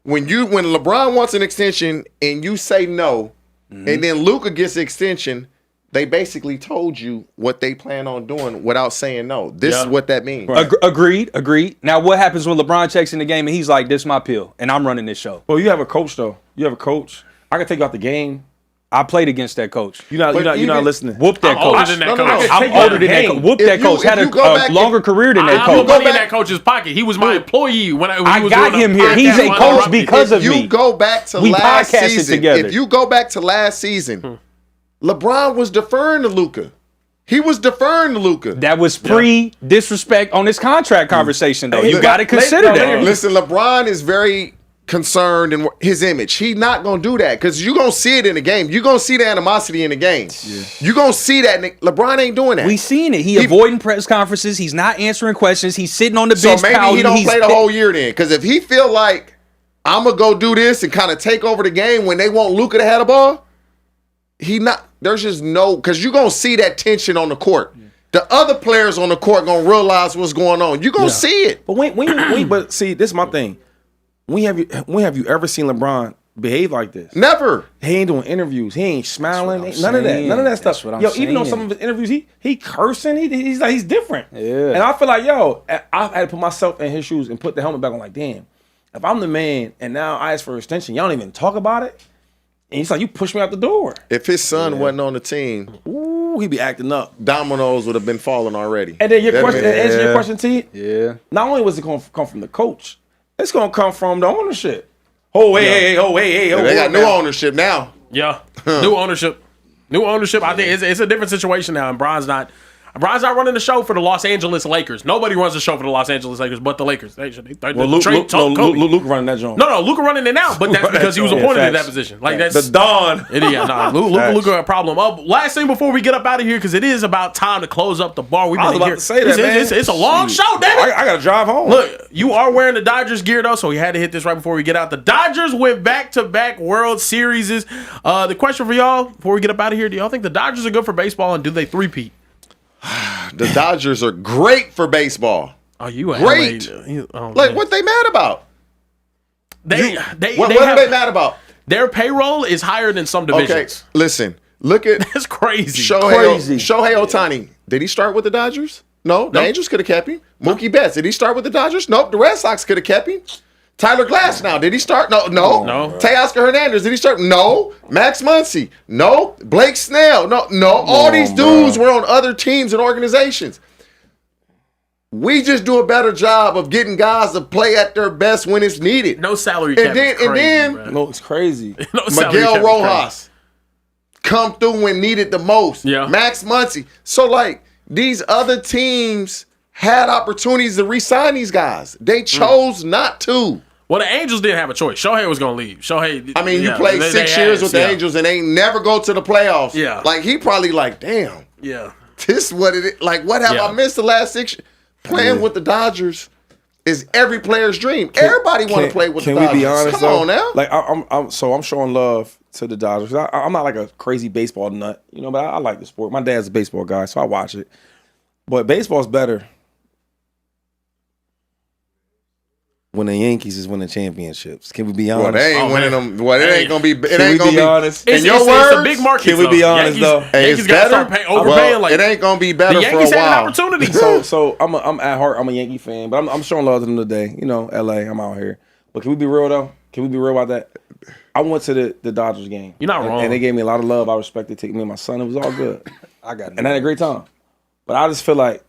C: When LeBron wants an extension and you say no, and then Luka gets the extension, they basically told you what they plan on doing without saying no. This is what that means.
E: Right. Agreed. Now, what happens when LeBron checks in the game and he's like, "This is my pill, and I'm running this show."
D: Well, you have a coach though. You have a coach. I can take you out the game.
E: I played against that coach.
D: You're not listening.
E: Whoop that coach.
B: Older than that coach.
E: I'm older than that coach. Whoop that coach. Had a longer career than that coach.
B: I put money in that coach's pocket. He was my employee when I was
E: got him here. He's a coach because of me.
C: If you go back to last season, LeBron was deferring to Luka. He was deferring to Luka.
E: That was pre-disrespect on this contract conversation, though. You got to consider that.
C: Listen, LeBron is very concerned in his image. He's not going to do that because you're going to see it in the game. You're going to see the animosity in the game. Yeah. You're going to see that. LeBron ain't doing that.
E: We seen it. He avoiding press conferences. He's not answering questions. He's sitting on the bench.
C: So maybe he don't play the whole year then. Because if he feel like, I'm going to go do this and kind of take over the game when they want Luka to have the ball, there's just no, because you're going to see that tension on the court. Yeah. The other players on the court going to realize what's going on. You're going to see it.
D: But but see, this is my thing. When have you ever seen LeBron behave like this?
C: Never.
D: He ain't doing interviews. He ain't smiling. None of that stuff. Even on some of his interviews, he cursing. He's different. Yeah. And I feel like, I had to put myself in his shoes and put the helmet back on. Like, damn, if I'm the man and now I ask for extension, y'all don't even talk about it. And he's like, you push me out the door.
C: If his son wasn't on the team,
D: he'd be acting up.
C: Dominoes would have been falling already.
D: And then your question, T.
E: Yeah.
D: Not only was it going to come from the coach, it's going to come from the ownership. They
C: got new ownership now.
B: Yeah, new ownership. I think it's a different situation now, and Bron's not running the show for the Los Angeles Lakers. Nobody runs the show for the Los Angeles Lakers, but the Lakers.
D: Luka running that joint.
B: No, Luka running it now, but that's because he was appointed in that position. Like that's
D: the Don.
B: Luka a problem. Last thing before we get up out of here, because it is about time to close up the bar. We've been here.
D: To say that, man.
B: It's a long show, damn it.
D: I got to drive home.
B: Look, you are wearing the Dodgers gear though, so we had to hit this right before we get out. The Dodgers went back-to-back World Series. The question for y'all before we get up out of here: do y'all think the Dodgers are good for baseball, and do they three-peat?
C: The Dodgers are great for baseball.
B: Oh, you
C: great? What they mad about?
B: What are
C: they mad about?
B: Their payroll is higher than some divisions.
C: Okay, listen. Look at
B: that's crazy.
C: Shohei Ohtani. Did he start with the Dodgers? No. The Angels could have kept him. Mookie Betts. Did he start with the Dodgers? Nope. The Red Sox could have kept him. Tyler Glass now. Did he start? No. Teoscar Hernandez. Did he start? No. Max Muncy. No. Blake Snell. No. All these dudes were on other teams and organizations. We just do a better job of getting guys to play at their best when it's needed.
B: No salary cap.
D: It's crazy.
C: Miguel Rojas come through when needed the most.
B: Yeah.
C: Max Muncy. So these other teams had opportunities to re-sign these guys. They chose not to.
B: Well, the Angels didn't have a choice. Shohei was going to leave. Shohei.
C: I mean, you played 6 years with the Angels and ain't never go to the playoffs.
B: Yeah.
C: Like, he probably like, damn.
B: Yeah.
C: This is what it is. Like, what have I missed the last 6 years? Playing with the Dodgers is every player's dream. Everybody want to play with the Dodgers.
G: Can we be honest,
C: Come on now.
G: Like, I'm showing love to the Dodgers. I'm not like a crazy baseball nut, you know, but I like the sport. My dad's a baseball guy, so I watch it. But baseball's better when the Yankees is winning championships. Can we be honest?
C: Well, they ain't winning them. Well, it ain't gonna be. It
G: Can
C: ain't
G: we
C: gonna
G: be
C: be
G: honest?
C: In your words,
B: it's a big market.
G: Can we be honest, though?
C: Hey,
B: Yankees
C: it's
B: got to
C: better.
B: start overpaying. Like,
C: it ain't gonna be better
B: the
C: for a
B: Yankees had an
C: while.
B: opportunity.
G: So I'm at heart, I'm a Yankee fan, but I'm showing love to them today. You know, LA, I'm out here. But can we be real though? Can we be real about that? I went to the Dodgers game.
B: You're not wrong.
G: And they gave me a lot of love. I respected taking me and my son. It was all good.
E: I got it.
G: And I had a great time. But I just feel like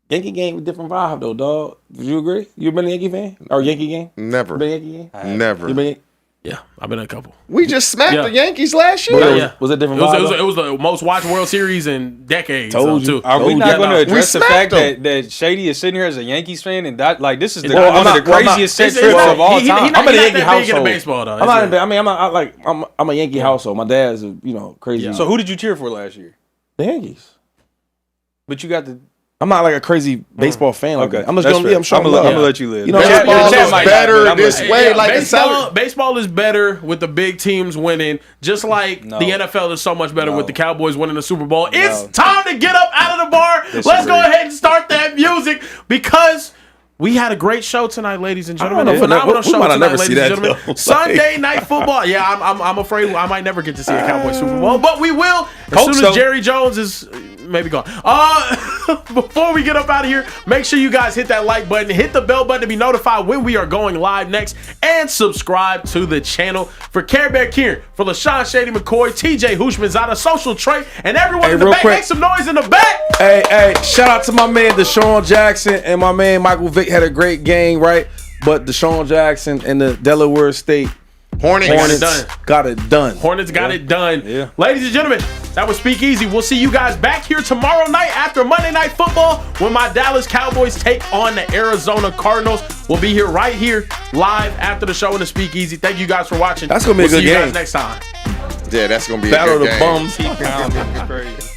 G: Yankee game a different vibe though, dog. Would you agree? You been a Yankee fan? Or Yankee game?
C: Never.
G: Been a Yankee game?
C: Never.
G: You been?
B: Yeah, I've been in a couple.
C: We just smacked
B: Yeah.
C: the Yankees last year.
G: Was it different
B: It
G: vibe?
B: was, it was the most watched World Series in decades.
G: Told you.
B: Too.
E: Are we not going to address the
C: smacked
E: fact that Shady is sitting here as a Yankees fan and that like this is
G: Well, I'm
E: one of
G: not-
E: the
G: well, I'm not-
E: craziest set
B: It's-
E: trips
B: it's-
E: of all
B: he-
E: time?
B: he-
G: I'm in a
B: not
G: Yankee
B: that big
G: household.
B: into baseball, though.
G: I'm not. I mean, I'm a Yankee household. My dad's a crazy.
B: Yeah.
E: So who did you cheer for last year?
G: The Yankees.
E: But you got the
G: I'm not like a crazy baseball fan like that. I'm just
E: That's
G: gonna be.
E: fair.
G: I'm showing
E: I'm
G: love.
E: gonna let you live.
G: You know,
E: The chat-
C: Baseball
E: the chat
C: is
E: might not,
C: better
E: but I'm
C: this
E: gonna-
C: way. Like it's
B: baseball is better with the big teams winning, just like the NFL is so much better with the Cowboys winning the Super Bowl. It's time to get up out of the bar. Let's go ahead and start that music because we had a great show tonight, ladies and gentlemen.
G: I
B: A
G: don't know.
B: phenomenal
G: We
B: show
G: might not
B: tonight,
G: never see
B: ladies and
G: that,
B: gentlemen.
G: though.
B: Sunday night football. Yeah, I'm afraid I might never get to see a Cowboys Super Bowl, but we will as
E: Colts,
B: soon as
E: though.
B: Jerry Jones is maybe gone. Before we get up out of here, make sure you guys hit that like button, hit the bell button to be notified when we are going live next, and subscribe to the channel. For Care Bear Kieran, for LaShawn Shady McCoy, TJ Hushmanzada, Social Trey, and everyone
G: Hey,
B: in the
G: real
B: back,
G: quick.
B: make some noise in the back.
G: Hey, shout out to my man Deshaun Jackson and my man Michael Vick had a great game, right? But Deshaun Jackson and the Delaware State
C: Hornets.
G: got it done.
B: Hornets got it done.
E: Yeah.
B: Ladies and gentlemen, that was Speakeasy. We'll see you guys back here tomorrow night after Monday Night Football when my Dallas Cowboys take on the Arizona Cardinals. We'll be here right here live after the show in the Speakeasy. Thank you guys for watching.
G: That's gonna be a
B: We'll
G: good
B: see you
G: game.
B: guys next time.
C: Yeah, that's gonna be
G: Battle
C: a
G: of
C: good
G: the
C: game.
G: bums.
E: Keep pounding. It's crazy.